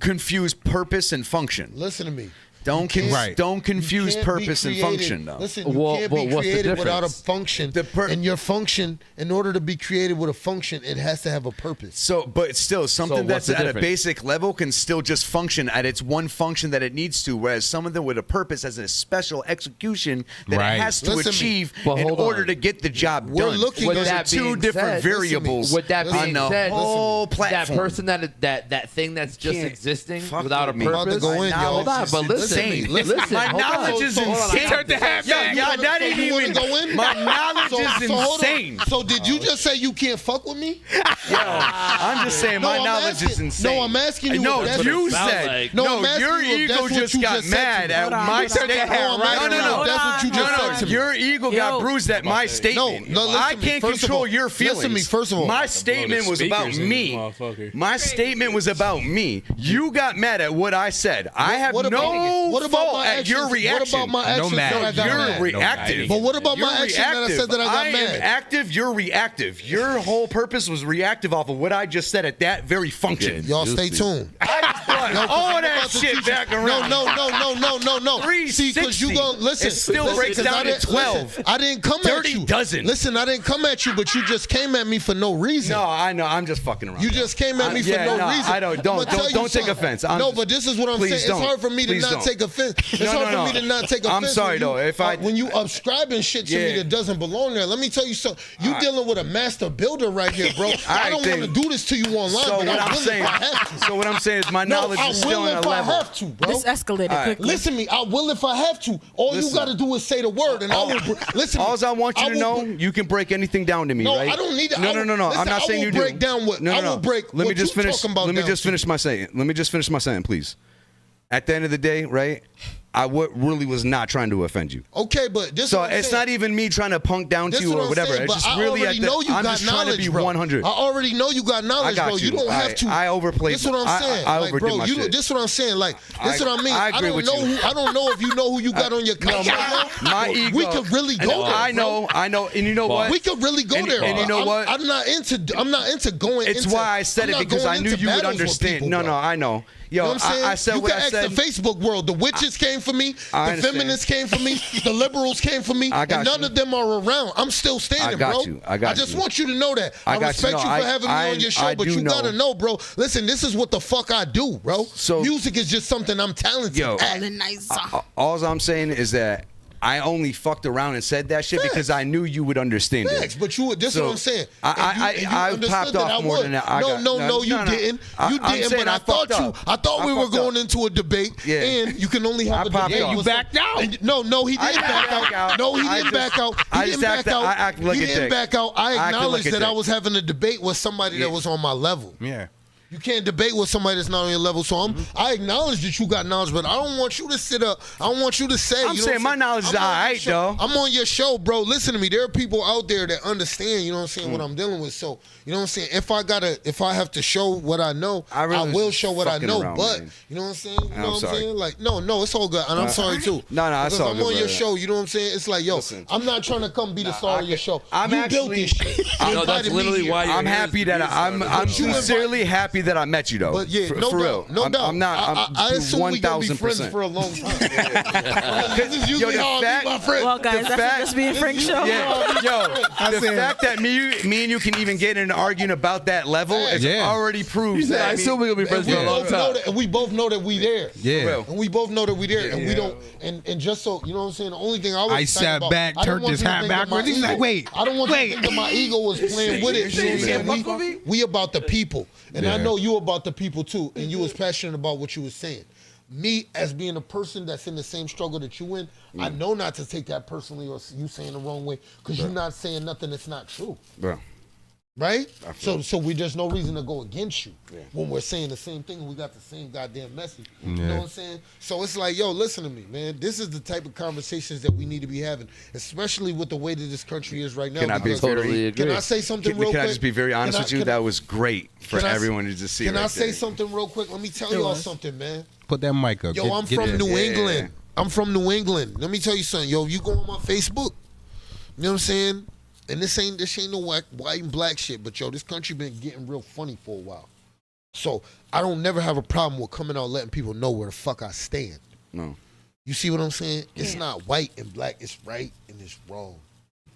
confuse purpose and function. listen to me. Don't confuse purpose and function, though. Listen, you can't be what's the created without a difference? function. And your function, in order to be created with a function, it has to have a purpose. So, but still, something what's that's the at a difference? basic level can still just function at its one function that it needs to, whereas something with a purpose has a special execution that Right. it has to Listen to me. achieve But in hold order on. to get the job We're done. looking With at Those are that two being different said- variables With that on being the said, whole that platform. person that thing that's just Can't existing fuck without a with me. purpose. I'm about to go in, Hold y'all. on, but listen, insane. listen. My hold on. knowledge is Hold on, insane. I have to- That ain't You wanna even. go in? My knowledge is hold on. insane. So did you just say you can't fuck with me? Yo, I'm just saying, my I'm knowledge asking- is insane. No, I'm asking you. No, if that's you what it sounds said. like. No, I'm asking your you if ego that's what just you got just said mad to me. at my statement. No, that's what you just said to me. Your ego got bruised at my statement. No, listen I to me. can't First of control all- your feelings. listen to me, first of all. My statement was about me. My statement was about me. You got mad at what I said. I have What about- no what about fault my at your actions? reaction. What about my actions that I got You're mad? reactive. But what about my You're action that I reactive. said that I got am mad? active. You're reactive. Your whole purpose was reactive off of what I just said at that very function. Y'all stay tuned. All that shit back around. No. See, because you go listen. It still listen, breaks 'cause down I to didn't- 12. listen, I didn't come at Dirty you. dozen. Listen, I didn't come at you, but you just came at me for no reason. No, I know. I'm just fucking around. You just came at me for no reason. I don't. I'ma tell you Don't take something. offense. No, but this is what I'm saying. Please It's don't. hard for me to Please not don't. take offense. It's No, hard no, for me to not take offense. I'm sorry, when though. If I when you subscribing shit to me Yeah. that doesn't belong there, let me tell you something. You dealing with a master builder right here, bro. I don't want to do this to you online. So but what I I'm will saying. if I have to. So what I'm saying is my knowledge I is still will on a if I level. have to, bro. This escalated quickly. Listen to me. I will if I have to. All you Listen. got to do is say the word, and I will. Listen. All I want you to will know, br- you can break anything down to me, No, right? I don't need to. No. Listen, I'm not saying I you will do. break down what No. I will break. Let me what just you finish. talking about Let me down just to. finish my saying. Let me just finish my saying, please. At the end of the day, right? I really was not trying to offend you. Okay, but this. So what I'm it's saying. not even me trying to punk down This to you what or I'm whatever. saying, It's but just I really already at the. know you I'm got just trying to be knowledge, bro. 100. I already know you got knowledge, I got bro. You you. don't have to. I overplayed. This is what I'm saying. I like, overdid bro, my shit. this is what I'm saying. Like, this is what I mean. I agree don't with know you. who. I don't know if you know who you got on your couch. My ego. We could really go there. I know. And you know what? We could really go there. And you know what? I'm not into going. It's into, why I said I'm it not because going I knew into you would battles with understand. people, No, bro. I know. Yo, You know what I'm saying? I said you what can I ask said. the Facebook world. The witches came for me. I The understand. feminists came for me. The liberals came for me. I got And none you. of them are around. I'm still standing, I got bro. you. I got just you. want you to know that. I I got you. respect No, you for I- having me on your show, I but do you know. gotta know, bro. Listen, this is what the fuck I do, bro. So- music is just something I'm talented Yo. at. All I'm saying is that I only fucked around and said that shit because I knew you would understand Facts, it. but this is So, what I'm saying. I popped off more than that. No, you didn't. You didn't, but I thought we were going into a debate, and you can only have a debate. Yeah, you backed out. No, he didn't back out. No, he didn't back out. He didn't back out. I acted like He a didn't dick. back out. I acted acknowledged like a that I dick. was having a debate with somebody that was on my level. Yeah. You can't debate with somebody that's not on your level. So I acknowledge that you got knowledge, but I don't want you to sit up. I don't want you to say. I'm you know saying what my knowledge is I'm on your alright, show. though. I'm on your show, bro. Listen to me. There are people out there that understand. You know what I'm saying? What I'm dealing with. So you know what I'm saying. If I have to show what I know, I will show what I fucking know. around, but man. you know what I'm saying. You I'm know what I'm sorry. saying? Like no, it's all good, and I'm sorry too. No, it's because all I'm good, on your brother. show. You know what I'm saying? It's like, yo, Listen. I'm not trying to come be the star of your show. I'm you built actually- this shit. You No, that's invited me literally here. why you're I'm here happy is to that be a I'm star. sincerely happy that I met you though. But yeah, for, no for doubt, real. no doubt. I'm not. I assume we gonna be friends 1000%. for a long time. This is usually the how I fact- meet my friends. Well, guys, The that's fact- just being Frank show. Yeah, yo, the fact that me and you can even get in an argument about that level is already proves that. I assume we're gonna be friends for a long time. And we both know that we there. Yeah. And we both know that we there, and we don't. And just so you know what I'm saying. The only thing I was I excited sat about, back, I didn't turned want his you to hat think that my backwards. He's ego- like, wait, I don't want you wait. to think that my ego was playing with it. You know what I'm saying? We about the people, and I know you about the people too, and you was passionate about what you was saying. Me, as being a person that's in the same struggle that you in, I know not to take that personally or you saying the wrong way because you're not saying nothing that's not true. Bro. Right? So there's no reason to go against you when we're saying the same thing and we got the same goddamn message. You know what I'm saying? So it's like, yo, listen to me, man. This is the type of conversations that we need to be having, especially with the way that this country is right now. Can I be because- Totally agree. Can I say something real quick? Can I just be very honest with you? That was great for can I- everyone to just see. Can right I say there. something real quick? Let me tell y'all something, man. Put that mic up. Yo, I'm from New England. I'm from New England. Let me tell you something. Yo, you go on my Facebook. You know what I'm saying? And this ain't no white and black shit. But yo, this country been getting real funny for a while. So I don't never have a problem with coming out letting people know where the fuck I stand. No. You see what I'm saying? It's not white and black. It's right and it's wrong.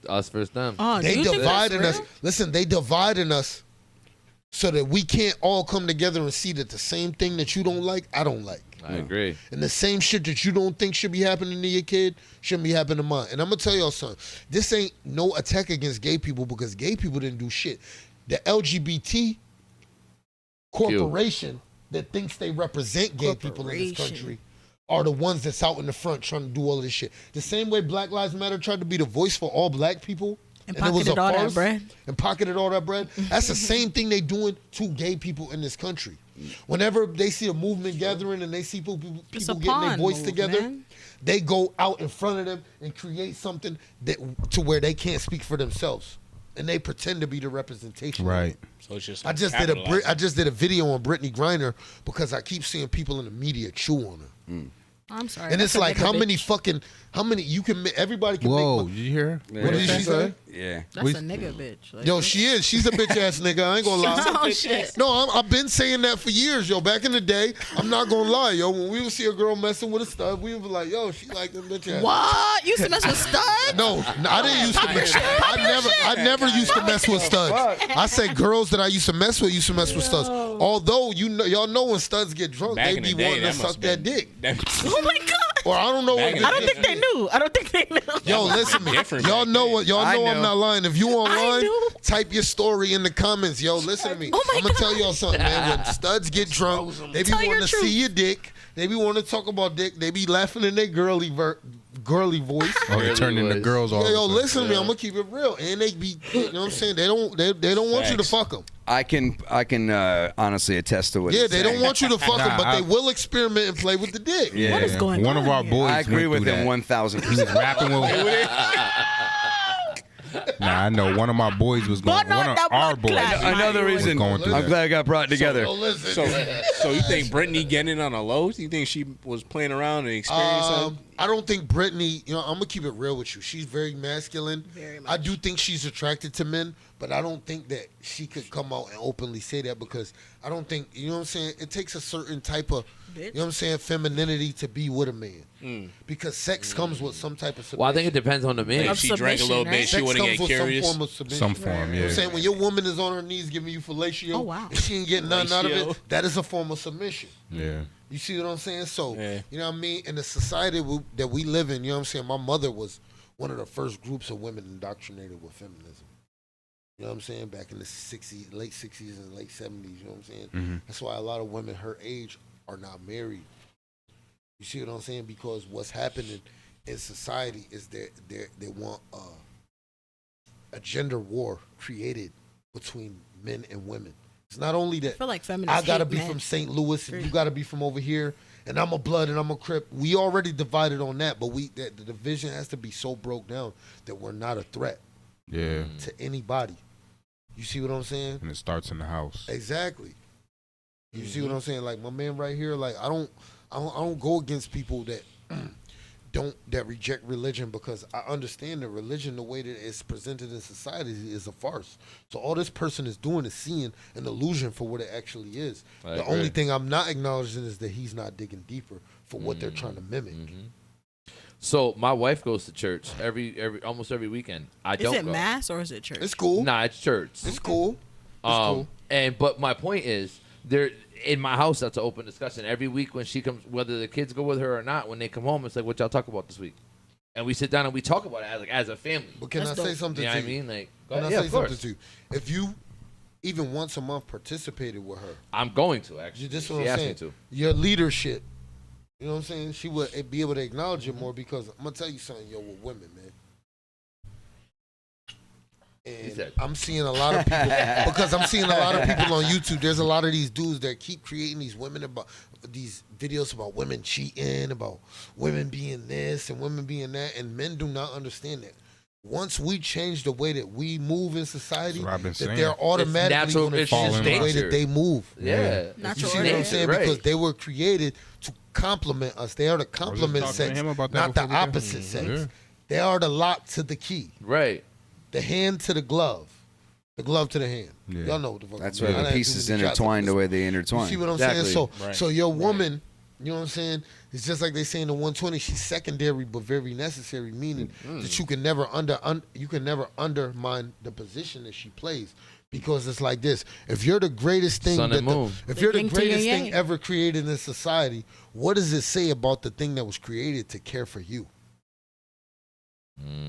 Us versus them. They dividing us. Listen, they dividing us so that we can't all come together and see that the same thing that you don't like, I don't like. I agree. And the same shit that you don't think should be happening to your kid shouldn't be happening to mine. And I'm going to tell y'all something. This ain't no attack against gay people because gay people didn't do shit. The LGBT corporation that thinks they represent gay people in this country are the ones that's out in the front trying to do all of this shit. The same way Black Lives Matter tried to be the voice for all black people. And pocketed all that bread. And pocketed all that bread. That's the same thing they doing to gay people in this country. Whenever they see a movement gathering and they see people getting their voice together, they go out in front of them and create something that to where they can't speak for themselves. And they pretend to be the representation. Right. So it's just I just did a video on Brittany Griner because I keep seeing people in the media chew on her. I'm sorry. And it's like, how many you can, everybody can Whoa, make. did you hear? What did she say? Yeah. That's a nigga bitch. Like, Yo, she is. She's a bitch ass nigga. I ain't gonna lie. Oh, shit. No, I've been saying that for years, yo. Back in the day, I'm not gonna lie, yo. When we would see a girl messing with a stud, we would be like, yo, she like them bitch ass. What? You used to mess with studs? No, I didn't used to mess. I never used to mess with studs. I said girls that I used to mess with with studs. Although y'all know when studs get drunk, Back they in be the day, wanting to that suck must that dick. Oh my God. Or I don't know what. I don't think they knew. I don't think they knew. Yo, listen, y'all know what? Y'all know I'm not lying. If you online, type your story in the comments. Yo, listen to me. I'm gonna tell y'all something, man. When studs get drunk, they be wanting to see your dick. They be wanting to talk about dick. They be laughing in their girly voice. Oh, they turn into girls all. Yo, listen to me. I'm gonna keep it real. And they be, you know what I'm saying? They don't want you to fuck them. I can honestly attest to it. Yeah, they don't want you to fuck them, but they will experiment and play with the dick. Yeah. What is going on? One of our boys. I agree with him him 1,000%. He was rapping with. Nah, I know one of my boys was going. One of our boys. Another reason. Going through I'm that. glad I got brought together. So you think Brittany getting on a low? You think she was playing around and experiencing? I don't think Brittany, I'm gonna keep it real with you. She's very masculine. Very much. I do think she's attracted to men, but I don't think that she could come out and openly say that because I don't think, you know what I'm saying? It takes a certain type of, you know what I'm saying, femininity to be with a man. Because sex comes with some type of submission. Well, I think it depends on the man. If she drank a little bit, she wouldn't get curious. Some form of submission. Some form, You know what I'm saying? When your woman is on her knees giving you fellatio, and she ain't getting nothing out of it, that is a form of submission. Yeah. You see what I'm saying? So, you know what I mean? In the society that we live in, you know what I'm saying? My mother was one of the first groups of women indoctrinated with feminism. You know what I'm saying? Back in the late 60s and late 70s, you know what I'm saying? Mm-hmm. That's why a lot of women her age are not married. You see what I'm saying? Because what's happening in society is they want a gender war created between men and women. It's not only that I feel like feminists I gotta hate be men. from St. Louis and you gotta be from over here, and I'm a blood and I'm a Crip. We already divided on that, but the division has to be so broke down that we're not a threat Yeah. to anybody. You see what I'm saying? And it starts in the house. Exactly. You see what I'm saying? Like my man right here, like I don't go against people that that reject religion because I understand that religion, the way that it's presented in society, is a farce. So all this person is doing is seeing an illusion for what it actually is. The only thing I'm not acknowledging is that he's not digging deeper for what they're trying to mimic. So my wife goes to church almost every weekend. I don't. Is it go. mass or is it church? It's cool. Nah, it's church. It's cool. Cool. But my point is, there in my house, that's an open discussion. Every week when she comes, whether the kids go with her or not, when they come home, it's like, what y'all talk about this week? And we sit down and we talk about it as a family. But can I say something you know to what I you? mean? Like, Can I yeah, say of something course. to you? If you even once a month participated with her, I'm going to actually. This is She what I'm asked saying. me to. Your leadership, you know what I'm saying? She would be able to acknowledge it more because I'm gonna tell you something, yo, with women, man. And I'm seeing a lot of people because I'm seeing a lot of people on YouTube. There's a lot of these dudes that keep creating these women about these videos about women cheating, about women being this and women being that, and men do not understand that. once we change the way that we move in society, That's what I've been that saying. they're automatically going to it's change just the way nature. that they move. Yeah. You Natural see what I'm order. saying? Right. Because they were created to complement us. They are the complement talking to sex, him about that not the before we got opposite here. sex. Yeah. They are the lock to the key. Right. The hand to the glove. The glove to the hand. Yeah. Y'all know what the fuck. That's I why mean. the I didn't pieces do the shots intertwine on the this way one. they intertwine. You see what I'm Exactly. saying? Right. So your woman, you know what I'm saying? It's just like they say in the 120. She's secondary but very necessary, meaning that you can never undermine the position that she plays, because it's like this: if you're the greatest thing, Sun and moon. if you're the yin to your greatest thing yang. ever created in society, what does it say about the thing that was created to care for you?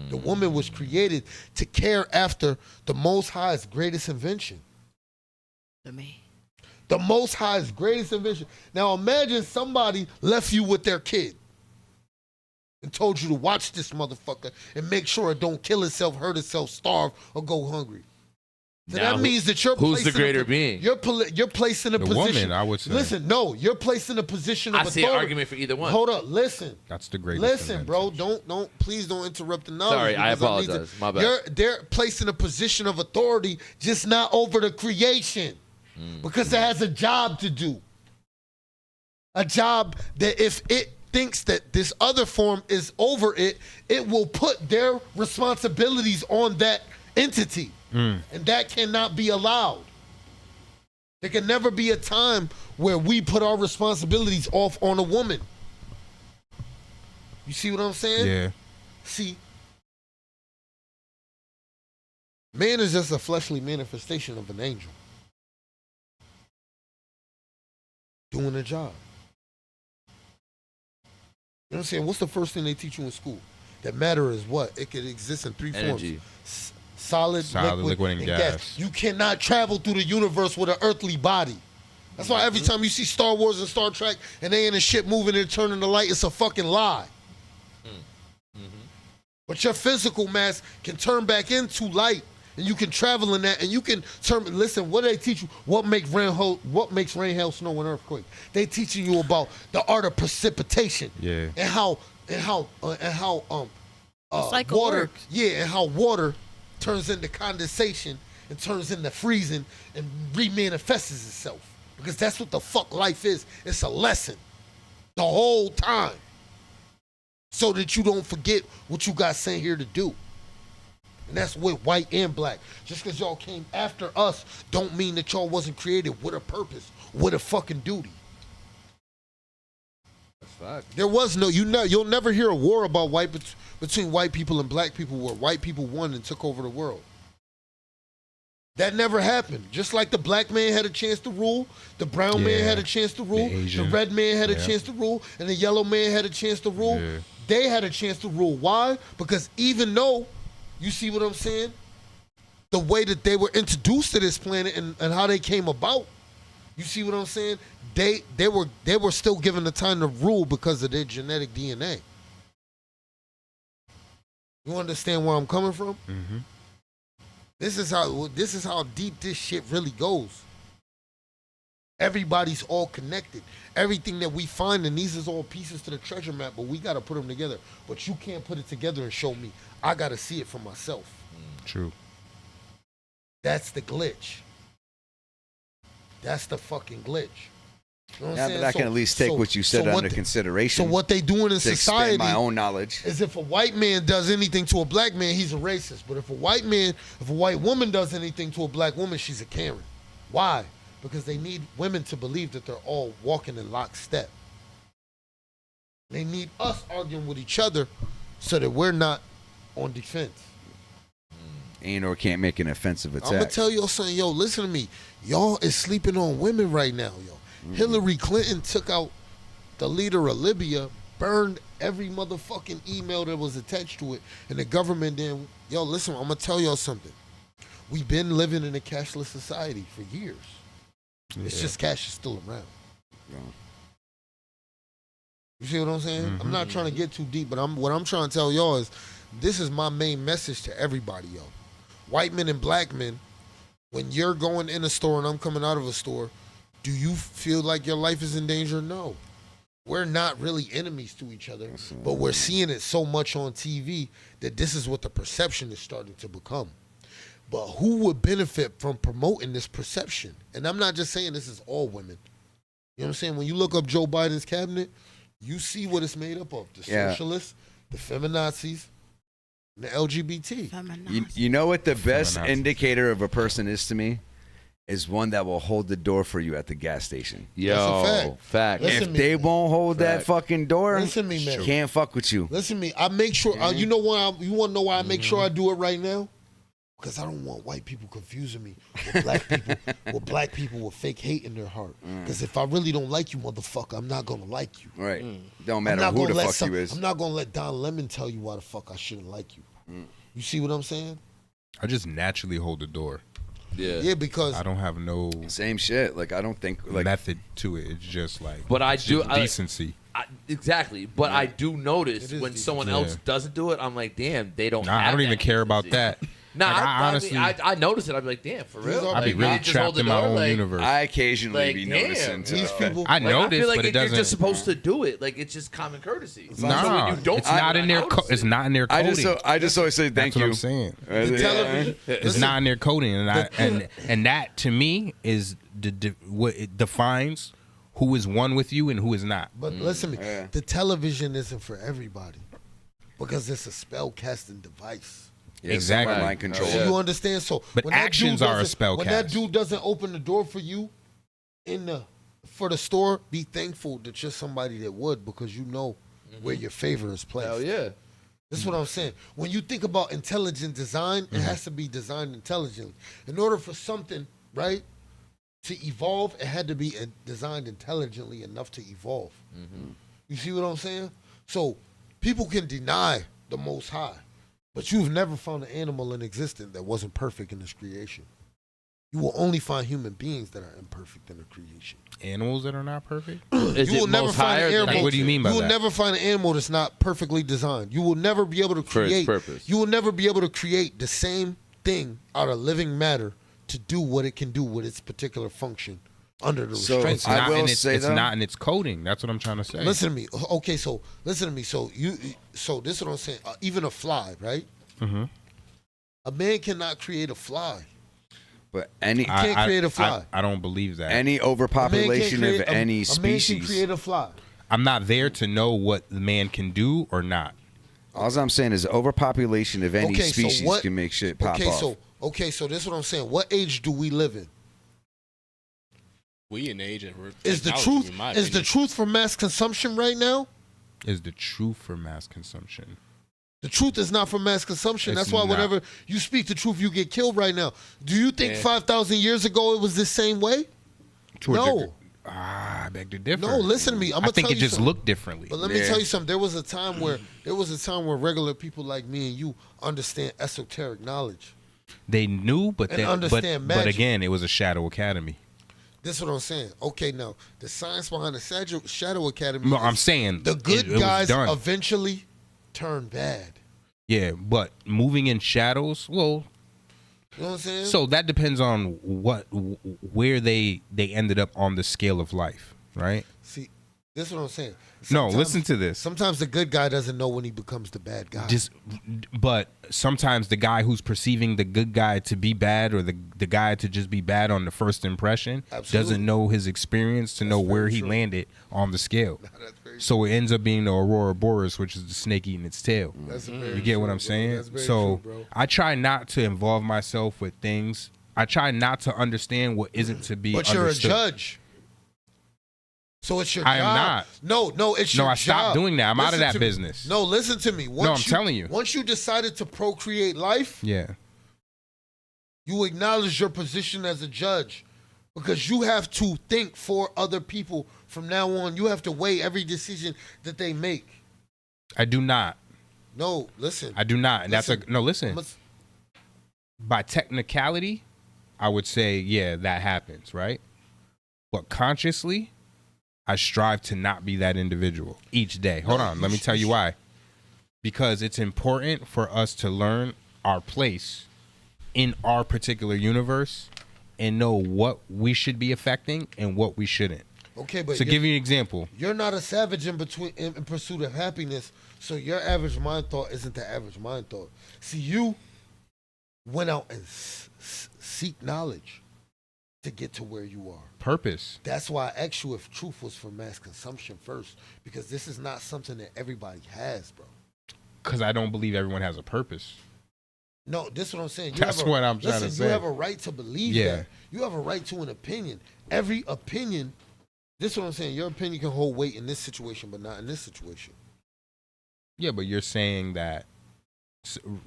The woman was created to care after the Most High's greatest invention. To me. The Most High's greatest invention. Now imagine somebody left you with their kid and told you to watch this motherfucker and make sure it don't kill itself, hurt itself, starve, or go hungry. So Now, that means that you're who's the placed in greater being? You're placed in a The position. woman, I would say. Listen, no, you're placed in a position of I authority. see an argument for either one. Hold up, listen. That's the greatest. Listen, invention. bro, please don't interrupt the knowledge. Sorry, I because need apologize. My bad. They're placed in a position of authority, just not over the creation, because it has a job to do. A job that if it thinks that this other form is over it, it will put their responsibilities on that entity, and that cannot be allowed. There can never be a time where we put our responsibilities off on a woman. You see what I'm saying? Yeah. See, man is just a fleshly manifestation of an angel doing a job. You know what I'm saying? What's the first thing they teach you in school? That matter is what? It could exist in three Energy. forms. Solid, liquid, and gas. You cannot travel through the universe with an earthly body. That's why every time you see Star Wars and Star Trek and they in a ship moving and turning the light, it's a fucking lie. But your physical mass can turn back into light, and you can travel in that, and you can turn. Listen, what do they teach you? What makes rain, hail, snow, and earthquake? They teaching you about the art of precipitation. Yeah. And how cycle water. works. Yeah, and how water turns into condensation and turns into freezing and remanifests itself. Because that's what the fuck life is. It's a lesson the whole time, so that you don't forget what you got sent here to do. And that's with white and black. Just because y'all came after us don't mean that y'all wasn't created with a purpose, with a fucking duty. That's fact. There was no, you'll never hear a war about between white people and black people where white people won and took over the world. That never happened. Just like the black man had a chance to rule, the brown man had a chance to rule, the red man had a chance to rule, and the yellow man had a chance to rule. Yeah. They had a chance to rule. Why? Because even though, you see what I'm saying? The way that they were introduced to this planet and how they came about, you see what I'm saying? They were still given the time to rule because of their genetic DNA. You understand where I'm coming from? Mm-hmm. This is how deep this shit really goes. Everybody's all connected. Everything that we find, and these is all pieces to the treasure map, but we got to put them together. But you can't put it together and show me. I got to see it for myself. True. That's the glitch. That's the fucking glitch. You know what I'm Yeah, saying? but I can at least take what you said under consideration. So what they doing in to society, expand my own knowledge, is if a white man does anything to a black man, he's a racist. But if a white woman does anything to a black woman, she's a Karen. Why? Because they need women to believe that they're all walking in lockstep. They need us arguing with each other so that we're not on defense. and/or can't make an offensive attack. I'm gonna tell y'all something, yo. Listen to me. Y'all is sleeping on women right now, yo. Hillary Clinton took out the leader of Libya, burned every motherfucking email that was attached to it, and the government then, yo, listen, I'm gonna tell y'all something. We've been living in a cashless society for years. It's just cash is still around. Yeah. You see what I'm saying? I'm not trying to get too deep, but what I'm trying to tell y'all is this is my main message to everybody, yo. White men and black men, when you're going in a store and I'm coming out of a store, do you feel like your life is in danger? No. we're not really enemies to each other, but we're seeing it so much on TV that this is what the perception is starting to become. But who would benefit from promoting this perception? And I'm not just saying this is all women. You know what I'm saying? When you look up Joe Biden's cabinet, you see what it's made up of. The socialists, the feminazis, and the LGBT. You know what the best indicator of a person is to me? Is one that will hold the door for you at the gas station. Yo, fact. If they won't hold that fucking door, listen to me, man. Can't fuck with you. Listen to me. I make sure. You know why? You want to know why I make sure I do it right now? Because I don't want white people confusing me with black people, with people with fake hate in their heart. Because if I really don't like you, motherfucker, I'm not gonna like you. Right. Don't matter who the fuck you is. I'm not gonna let Don Lemon tell you why the fuck I shouldn't like you. You see what I'm saying? I just naturally hold the door. Yeah, because I don't have no same shit. Like I don't think like method to it. It's just like, but I do decency. Exactly, but I do notice when someone else doesn't do it. I'm like, damn, they don't. Nah, I don't even care about that. Nah, like, I honestly, I notice it. I'm like, damn, for real. I'd be really trapped in my own universe. I occasionally be noticing these people. I notice, I feel like but it you're doesn't. just supposed to do it. Like it's just common courtesy. Nah, so when you don't it's not in their. It's not in their coding. I just always say thank you. That's what I'm saying. The television. It's not in their coding, and that to me is what it defines who is one with you and who is not. But listen to me. The television isn't for everybody because it's a spell casting device. Yeah, exactly. Mind control. So you understand? So but when actions are a spell when cast. that dude doesn't open the door for you for the store, be thankful that you're somebody that would, because you know where your favor is placed. Hell yeah. This is what I'm saying. When you think about intelligent design, it has to be designed intelligently. In order for something, right, to evolve, it had to be designed intelligently enough to evolve. You see what I'm saying? So people can deny the Most High, but you've never found an animal in existence that wasn't perfect in its creation. You will only find human beings that are imperfect in their creation. Animals that are not perfect? Is You will it never most find higher an than animal. What do you mean by You will that? never find an animal that's not perfectly designed. You will never be able to For its create. purpose. You will never be able to create the same thing out of living matter to do what it can do with its particular function under the restraints. It's not, will in its, say it's though- not in its coding. That's what I'm trying to say. Listen to me. Okay, so listen to me. So this is what I'm saying. Even a fly, right? Mhm. A man cannot create a fly. But any You can't create a fly. I don't believe that. any overpopulation of any A man can species. create a fly. I'm not there to know what the man can do or not. All I'm saying is overpopulation of any Okay, so species what- can make shit pop Okay, off. so this is what I'm saying. What age do we live in? We in age of Is the technology, truth in my is the opinion. truth for mass consumption right now? Is the truth for mass consumption? The truth is not for mass consumption. It's That's why not. whenever you speak the truth, you get killed right now. Do you think Yeah. 5,000 years ago it was the same way? To a No. degree- I beg to differ. No, listen to me. I'm I gonna think tell it you just something. looked differently. But let me tell you something. There was a time where regular people like me and you understand esoteric knowledge. They knew, but And then, understand but magic. again, it was a shadow academy. This is what I'm saying. Okay, now the science behind the Shadow Academy. No, is I'm saying the good it was guys done. eventually turn bad. Yeah, but moving in shadows, well, You know what I'm saying? so that depends on where they ended up on the scale of life, right? See, this is what I'm saying. No, Sometimes- listen to this. Sometimes the good guy doesn't know when he becomes the bad guy. But sometimes the guy who's perceiving the good guy to be bad or the guy to just be bad on the first impression Absolutely. doesn't know his experience to know where he landed on the scale. So it ends up being the Aurora Boreas, which is the snake eating its tail. That's very You get what true, I'm bro. saying? That's very So true, bro. I try not to involve myself with things. I try not to understand what isn't to be But you're understood. a judge. So it's your I job. am not. No, it's your No, I job. stopped doing that. I'm out of Listen that to me. business. No, listen to me. I'm telling you. Once you decided to procreate life, Yeah. you acknowledge your position as a judge because you have to think for other people from now on. You have to weigh every decision that they make. I do not. No, listen. I do not. And listen. I'm a- By technicality, I would say, yeah, that happens, right? But consciously, I strive to not be that individual each day. Hold on, let me tell you why. Because it's important for us to learn our place in our particular universe and know what we should be affecting and what we shouldn't. Okay, but to give you an example, you're not a savage in pursuit of happiness. So your average mind thought isn't the average mind thought. See, you went out and seek knowledge to get to where you are. Purpose. That's why I asked you if truth was for mass consumption first, because this is not something that everybody has, bro. Because I don't believe everyone has a purpose. No, this is what I'm saying. That's what I'm trying to say. You have a right to believe that. You have a right to an opinion. Every opinion, this is what I'm saying. Your opinion can hold weight in this situation, but not in this situation. Yeah, but you're saying that.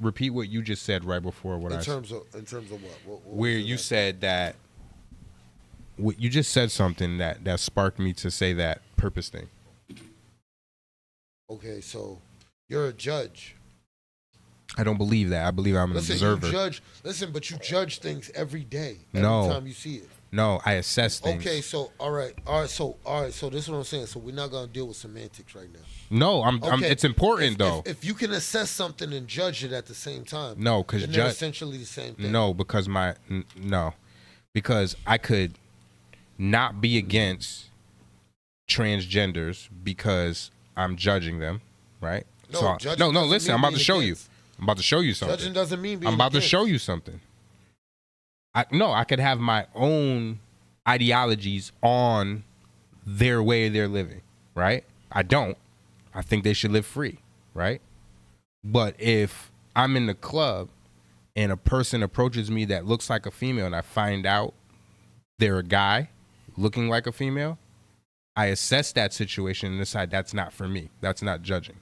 Repeat what you just said right before what in terms of what where you said that. You just said something that sparked me to say that purpose thing. Okay, so you're a judge. I don't believe that. I believe I'm an observer. But you judge things every day. Every time you see it. No, I assess things. Okay, so all right. So this is what I'm saying. So we're not gonna deal with semantics right now. No, it's important though. If you can assess something and judge it at the same time. No, because they're essentially the same thing. No, because because I could not be against transgenders because I'm judging them, right? No, listen, I'm about to show you. I'm about to show you something. Judging doesn't mean being I'm about against. to show you something. I could have my own ideologies on their way they're living, right? I don't. I think they should live free, right? But if I'm in the club and a person approaches me that looks like a female and I find out they're a guy looking like a female, I assess that situation and decide that's not for me. That's not judging.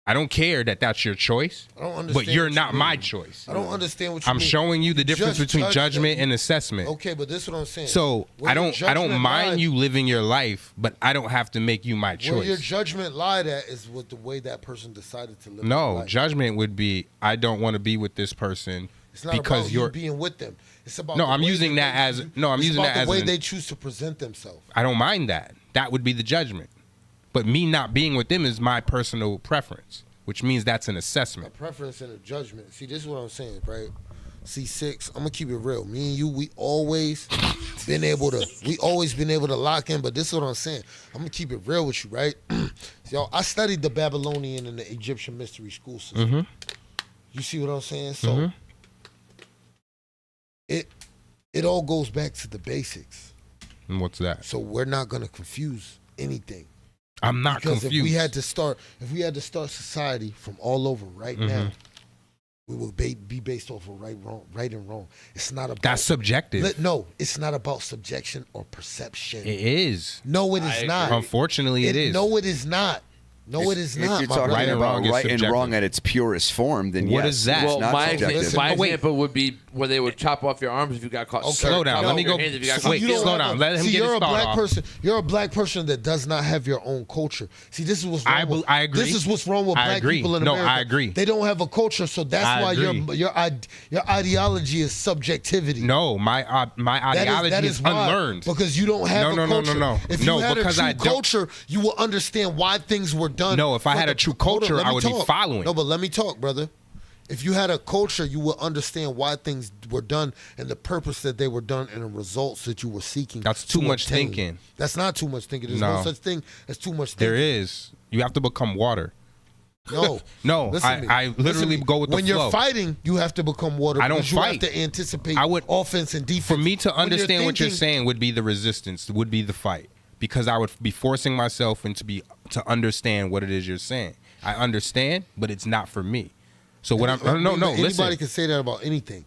I don't care that that's your choice, I don't understand but you're what you not mean. my choice. I don't understand what you mean. I'm showing you the difference between judgment and assessment. Okay, but this is what I'm saying. So I don't mind you living your life, but I don't have to make you my choice. Where your judgment lied at is with the way that person decided to live their No, life. judgment would be I don't want to be with this person It's not because about you're you being with them. It's about No, the I'm way using that as no, I'm it's using about that as the way an- they choose to present themselves. I don't mind that. That would be the judgment. But me not being with them is my personal preference, which means that's an assessment. A preference and a judgment. See, this is what I'm saying, right? See, Six, I'm gonna keep it real. Me and you, we always been able to lock in, but this is what I'm saying. I'm gonna keep it real with you, right? Yo, I studied the Babylonian and the Egyptian mystery school system. Mm-hmm. You see what I'm saying? So it all goes back to the basics. And what's that? So we're not gonna confuse anything. I'm not because confused. if we had to start society from all over right now, we will be based off of right and wrong. It's not about that's subjective. No, it's not about subjection or perception. It is. No, it is not. Unfortunately, it is. No, it is not. No, it is not. If you're talking about right and wrong at its purest form, then what yes, is that? it's Well, not my subjective. example would be where they would chop off your arms if you got caught. Okay. Slow down. Let me go. Wait, slow down. Let him get his thought off. You're a black person that does not have your own culture. See, this is what's wrong. I agree. This is what's wrong with black people in America. No, I agree. They don't have a culture, so that's why your ideology is subjectivity. No, my ideology is unlearned because you don't have a culture. No. If you had a true culture, you will understand why things were done. No, if I had a true culture, I would be following. No, but let me talk, brother. If you had a culture, you will understand why things were done and the purpose that they were done and the results that you were seeking. That's too much obtain. thinking. That's not too much thinking. There's no such thing as too much thinking. There is. You have to become water. No. No, I literally go with the flow. When you're fighting, you have to become water. I don't because you fight. have to anticipate offense and defense. For me to understand what you're saying would be the resistance, would be the fight. Because I would be forcing myself to understand what it is you're saying. I understand, but it's not for me. So what listen. Anybody can say that about anything.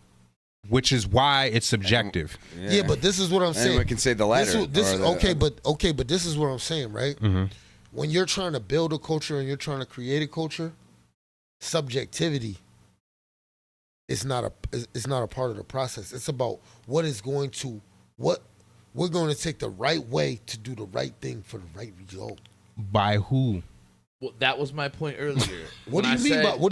Which is why it's subjective. Yeah, but this is what I'm saying. Anyone can say the latter. But this is what I'm saying, right? Mm-hmm. When you're trying to build a culture and you're trying to create a culture, subjectivity is not a part of the process. It's about what we're going to take the right way to do the right thing for the right result. By who? Well, that was my point earlier. What do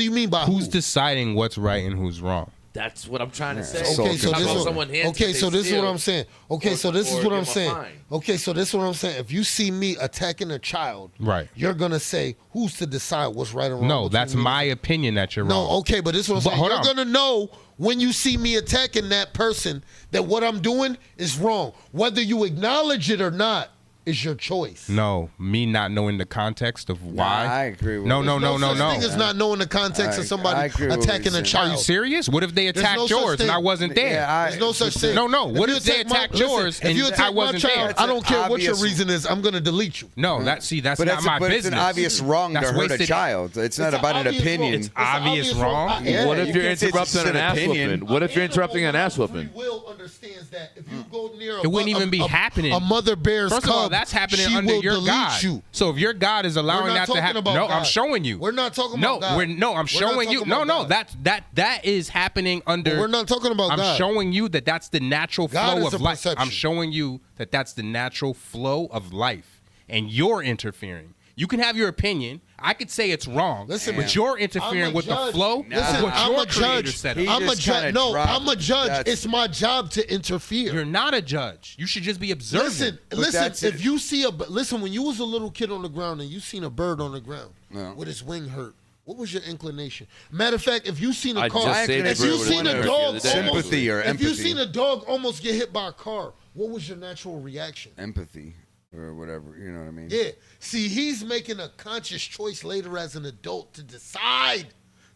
you mean by who's deciding what's right and who's wrong? That's what I'm trying to say. Okay, so this is what I'm saying. Okay, or- so this is or what give I'm them a saying. fine. Okay, so this is what I'm saying. If you see me attacking a child, Right. you're gonna say who's to decide what's right or wrong. No, between that's me and my opinion that you're wrong. No, okay, but this is what I'm But saying. hold You're on. gonna know when you see me attacking that person that what I'm doing is wrong. Whether you acknowledge it or not is your choice. No, me not knowing the context of why. I agree with No, you. no, no, no, Such no. thing as not knowing the context of I somebody agree with what attacking you're a saying. child. Are you serious? What if they There's attacked no such yours and I thing. wasn't there? There's no such thing. No. What you if they attack my- attacked listen, yours if and you I attack wasn't my child, there? I don't care what your obvious- reason is. I'm gonna delete you. No, that's But not my but business. it's an obvious wrong That's to hurt a wasted- child. It's not It's about an obvious wrong. opinion. It's obvious wrong. Yeah, What if you you're can't say it's interrupting just an ass opinion. whooping? What if you're interrupting an ass Free whooping? will understands that if you go near It wouldn't even be happening. A mother bear's First cub, of all, that's happening she under will your delete God. you. So if your God is We're allowing not that to talking happen, about no, I'm God. showing you. We're not talking No, about God. I'm We're not showing you. talking No, about no, God. that is happening under. But we're not talking about I'm God. showing you that that's the natural God flow is of a life. perception. I'm showing you that that's the natural flow of life, and you're interfering. You can have your opinion. I could say it's wrong, Listen, but you're I'm interfering a with the judge. flow Listen, of what I'm your a creator judge. set up. I'm a just judge. kinda No, dropped- I'm a judge. that's- It's my job to interfere. You're not a judge. You should just be observing. Listen. that's If it. you see listen, when you was a little kid on the ground and you seen a bird on the ground Yeah. with its wing hurt, what was your inclination? Matter of fact, if you seen a I car, just saved if a bird you with seen one a hurt the dog, other day. Sympathy or if you empathy. seen a dog almost get hit by a car, what was your natural reaction? Empathy or whatever. You know what I mean? Yeah. See, he's making a conscious choice later as an adult to decide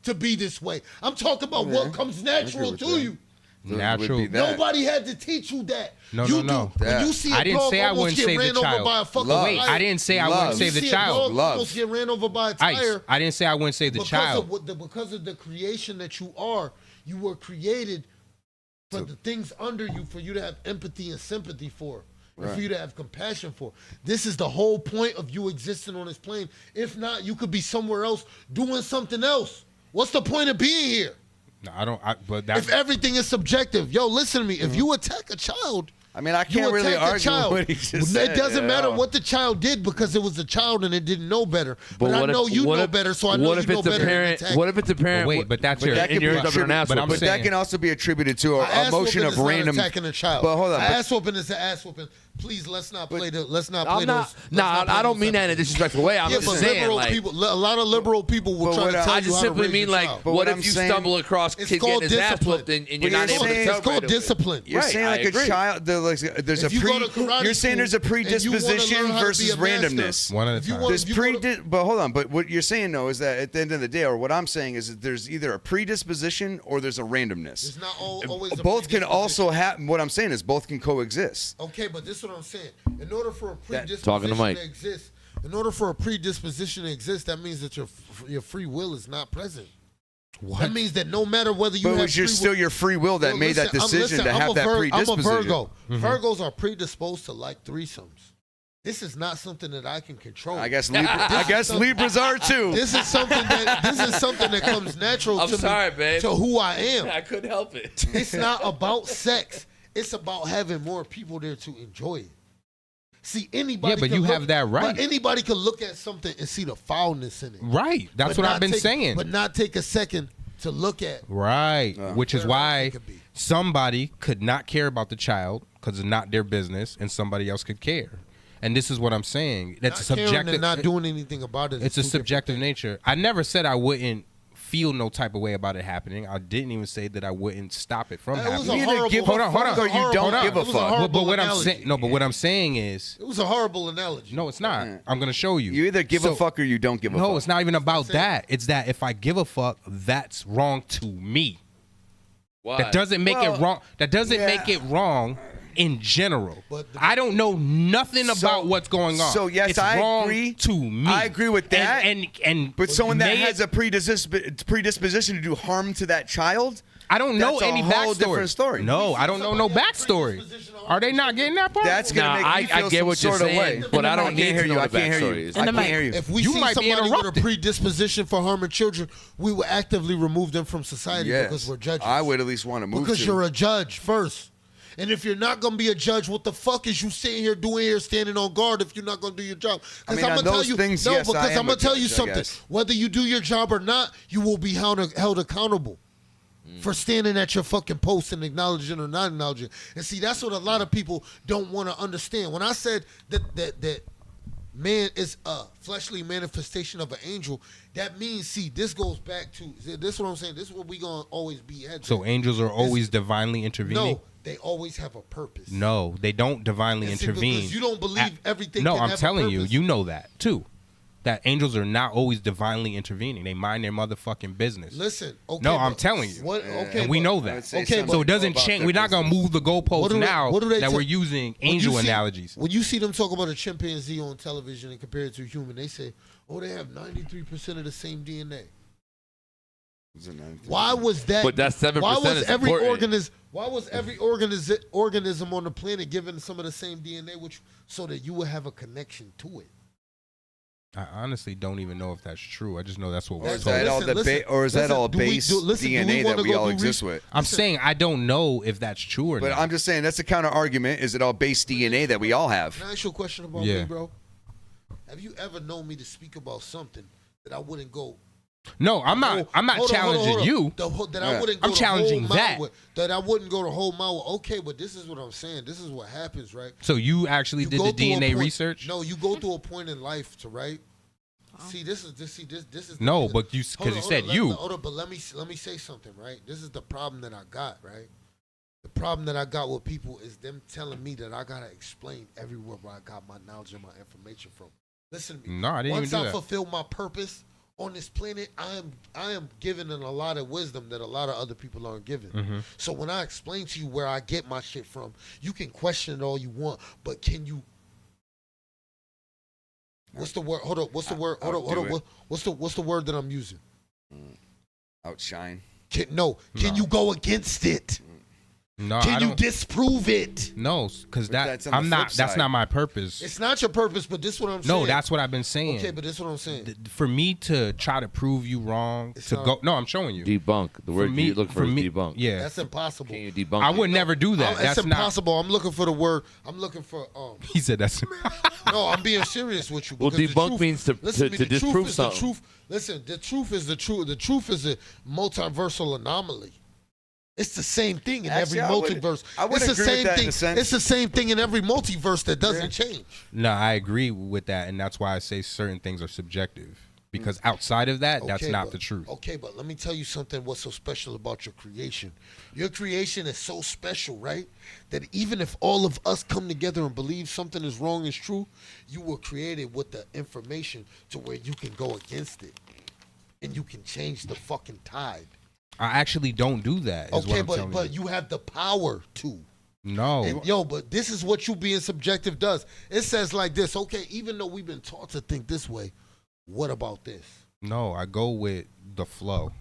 to be this way. I'm talking about what comes natural with to that. you. So it would Natural. be that. Nobody had to teach you that. No, you no. do. When you see a I didn't dog say I almost wouldn't get save ran the over child. by a fucking Love. Wait, tire. I didn't say I wouldn't save the You see a child. dog Love. almost get ran over by a Ice. tire. I didn't say I wouldn't save the child. Because of the creation that you are, you were created for the things under you, for you to have empathy and sympathy for. And for you to have compassion for. This is the whole point of you existing on this plane. If not, you could be somewhere else doing something else. What's the point of being here? No, I don't. But that's If everything is subjective. Yo, listen to me. If you attack a child, I mean, I you can't really attack the argue child. what he just It said. doesn't you matter know? what the child did because it was a child and it didn't know better. But I what know if- you what know if- better, so I know what you if know it's a better. parent? than attack. What if it's a parent? Wait, but that's your. that and can you're be interrupting an ass but I'm whooping. But that saying- can also be attributed to An a ass motion whooping of is not random. attacking a child. But hold on. An but- ass whooping is an ass whooping. Please, let's not play those. I'm not. Nah, I don't mean that in a disrespectful way. I'm Yeah, just but saying, liberal like, people, a lot of liberal people will But try what to I- tell I you just how to simply raise mean your like, child. But what what if I'm you saying- stumble across It's kid called getting his ass discipline. whooped and you're But not you're able to saying- tell It's called right away? discipline. You're Right, saying I like a agree. child. There's If you go to karate You're saying there's a school and you wanna predisposition learn how to versus be a master, randomness. One at a if you time. want- There's if you go to- but hold on. But what you're saying though is that at the end of the day, or what I'm saying is that there's either a predisposition or there's a randomness. It's not always a Both can predisposition. also happen. What I'm saying is both can coexist. Okay, but this is what I'm saying. In order for a Talking to predisposition Mike. to exist, that means that your free will is not present. What? That means that no matter whether you But it have was your, free still will, your free will that Yo, made that listen, decision to I'm have a that predisposition. I'm a Virgo. Mm-hmm. Virgos are predisposed to like threesomes. This is not something that I can control. I guess Libras are too. This is something that comes natural I'm to sorry, me, babe. to who I am. I couldn't help it. It's not about sex. It's about having more people there to enjoy it. See, anybody. Yeah, but can you look- have that right. But anybody can look at something and see the foulness in it. Right. That's But what not I've been saying. But not take a second to look at. Right. Which is Where why it could be. somebody could not care about the child because it's not their business, and somebody else could care. And this is what I'm saying. That's Not caring subjective. and not doing anything about it. It's a is two subjective nature. I never said I wouldn't feel no type of way about it happening. I didn't even say that I wouldn't stop it from It was a happening. horrible- give a Hold on, hold fuck on. or you don't give a It was a fuck. horrible But what I'm analogy. saying, no, but what I'm saying is, It was a horrible analogy. no, it's not. I'm gonna show you. You either give a fuck or you don't give a fuck. No, it's not even about that. It's that if I give a fuck, that's wrong to me. Why? That doesn't make it wrong. That doesn't make it wrong in general. I don't know nothing about what's going on. So yes, it's I wrong agree to me. I agree with that. And but someone that may has it- a predisposition to do harm to that child, I don't know that's a any whole backstory. different story. No, I don't know no backstory. Are they not getting that part? That's gonna make me I feel get some what you're sort of saying, way. but I don't can't need hear to you. know I the can't hear backstory. you. I can't hear you. If we You see might be somebody with a interrupted. predisposition for harming children, we will actively remove them from society Yes, because we're judges. I would at least want to move Because to. you're a judge first. And if you're not going to be a judge, what the fuck is you sitting here doing here standing on guard if you're not going to do your job? I mean, I'm on gonna tell those you, things, no, yes, I because am I'm going a to tell you judge, I something. guess. Whether you do your job or not, you will be held accountable. for standing at your fucking post and acknowledging or not acknowledging. And see, that's what a lot of people don't want to understand. When I said that man is a fleshly manifestation of an angel, that means, see, this goes back to, this is what I'm saying, this is what we gonna always be at. So angels are always divinely intervening? No, they always have a purpose. No, they don't divinely intervene. Because you don't believe everything No, can I'm have a telling you, purpose. you know that too. That angels are not always divinely intervening. They mind their motherfucking business. Listen, okay. No, I'm but telling you. What, okay, and we but- know that. Okay, so it doesn't change. We're not going to move the goalposts now that we're using angel analogies. When you see them talk about a chimpanzee on television and compare it to a human, they say, oh, they have 93% of the same DNA. Why was that? But that 7% why was is every important. Why was every organism on the planet given some of the same DNA, so that you would have a connection to it? I honestly don't even know if that's true. I just know that's what Or we're is told. that all base DNA that we all exist with? I'm saying I don't know if that's true or But not. I'm just saying that's a counter argument. Is it all base DNA that we all have? Can I ask you a question about me, bro? Have you ever known me to speak about something that I wouldn't go? No, I'm not. I'm not challenging you. That I wouldn't go I'm challenging the whole that. mile with, that I wouldn't go the whole mile with. Okay, but this is what I'm saying. This is what happens, right? So you actually did the DNA research? No, you go through a point in life to right. See, this is. No, but you because you said you. Hold on, but let me say something, right? This is the problem that I got, right? The problem that I got with people is them telling me that I gotta explain everywhere where I got my knowledge and my information from. Listen to me. No, I didn't Once even do I that. fulfill my purpose on this planet, I am given a lot of wisdom that a lot of other people aren't given. Mhm. So when I explain to you where I get my shit from, you can question it all you want, but can you? What's the word? Hold up. What's the word? Hold up. What's the word that I'm using? Outshine. Can you go against it? No, I Can you don't- disprove it? No, because that's on the I'm flip not. That's side. not my purpose. It's not your purpose, but this is what I'm saying. No, that's what I've been saying. Okay, but this is what I'm saying. For me to try to prove you wrong, No, I'm showing you. Debunk. The word you look for is debunk. Yeah, That's impossible. Can you debunk? I it? would never do that. That's That's not. impossible. I'm looking for the word. I'm looking for. He said that's. No, I'm being serious with you. Well, because the debunk truth- means to listen me, the truth disprove is something. The truth. Listen, the truth is the truth. The truth is a multiversal anomaly. It's the same thing in Actually, every I would- multiverse. I would it's the agree with same that in thing. a sense. It's the same thing in every multiverse that doesn't change. No, I agree with that, and that's why I say certain things are subjective. Because outside of that, that's Okay, not but- the truth. Okay, but let me tell you something. What's so special about your creation? Your creation is so special, right? That even if all of us come together and believe something is wrong is true, you were created with the information to where you can go against it, and you can change the fucking tide. I actually don't do that. Is what Okay, I'm telling but you. you have the power to. No. And, but this is what you being subjective does. It says like this. Okay, even though we've been taught to think this way, what about this? No, I go with the flow.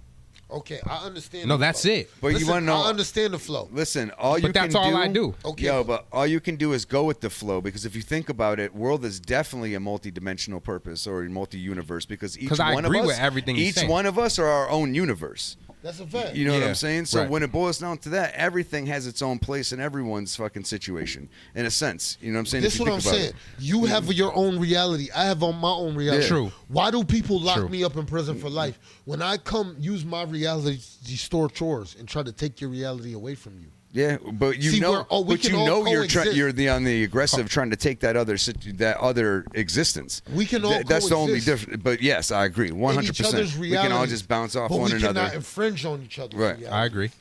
Okay, I understand. No, the that's flow. it. But you Listen, wanna know- I understand the flow. Listen, all But you that's can all do, I do. Okay, Yo, but all you can do is go with the flow, because if you think about it, world is definitely a multi-dimensional purpose or a multi-universe, because each 'Cause I one agree of us, with everything you're each saying. one of us are our own universe. That's a fact. You know what Yeah, I'm saying? So right. when it boils down to that, everything has its own place in everyone's fucking situation, in a sense. You know what I'm saying? This If is you what I'm think about saying. it. You have your own reality. I have on my own reality. Yeah. True. Why do people lock True. me up in prison for life? When I come use my reality to store chores and try to take your reality away from you. Yeah, but you See, know, we're- oh, we but can you all know you're coexist. you're on the aggressive, trying to take that other existence. We can all That's the only coexist. difference. But yes, I agree, In 100%. each other's We can all reality. just bounce off but one we cannot another. infringe on each other's Right. reality. I agree.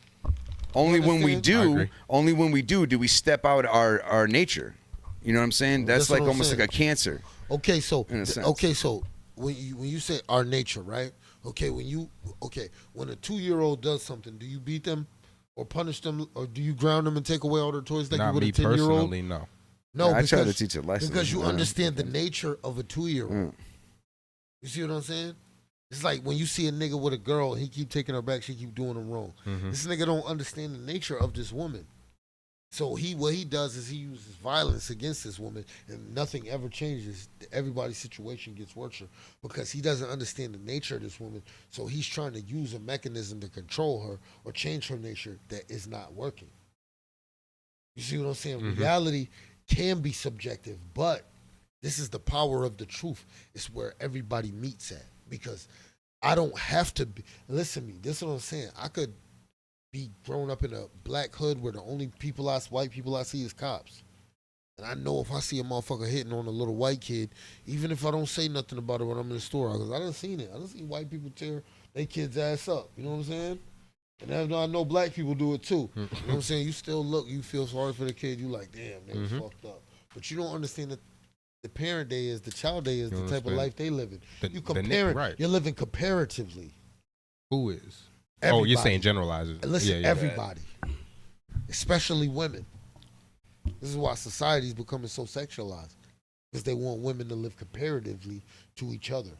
Only when we understand? I do, agree. only when we do we step out our nature. You know what I'm saying? That's That's what like I'm almost saying. like a cancer. Okay, so In a sense. when you say our nature, right? Okay, when a 2-year-old does something, do you beat them or punish them, or do you ground them and take away all their toys like you Not would me a 10-year-old? personally, no. No, Yeah, I try to because- teach a lesson. because you Yeah. understand the nature of a 2-year-old. Mm. You see what I'm saying? It's like when you see a nigga with a girl, he keep taking her back, she keep doing him wrong. Mhm. This nigga don't understand the nature of this woman. So what he does is he uses violence against this woman, and nothing ever changes. Everybody's situation gets worse because he doesn't understand the nature of this woman. So he's trying to use a mechanism to control her or change her nature that is not working. You see what I'm saying? Mhm. Reality can be subjective, but this is the power of the truth. It's where everybody meets at, because I don't have to be. Listen to me. This is what I'm saying. be grown up in a black hood where the only white people I see is cops. And I know if I see a motherfucker hitting on a little white kid, even if I don't say nothing about it when I'm in the store, because I done seen it. I done seen white people tear their kids' ass up. You know what I'm saying? And I know black people do it too. You know what I'm saying? You still look, you feel sorry for the kid. You like, damn, they was fucked up. But you don't understand that the parent day is, the child day is the type of life they live in. You compare it. Right. You're living comparatively. Who is? Everybody. Oh, you're saying generalizes. Listen, everybody. Especially women. This is why society is becoming so sexualized. Because they want women to live comparatively to each other.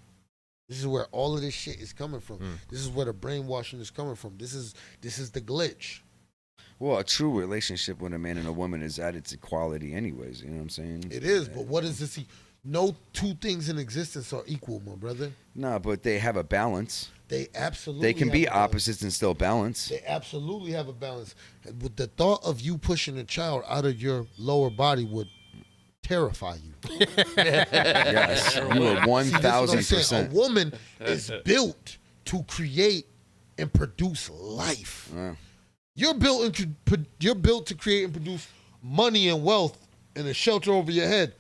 This is where all of this shit is coming from. This is where the brainwashing is coming from. This is the glitch. Well, a true relationship with a man and a woman is at its equality anyways. You know what I'm saying? It is, but what is this? No two things in existence are equal, my brother. No, but they have a balance. They absolutely They can be opposites and still balance. They absolutely have a balance. And with the thought of you pushing a child out of your lower body would terrify you. Yes, you are 1,000%. A woman is built to create and produce life. Yeah. You're built to create and produce money and wealth and a shelter over your head.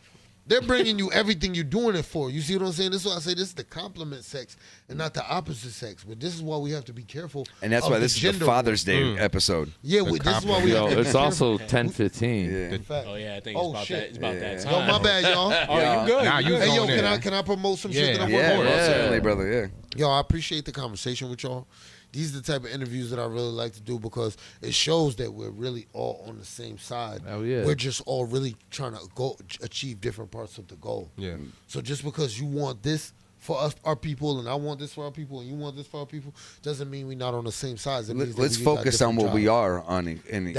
They're bringing you everything you're doing it for. You see what I'm saying? This is why I say this is the complement sex and not the opposite sex. But this is why we have to be careful. And that's why this is the Father's Day episode. Yeah, this is why we have to be it's also 10:15. Oh yeah, I think it's about that. It's about that time. Yo, my bad, y'all. Oh, you good? Nah, you hey, yo, going can I promote some shit that I'm Yeah, working on? certainly, brother. Yeah. Yo, I appreciate the conversation with y'all. These are the type of interviews that I really like to do because it shows that we're really all on the same side. Oh, yeah. We're just all really trying to go achieve different parts of the goal. Yeah. So just because you want this for us, our people, and I want this for our people, and you want this for our people, doesn't mean we're not on the same side. Let's focus on what we are on in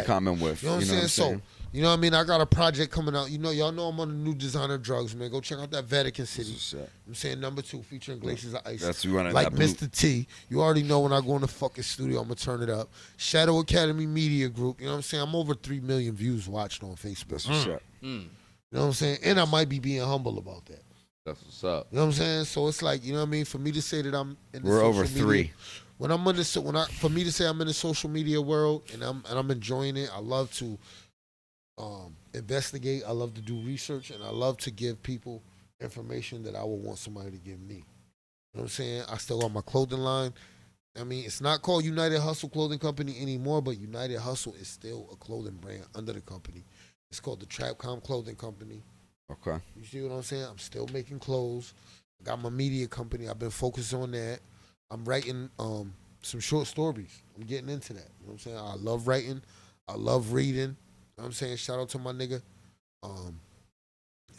common with. You know what I'm saying? You know what I mean? I got a project coming out. You know, y'all know I'm on the new designer drugs, man. Go check out that Vatican City. I'm saying #2 featuring Glayshahz of Ice. That's you running like that Mr. T. You already know when I go in the fucking studio, I'm gonna turn it up. Shadow Academy Media Group. You know what I'm saying? I'm over 3 million views watched on Facebook. That's what's up. You know what I'm saying? And I might be being humble about that. That's what's up. You know what I'm saying? So it's like, you know what I mean? For me to say that I'm in the We're social over media, 3. When I'm on this, for me to say I'm in the social media world and I'm enjoying it, I love to investigate. I love to do research, and I love to give people information that I would want somebody to give me. You know what I'm saying? I still got my clothing line. I mean, it's not called United Hustle Clothing Company anymore, but United Hustle is still a clothing brand under the company. It's called the Trapcom Clothing Company. Okay. You see what I'm saying? I'm still making clothes. I got my media company. I've been focused on that. I'm writing some short stories. I'm getting into that. You know what I'm saying? I love writing. I love reading. You know what I'm saying? Shout out to my nigga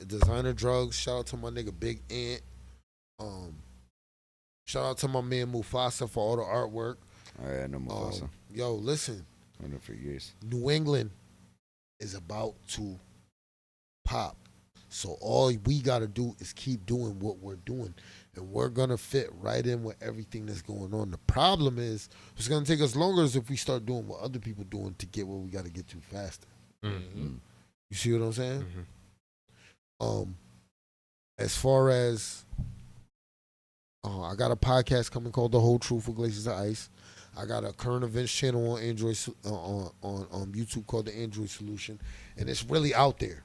Designer Drugs. Shout out to my nigga Big Ant. Shout out to my man Mufasa for all the artwork. Oh, yeah, no Mufasa. Yo, listen. I know for years. New England is about to pop. So all we got to do is keep doing what we're doing. And we're going to fit right in with everything that's going on. The problem is it's going to take us longer if we start doing what other people doing to get where we got to get to faster. Mm-hmm. You see what I'm saying? Mm-hmm. As far as I got a podcast coming called The Whole Truth with Glayshahz of Ice. I got a current events channel on Android on YouTube called The Android Solution, and it's really out there.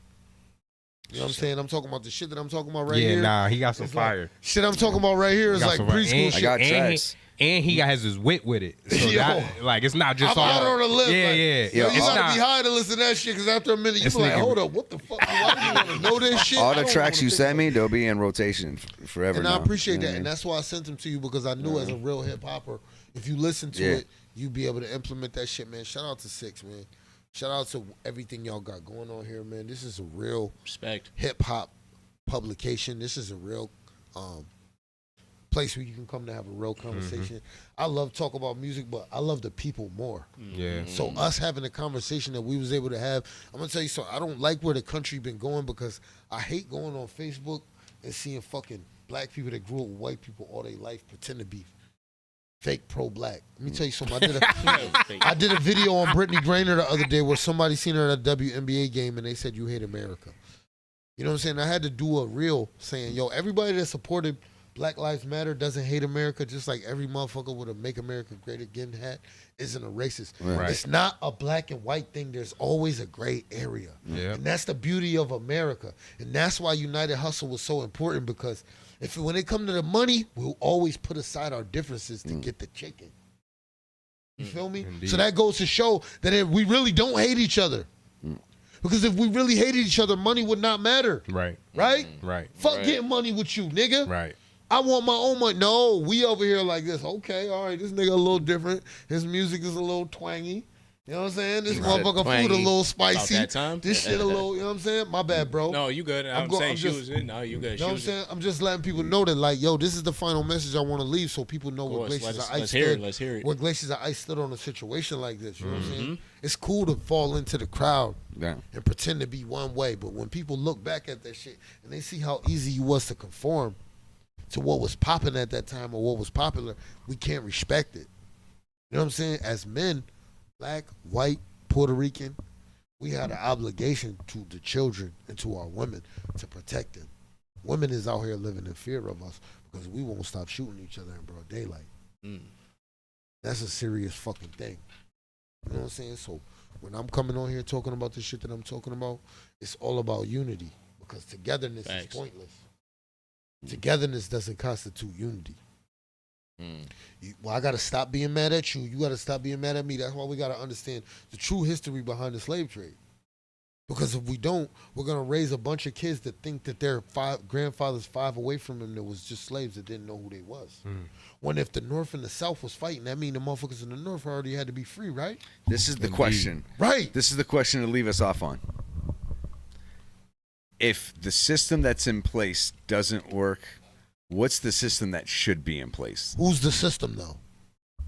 You know what I'm saying? I'm talking about the shit that I'm talking about right here. Yeah, nah, he got some fire. Like, shit I'm talking about right here is like preschool shit. I got tracks. And he has his wit with it. So that, it's not just I'm all. out on the list. Yeah, like, yeah. Yo, you gotta be high to listen to that shit because after a minute you be like, hold up, what the fuck? Why do you want to know this shit? All the tracks you sent me, they'll be in rotation forever. And now. I appreciate that, Mm-hmm. and that's why I sent them to you because I knew as a real hip hopper, if you listen to it, you'd be able to implement that shit, man. Shout out to Six, man. Shout out to everything y'all got going on here, man. This is a real hip hop publication. This is a real place where you can come to have a real conversation. I love talk about music, but I love the people more. Yeah. So us having a conversation that we was able to have, I'm gonna tell you something. I don't like where the country been going because I hate going on Facebook and seeing fucking black people that grew up with white people all their life pretend to be fake pro-black. Let me tell you something. I did a video on Brittany Griner the other day where somebody seen her at a WNBA game and they said, "You hate America." You know what I'm saying? I had to do a reel saying, yo, everybody that supported Black Lives Matter doesn't hate America, just like every motherfucker with a Make America Great Again hat isn't a racist. Right. It's not a black and white thing. There's always a gray area. Yeah. And that's the beauty of America. And that's why United Hustle was so important, because when it comes to the money, we'll always put aside our differences to get the chicken. You feel me? Indeed. So that goes to show that we really don't hate each other. Because if we really hated each other, money would not matter. Right. Right? Right. Fuck getting money with you, nigga. Right. I want my own money. No, we over here like this. Okay, all right, this nigga a little different. His music is a little twangy. You know what I'm saying? This motherfucker food a little spicy. About that time? This shit a little, you know what I'm saying? My bad, bro. No, you good. I'm saying she was in. No, you good. You know what I'm saying? I'm just letting people know that, like, yo, this is the final message I want to leave so people know what Glayshahz of Ice stood. Let's hear it. Where Glayshahz of Ice stood on a situation like this. You know what I'm saying? It's cool to fall into the crowd and pretend to be one way, but when people look back at that shit and they see how easy you was to conform to what was popping at that time or what was popular, we can't respect it. You know what I'm saying? As men, black, white, Puerto Rican, we had an obligation to the children and to our women to protect them. Women is out here living in fear of us because we won't stop shooting each other in broad daylight. That's a serious fucking thing. You know what I'm saying? So when I'm coming on here talking about the shit that I'm talking about, it's all about unity, because togetherness is pointless. Togetherness doesn't constitute unity. I got to stop being mad at you. You got to stop being mad at me. That's why we got to understand the true history behind the slave trade. Because if we don't, we're going to raise a bunch of kids that think that their grandfathers 5 away from them that was just slaves that didn't know who they was. When if the North and the South was fighting, that means the motherfuckers in the North already had to be free, right? This is the question. Right. This is the question to leave us off on. If the system that's in place doesn't work, what's the system that should be in place? Who's the system, though?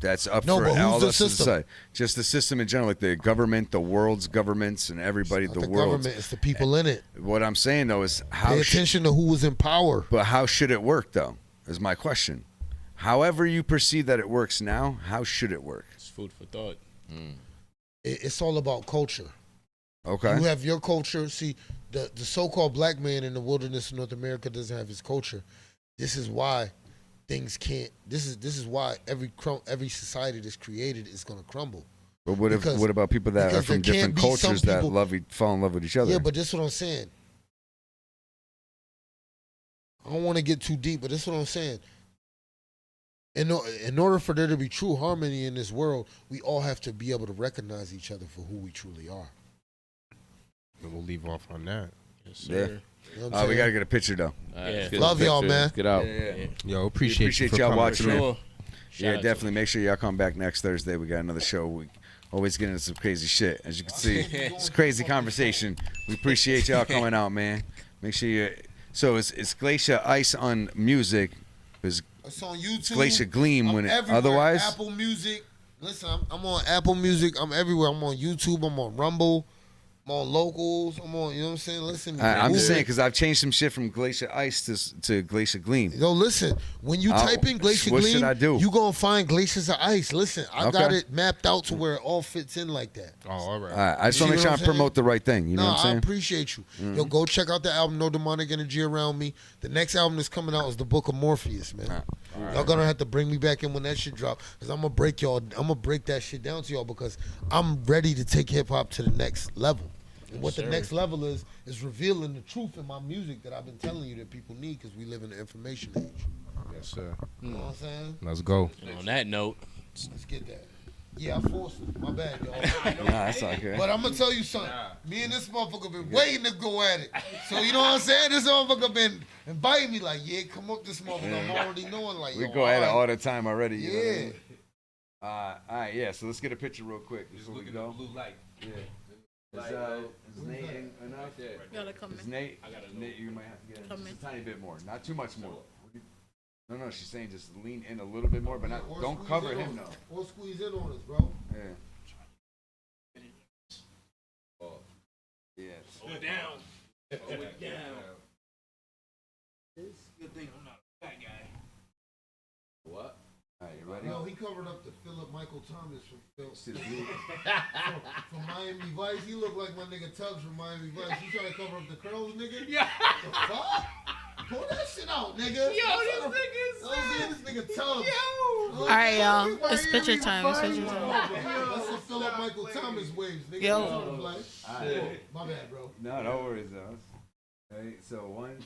That's up No, for but who's all the of us to system? decide. Just the system in general, like the government, the world's governments, and everybody, the world. Government, it's the people in it. What I'm saying, though, is how Pay attention to who was in power. But how should it work, though, is my question. However you perceive that it works now, how should it work? It's food for thought. It's all about culture. Okay. You have your culture. See, the so-called black man in the wilderness of North America doesn't have his culture. This is why things can't. This is why every society that's created is going to crumble. But what about people that are from different cultures that fall in love with each other? Yeah, but this is what I'm saying. I don't want to get too deep, but this is what I'm saying. In order for there to be true harmony in this world, we all have to be able to recognize each other for who we truly are. And we'll leave off on that. Yes, Yeah. sir. You know what I'm We saying? got to get a picture, though. Love y'all, man. Get out. Yo, appreciate you for y'all coming. watching, man. Sure. Yeah, Shout out definitely. Make sure y'all come back next Thursday. We got another show. We always get into some crazy shit. As you can see, it's a crazy conversation. We appreciate y'all coming out, man. Make sure you. So it's Glayshah Ice on music. It's on YouTube. Glayshah Gleim when it, everywhere. otherwise. Apple Music. Listen, I'm on Apple Music. I'm everywhere. I'm on YouTube. I'm on Rumble. I'm on Locals. I'm on, you know what I'm saying? Listen. I'm just saying because I've changed some shit from Glayshah Ice to Glayshah Gleim. Yo, listen. When you type in Glayshah what Gleim, should I do? you gonna find Glayshahz of Ice. Listen, I got Okay. it mapped out to where it all fits in like that. Oh, all right. All right, I just want to make See sure what I I'm promote the right thing. You know what I'm I saying? appreciate you. Yo, go check out the album No Demonic Energy Around Me. The next album that's coming out is The Book of Morpheus, man. Y'all gonna have to bring me back in when that shit drop, because I'm gonna break y'all. I'm gonna break that shit down to y'all, because I'm ready to take hip hop to the next level. And what the next level is revealing the truth in my music that I've been telling you that people need, because we live in the information age. Yes, sir. You know what I'm saying? Let's go. And on that note, Let's get that. Yeah, I forced it. My bad, y'all. Nah, that's okay. But I'm gonna tell you something. Me and this motherfucker been waiting to go at it. So you know what I'm saying? This motherfucker been inviting me like, yeah, come up this motherfucker. I'm already knowing like, We yo, go at it all all the time already. You know what I Yeah. mean? All right, yeah. So let's get a picture real quick. Just look at the blue light. Yeah. Is Nate enough? Gotta come Is in. Nate? Nate, you might have to get in Come just in. a tiny bit more, not too much more. No, she's saying just lean in a little bit more, but not. Or Don't squeeze cover in him on though. us. Or squeeze in on us, bro. Yeah. Yeah. slow it down. Slow it down. It's a good thing I'm not a fat guy. What? All right, you ready? No, he covered up the Philip Michael Thomas from from Miami Vice. He looked like my nigga Tubbs from Miami Vice. You trying to cover up the curls, nigga? Yeah. The fuck? Pull that shit out, nigga. Yo, this nigga tough. All right, y'all. It's picture time. It's picture time. That's the Philip Michael Thomas waves, nigga. Yo. My bad, bro. No, no worries, though. Okay, so 1,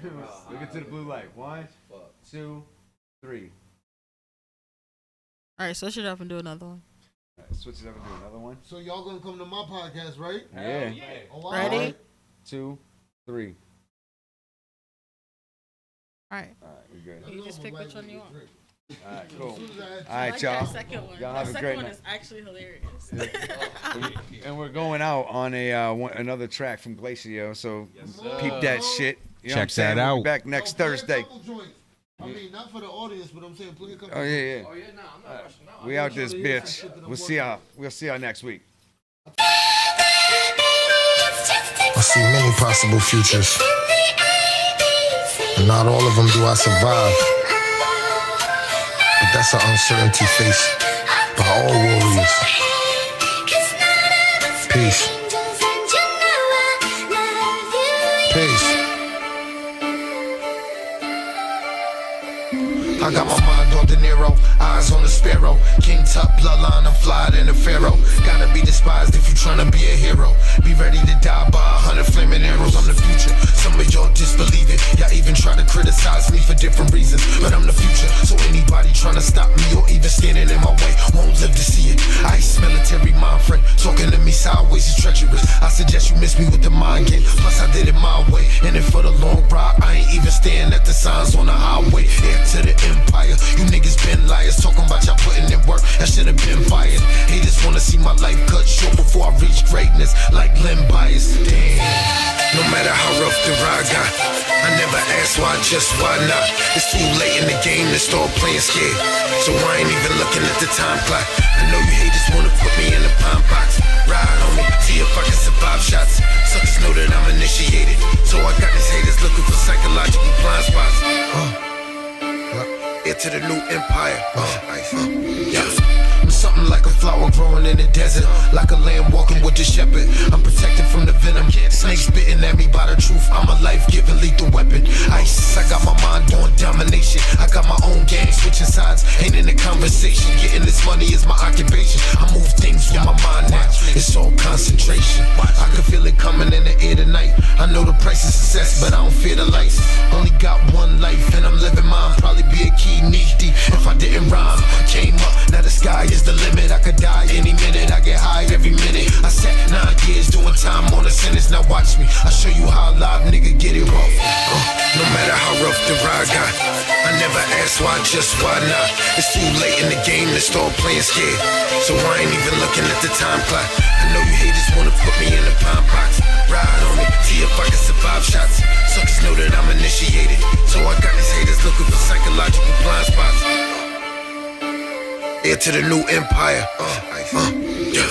2, look into the blue light. 1, 2, 3. All right, switch it up and do another one. All right, switch it up and do another one. So y'all gonna come to my podcast, right? Yeah. Oh, Ready? 1, 2, 3. All right. All right, we good. You just pick which one you want. All right, cool. I All right, like y'all. that second one. Y'all That have a second great one night. is actually hilarious. And we're going out on another track from Glayshah, so peep that shit. You know what I'm Check saying? that out. We'll be back next Thursday. I mean, not for the audience, but I'm saying play a couple. Oh yeah, yeah. Oh yeah, no, I'm not rushing. No, We out this bitch. We'll see y'all next week. I see many possible futures, and not all of them do I survive. But that's an uncertainty faced by all warriors. Peace. Peace. I got my mind on De Niro, eyes on the sparrow. King Tut, bloodline, I'm flyer than a pharaoh. Gotta be despised if you tryna be a hero. Be ready to die by 100 flaming arrows. I'm the future, some of y'all disbelieve it. Y'all even try to criticize me for different reasons, but I'm the future, so anybody tryna stop me or even standing in my way won't live to see it. Ice military mind friend, talking to me sideways is treacherous. I suggest you miss me with the mind game, plus I did it my way. And then for the long ride, I ain't even staring at the signs on the highway. Heir to the empire, you niggas been liars, talking about y'all putting in work, that should've been fired. Haters wanna see my life cut short before I reach greatness, like limb bias. Damn. No matter how rough the ride got, I never asked why, just why not. It's too late in the game to start playing scared, so I ain't even looking at the time clock. I know you haters wanna put me in the pine box. Ride on me, see if I can survive shots. Suckers know that I'm initiated, so I got these haters looking for psychological blind spots. Into the new empire. Yeah. I'm something like a flower growing in the desert, like a lamb walking with the shepherd. I'm protected from the venom, snakes bitten at me by the truth. I'm a life-giving lethal weapon. Ice, I got my mind on domination. I got my own game, switching sides, ain't in the conversation. Getting this money is my occupation. I move things with my mind now, it's all concentration. I can feel it coming in the air tonight. I know the price is success, but I don't fear the lights. Only got one life and I'm living mine. Probably be a key knee deep if I didn't rhyme. Came up, now the sky is the limit. I could die any minute, I get high every minute. I sat 9 years doing time on a sentence. Now watch me, I show you how a live nigga get it raw. No matter how rough the ride got, I never asked why, just why not. It's too late in the game to start playing scared, so I ain't even looking at the time clock. I know you haters wanna put me in the pine box. Ride on me, see if I can survive shots. Suckers know that I'm initiated, so I got these haters looking for psychological blind spots. Heir to the new empire. Yeah.